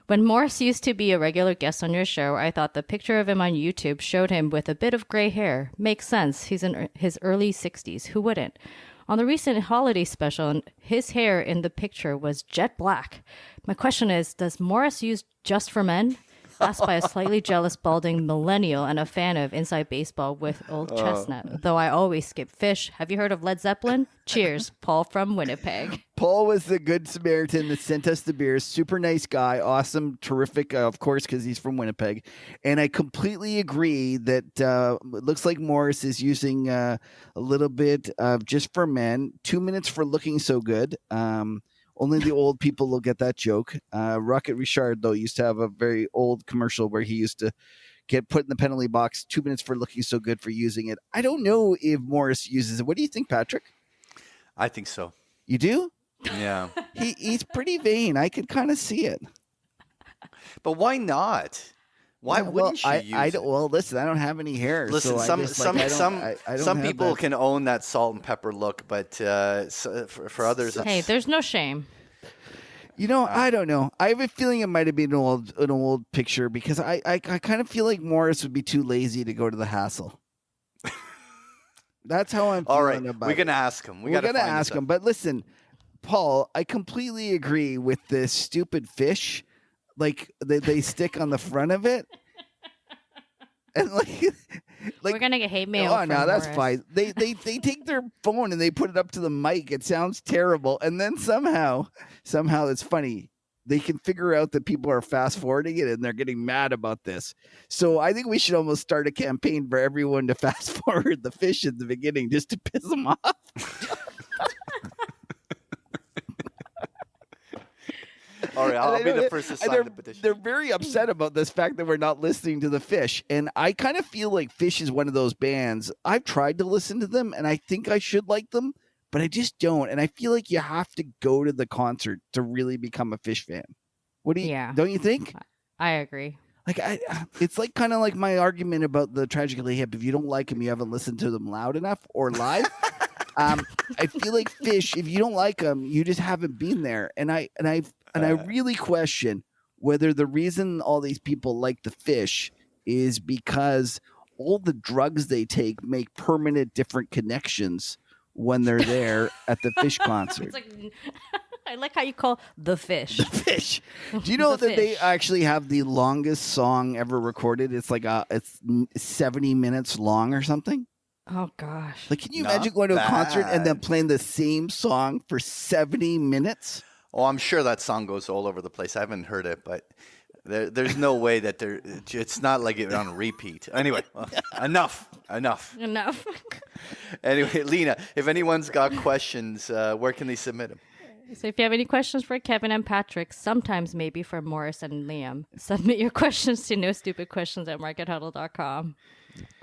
When Morris used to be a regular guest on your show, I thought the picture of him on YouTube showed him with a bit of gray hair. Makes sense. He's in his early 60s. Who wouldn't? On the recent holiday special, his hair in the picture was jet black. My question is, does Morris use Just for Men? Asked by a slightly jealous balding millennial and a fan of Inside Baseball with Old Chestnut. Though I always skip fish. Have you heard of Led Zeppelin? Cheers, Paul from Winnipeg. Paul was the good Samaritan that sent us the beers. Super nice guy. Awesome. Terrific, of course, because he's from Winnipeg. And I completely agree that it looks like Morris is using a little bit of Just for Men. 2 minutes for looking so good. Only the old people will get that joke. Rocket Richard, though, used to have a very old commercial where he used to get put in the penalty box. 2 minutes for looking so good for using it. I don't know if Morris uses it. What do you think, Patrick? I think so. You do? Yeah. He's pretty vain. I could kind of see it. But why not? Why wouldn't you use it? Well, listen, I don't have any hair. Listen, so some people can own that salt and pepper look, but for others, Hey, there's no shame. You know, I don't know. I have a feeling it might have been an old picture because I kind of feel like Morris would be too lazy to go to the hassle. That's how I'm feeling all right. about We're it. gonna ask him. We're gonna ask him. But listen, Paul, I completely agree with this stupid fish. Like they stick on the front of it, and like we're gonna get hate mail. Oh from no, that's Morris. fine. They take their phone and they put it up to the mic. It sounds terrible, and then somehow it's funny. They can figure out that people are fast forwarding it and they're getting mad about this. So I think we should almost start a campaign for everyone to fast forward the fish at the beginning just to piss them off. All right, I'll be the first to sign the petition. They're very upset about this fact that we're not listening to the Fish. And I kind of feel like Fish is one of those bands. I've tried to listen to them and I think I should like them, but I just don't. And I feel like you have to go to the concert to really become a Fish fan. Don't you think? I agree. Like it's like kind of like my argument about the Tragically Hip. If you don't like them, you haven't listened to them loud enough or live. I feel like Fish, if you don't like them, you just haven't been there. And I really question whether the reason all these people like the Fish is because all the drugs they take make permanent different connections when they're there at the Fish concert. It's like, I like how you call the Fish. The Fish. Do you know The that they Fish. actually have the longest song ever recorded? It's like it's 70 minutes long or something. Oh gosh. Like, can you Not imagine going to a concert and then bad. playing the same song for 70 minutes? Oh, I'm sure that song goes all over the place. I haven't heard it, but There's no way that it's not like it's on repeat. Anyway, enough. Anyway, Lena, if anyone's got questions, where can they submit them? So if you have any questions for Kevin and Patrick, sometimes maybe for Morris and Liam, submit your questions to nostupidquestions@markethuddle.com.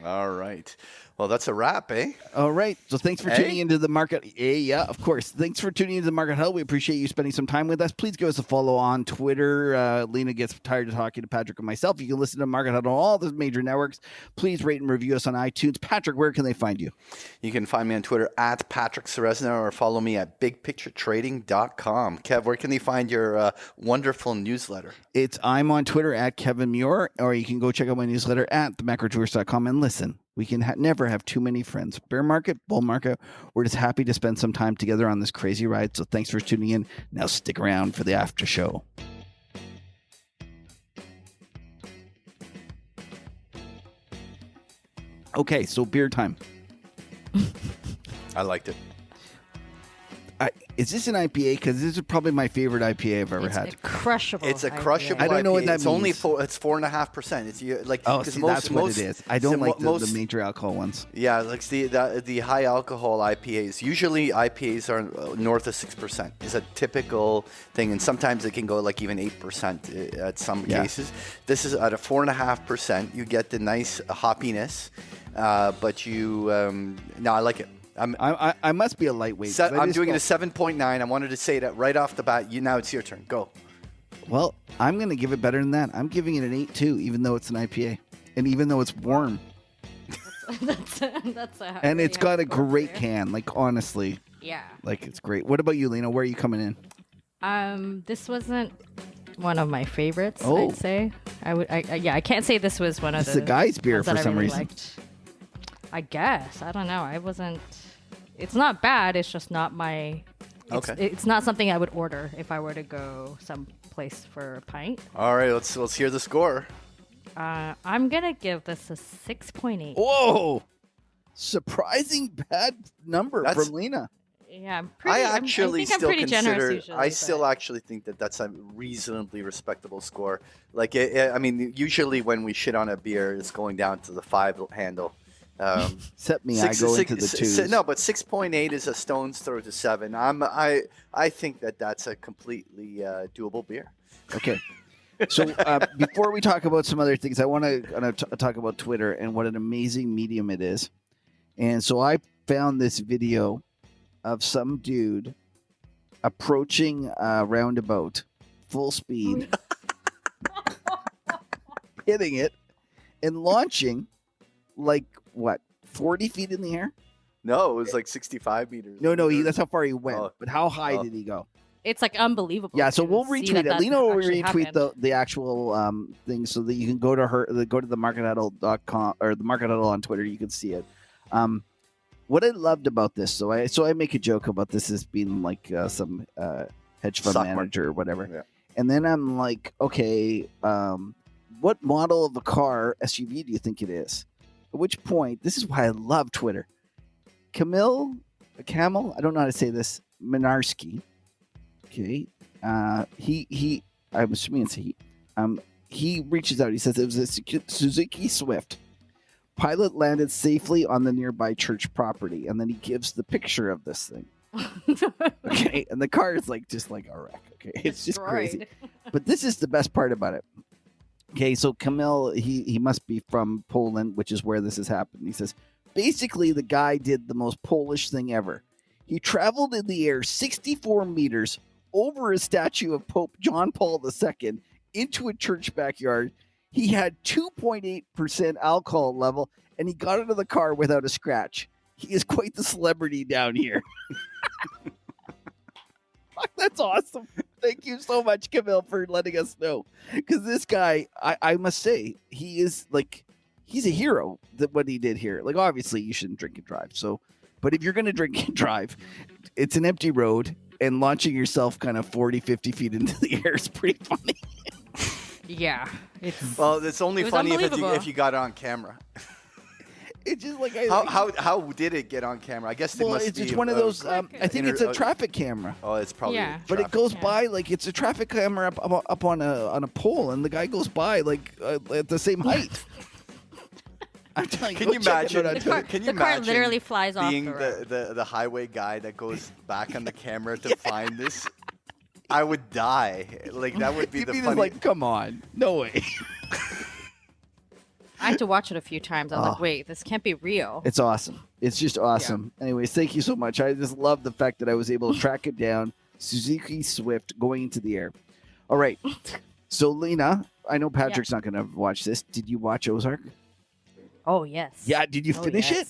All right. Well, that's a wrap, eh? All right. So thanks for tuning into the Market. Yeah, of course. Thanks for tuning into the Market Huddle. We appreciate you spending some time with us. Please give us a follow on Twitter. Lena gets tired of talking to Patrick and myself. You can listen to Market Huddle on all the major networks. Please rate and review us on iTunes. Patrick, where can they find you? You can find me on Twitter at Patrick Ceresna or follow me at bigpicturetrading.com. Kev, where can they find your wonderful newsletter? I'm on Twitter at Kevin Muir, or you can go check out my newsletter at themacrotourist.com. And listen, we can never have too many friends. Bear market, bull market, we're just happy to spend some time together on this crazy ride. So thanks for tuning in. Now stick around for the after show. Okay, so beer time. I liked it. Is this an IPA? Because this is probably my favorite IPA I've ever had. It's crushable. It's a crushable I don't know IPA. what that it's means. Only 4.5%. It's like See, that's what it is. I don't like the major alcohol ones. Yeah, like the high alcohol IPAs. Usually IPAs are north of 6%. It's a typical thing, and sometimes it can go like even 8% at some cases. This is at a 4.5%. You get the nice hoppiness, but you no, I like it. I must be a lightweight. I'm doing it a 7.9. I wanted to say that right off the bat. Now it's your turn. Go. Well, I'm going to give it better than that. I'm giving it an 8.2, even though it's an IPA, and even though it's warm. that's and it's got a great can. Like honestly, yeah. Like it's great. What about you, Lena? Where are you coming in? This wasn't one of my favorites. Oh. I'd say I can't say this was one of It's a guy's beer ones for that some I really reason. liked. I guess I don't know. I wasn't. It's not bad. It's just not my. It's not something I would order if I were to go someplace for a pint. All right, let's hear the score. I'm gonna give this a 6.8. Whoa! Surprising bad number from Lena. Yeah, I'm I pretty generous usually. I still actually think that that's a reasonably respectable score. Like, I mean, usually when we shit on a beer, it's going down to the 5 handle. Except me, I go into the 2s. No, but 6.8 is a stone's throw to 7. I think that's a completely doable beer. Okay. So before we talk about some other things, I want to talk about Twitter and what an amazing medium it is. And so I found this video of some dude approaching a roundabout full speed, hitting it, and launching like, what, 40 feet in the air? No, it was like 65 meters. No, that's how far he went. But how high did he go? It's like unbelievable. Yeah, so we'll retweet it. Lena will retweet happened. the actual thing so that you can go to the markethuddle.com or the Market Huddle on Twitter. You can see it. What I loved about this, so I make a joke about this as being like some hedge fund manager or whatever. Yeah. And then I'm like, okay, what model of a car SUV do you think it is? At which point, this is why I love Twitter. Camil, I don't know how to say this, Minarski. Okay. I'm assuming it's he. He reaches out. He says it was a Suzuki Swift. Pilot landed safely on the nearby church property, and then he gives the picture of this thing. Okay, and the car is just like a wreck. Okay, it's just crazy. But this is the best part about it. Okay, so Camille, he must be from Poland, which is where this has happened. He says, basically, the guy did the most Polish thing ever. He traveled in the air 64 meters over a statue of Pope John Paul II into a church backyard. He had 2.8% alcohol level, and he got into the car without a scratch. He is quite the celebrity down here. That's awesome. Thank you so much, Camille, for letting us know. Because this guy, I must say, he is he's a hero that what he did here. Like, obviously, you shouldn't drink and drive. But if you're going to drink and drive, it's an empty road, and launching yourself kind of 40, 50 feet into the air is pretty funny. Yeah. It's only funny if you got it on camera. It's just like How did it get on camera? I guess it must it's be just one of those. I think it's a traffic camera. Oh, it's probably. Yeah. But it goes Yeah. by like it's a traffic camera up on a pole, and the guy goes by like at the same height. I'm telling Can you imagine? Can you The car imagine literally flies off being the road. the highway guy that goes back on the camera to find this? I would die. Like that would be You'd the be funny. just like, come on, no way. I had to watch it a few times. I was like, wait, this can't be real. It's awesome. It's just awesome. Anyways, thank you so much. I just love the fact that I was able to track it down. Suzuki Swift going into the air. All right. So, Lena, I know Patrick's not going to watch this. Did you watch Ozark? Oh, yes. Yeah. Did you finish it?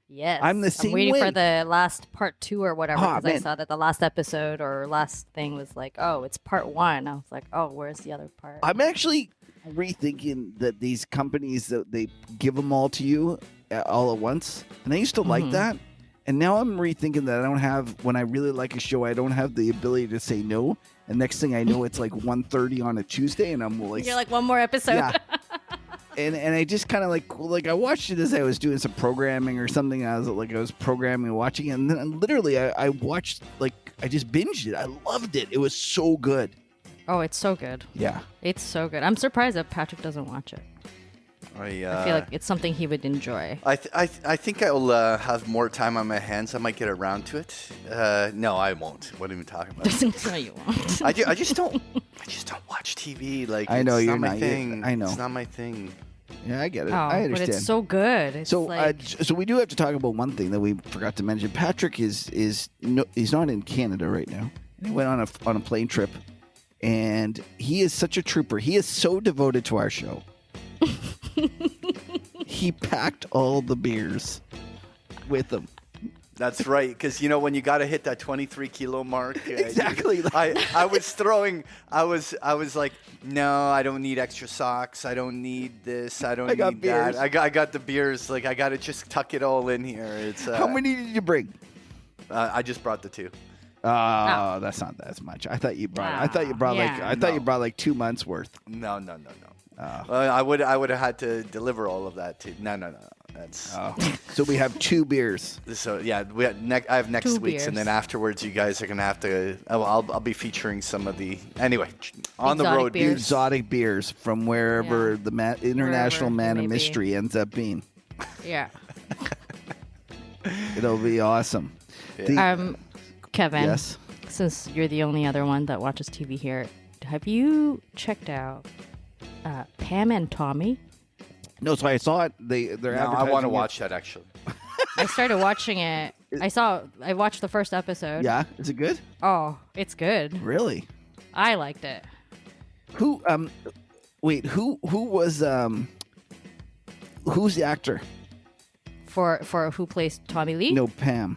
Yes. I'm the same waiting way. for the last part 2 or whatever Oh, because I man. saw that the last episode or last thing was like, oh, it's part 1. I was like, oh, where's the other part? I'm actually rethinking that these companies that they give them all to you all at once, and I used to like that, and now I'm rethinking that I don't have when I really like a show, I don't have the ability to say no. And next thing I know, it's like 1:30 on a Tuesday, and I'm like, You're like, one more episode. yeah. And I just kind of like I watched it as I was doing some programming or something. I was programming and watching it, and then literally I watched I just binged it. I loved it. It was so good. Oh, it's so good. Yeah. It's so good. I'm surprised that Patrick doesn't watch it. I feel like it's something he would enjoy. I think I'll have more time on my hands. I might get around to it. No, I won't. What are you talking about? No, you won't. I just don't watch TV. Like I know it's you're not my not. thing. I know. It's not my thing. Yeah, I get it. Oh, I understand. but it's so good. It's So, like, so we do have to talk about one thing that we forgot to mention. Patrick he's not in Canada right now. He went on a plane trip, and he is such a trooper. He is so devoted to our show. He packed all the beers with him. That's right, because when you got to hit that 23 kilo mark. Exactly. I was throwing. I was like, no, I don't need extra socks. I don't need this. I don't I got need beers. that. I got the beers. Like I got to just tuck it all in here. It's How many did you bring? I just brought the 2. Oh, that's not that much. I thought you brought. I thought you brought you brought like 2 months worth. No. I would have had to deliver all of that too. No. That's So we have 2 beers. so yeah. I have next 2 week's, and then beers. afterwards, you guys are gonna have to. I'll be featuring some of the on the Exotic road beers. Exotic beers from wherever the international Wherever man it of may be. mystery ends up being. yeah. It'll be awesome. Kevin, Yes. since you're the only other one that watches TV here, have you checked out Pam and Tommy? No, so I saw it. They're No, I advertising want to it. watch that actually. I started watching it. I watched the first episode. Yeah, is it good? Oh, it's good. Really? I liked it. Who? Wait. Who was? Who's the actor? For who plays Tommy Lee? No, Pam.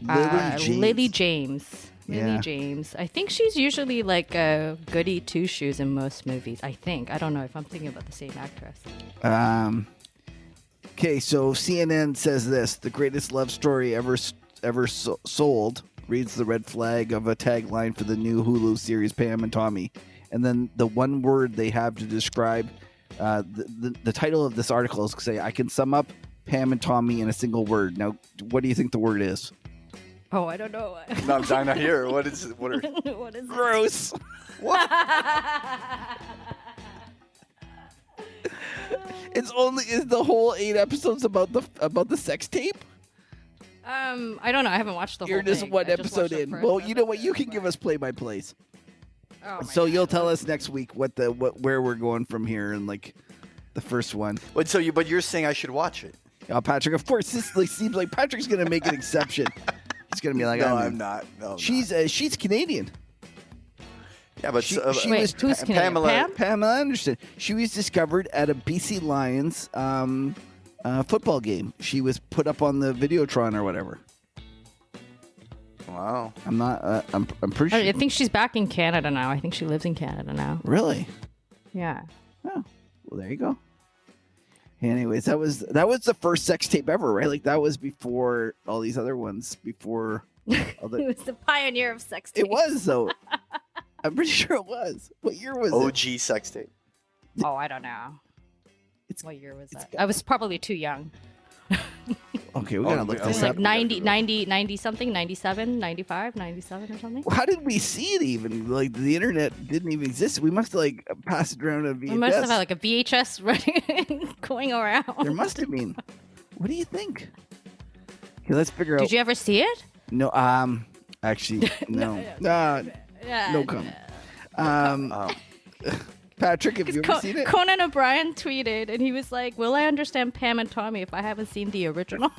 Lily James. Lily James. Lily Yeah. James. I think she's usually like a goody two shoes in most movies. I think. I don't know if I'm thinking about the same actress. Okay, so CNN says this: the greatest love story ever sold. Reads the red flag of a tagline for the new Hulu series Pam and Tommy, and then the one word they have to describe the title of this article is say, "I can sum up Pam and Tommy in a single word." Now, what do you think the word is? Oh, I don't know. No, I'm dying to hear. What is? What are? What is it? Gross. Is the whole 8 episodes about the sex tape? I don't know. I haven't watched the You're whole just thing. one I just episode watched the in. first Well, you know what? episode, You can but- give us play-by-plays. Oh my So God. you'll tell us next week where we're going from here and like the first one. But you're saying I should watch it? Patrick, of course, this seems like Patrick's gonna make an exception. He's gonna be like, No, I'm not. No, I'm She's Canadian. not. Yeah, but She Wait, was who's Canadian? Pamela. Pamela Anderson. She was discovered at a BC Lions football game. She was put up on the Videotron or whatever. Wow. I'm not. I'm pretty sure. I think she's back in Canada now. I think she lives in Canada now. Really? Yeah. Oh, well, there you go. Anyways, that was the first sex tape ever, right? Like that was before all these other ones. Before all He the, was the pioneer of sex it tapes. was though. I'm pretty sure it was. What year was it? OG sex tape. Oh, I don't know. It's- What year was that? got- I was probably too young. Okay, we gotta look It's this like up. 90 something, 97, 95, 97 or something. How did we see it even? Like the internet didn't even exist. We must have like passed it around on VHS. We must have had like a VHS running going around. There must have been. What do you think? Okay, let's figure out. Did you ever see it? No, actually, no. No comment. Patrick, have you ever seen it? Conan O'Brien tweeted, and he was like, "Will I understand Pam and Tommy if I haven't seen the original?"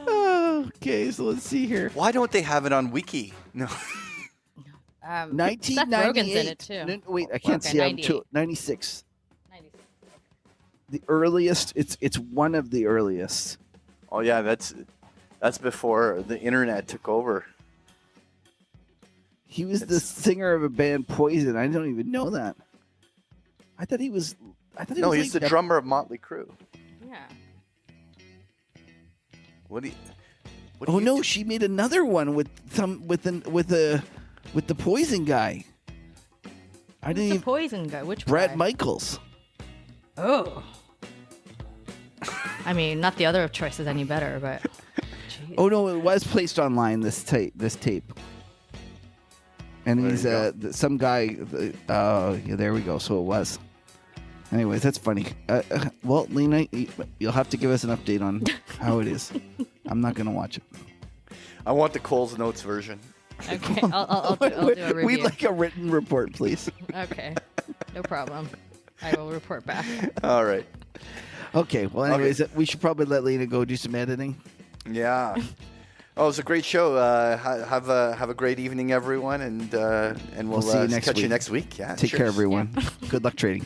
Okay, so let's see here. Why don't they have it on Wiki? No. Seth 1998. Rogen's in it too. No, wait, I can't Okay, see. I'm 98. too, 96. The earliest. It's one of the earliest. Oh yeah, that's before the internet took over. He was the singer of a band Poison. I don't even know that. I thought he was. No, was he's like the drummer of Motley Crue. Yeah. What do you? Oh no, she made another one with the Poison guy. I Who's didn't the even. Poison guy? Which Brad guy? Michaels. Oh. I mean, not the other choices any better, but. Jeez. Oh no, it was placed online. This tape. And There he's you go. some guy. Yeah, there we go. So it was. Anyways, that's funny. Well, Lena, you'll have to give us an update on how it is. I'm not gonna watch it. I want the Cole's Notes version. Okay, I'll do a review. We'd like a written report, please. Okay, no problem. I will report back. All right. Okay. Well, anyways, we should probably let Lena go do some editing. Yeah. Oh, it was a great show. Have a great evening, everyone, and we'll see you next catch you week. next week. Yeah. Take care, everyone. Good luck trading.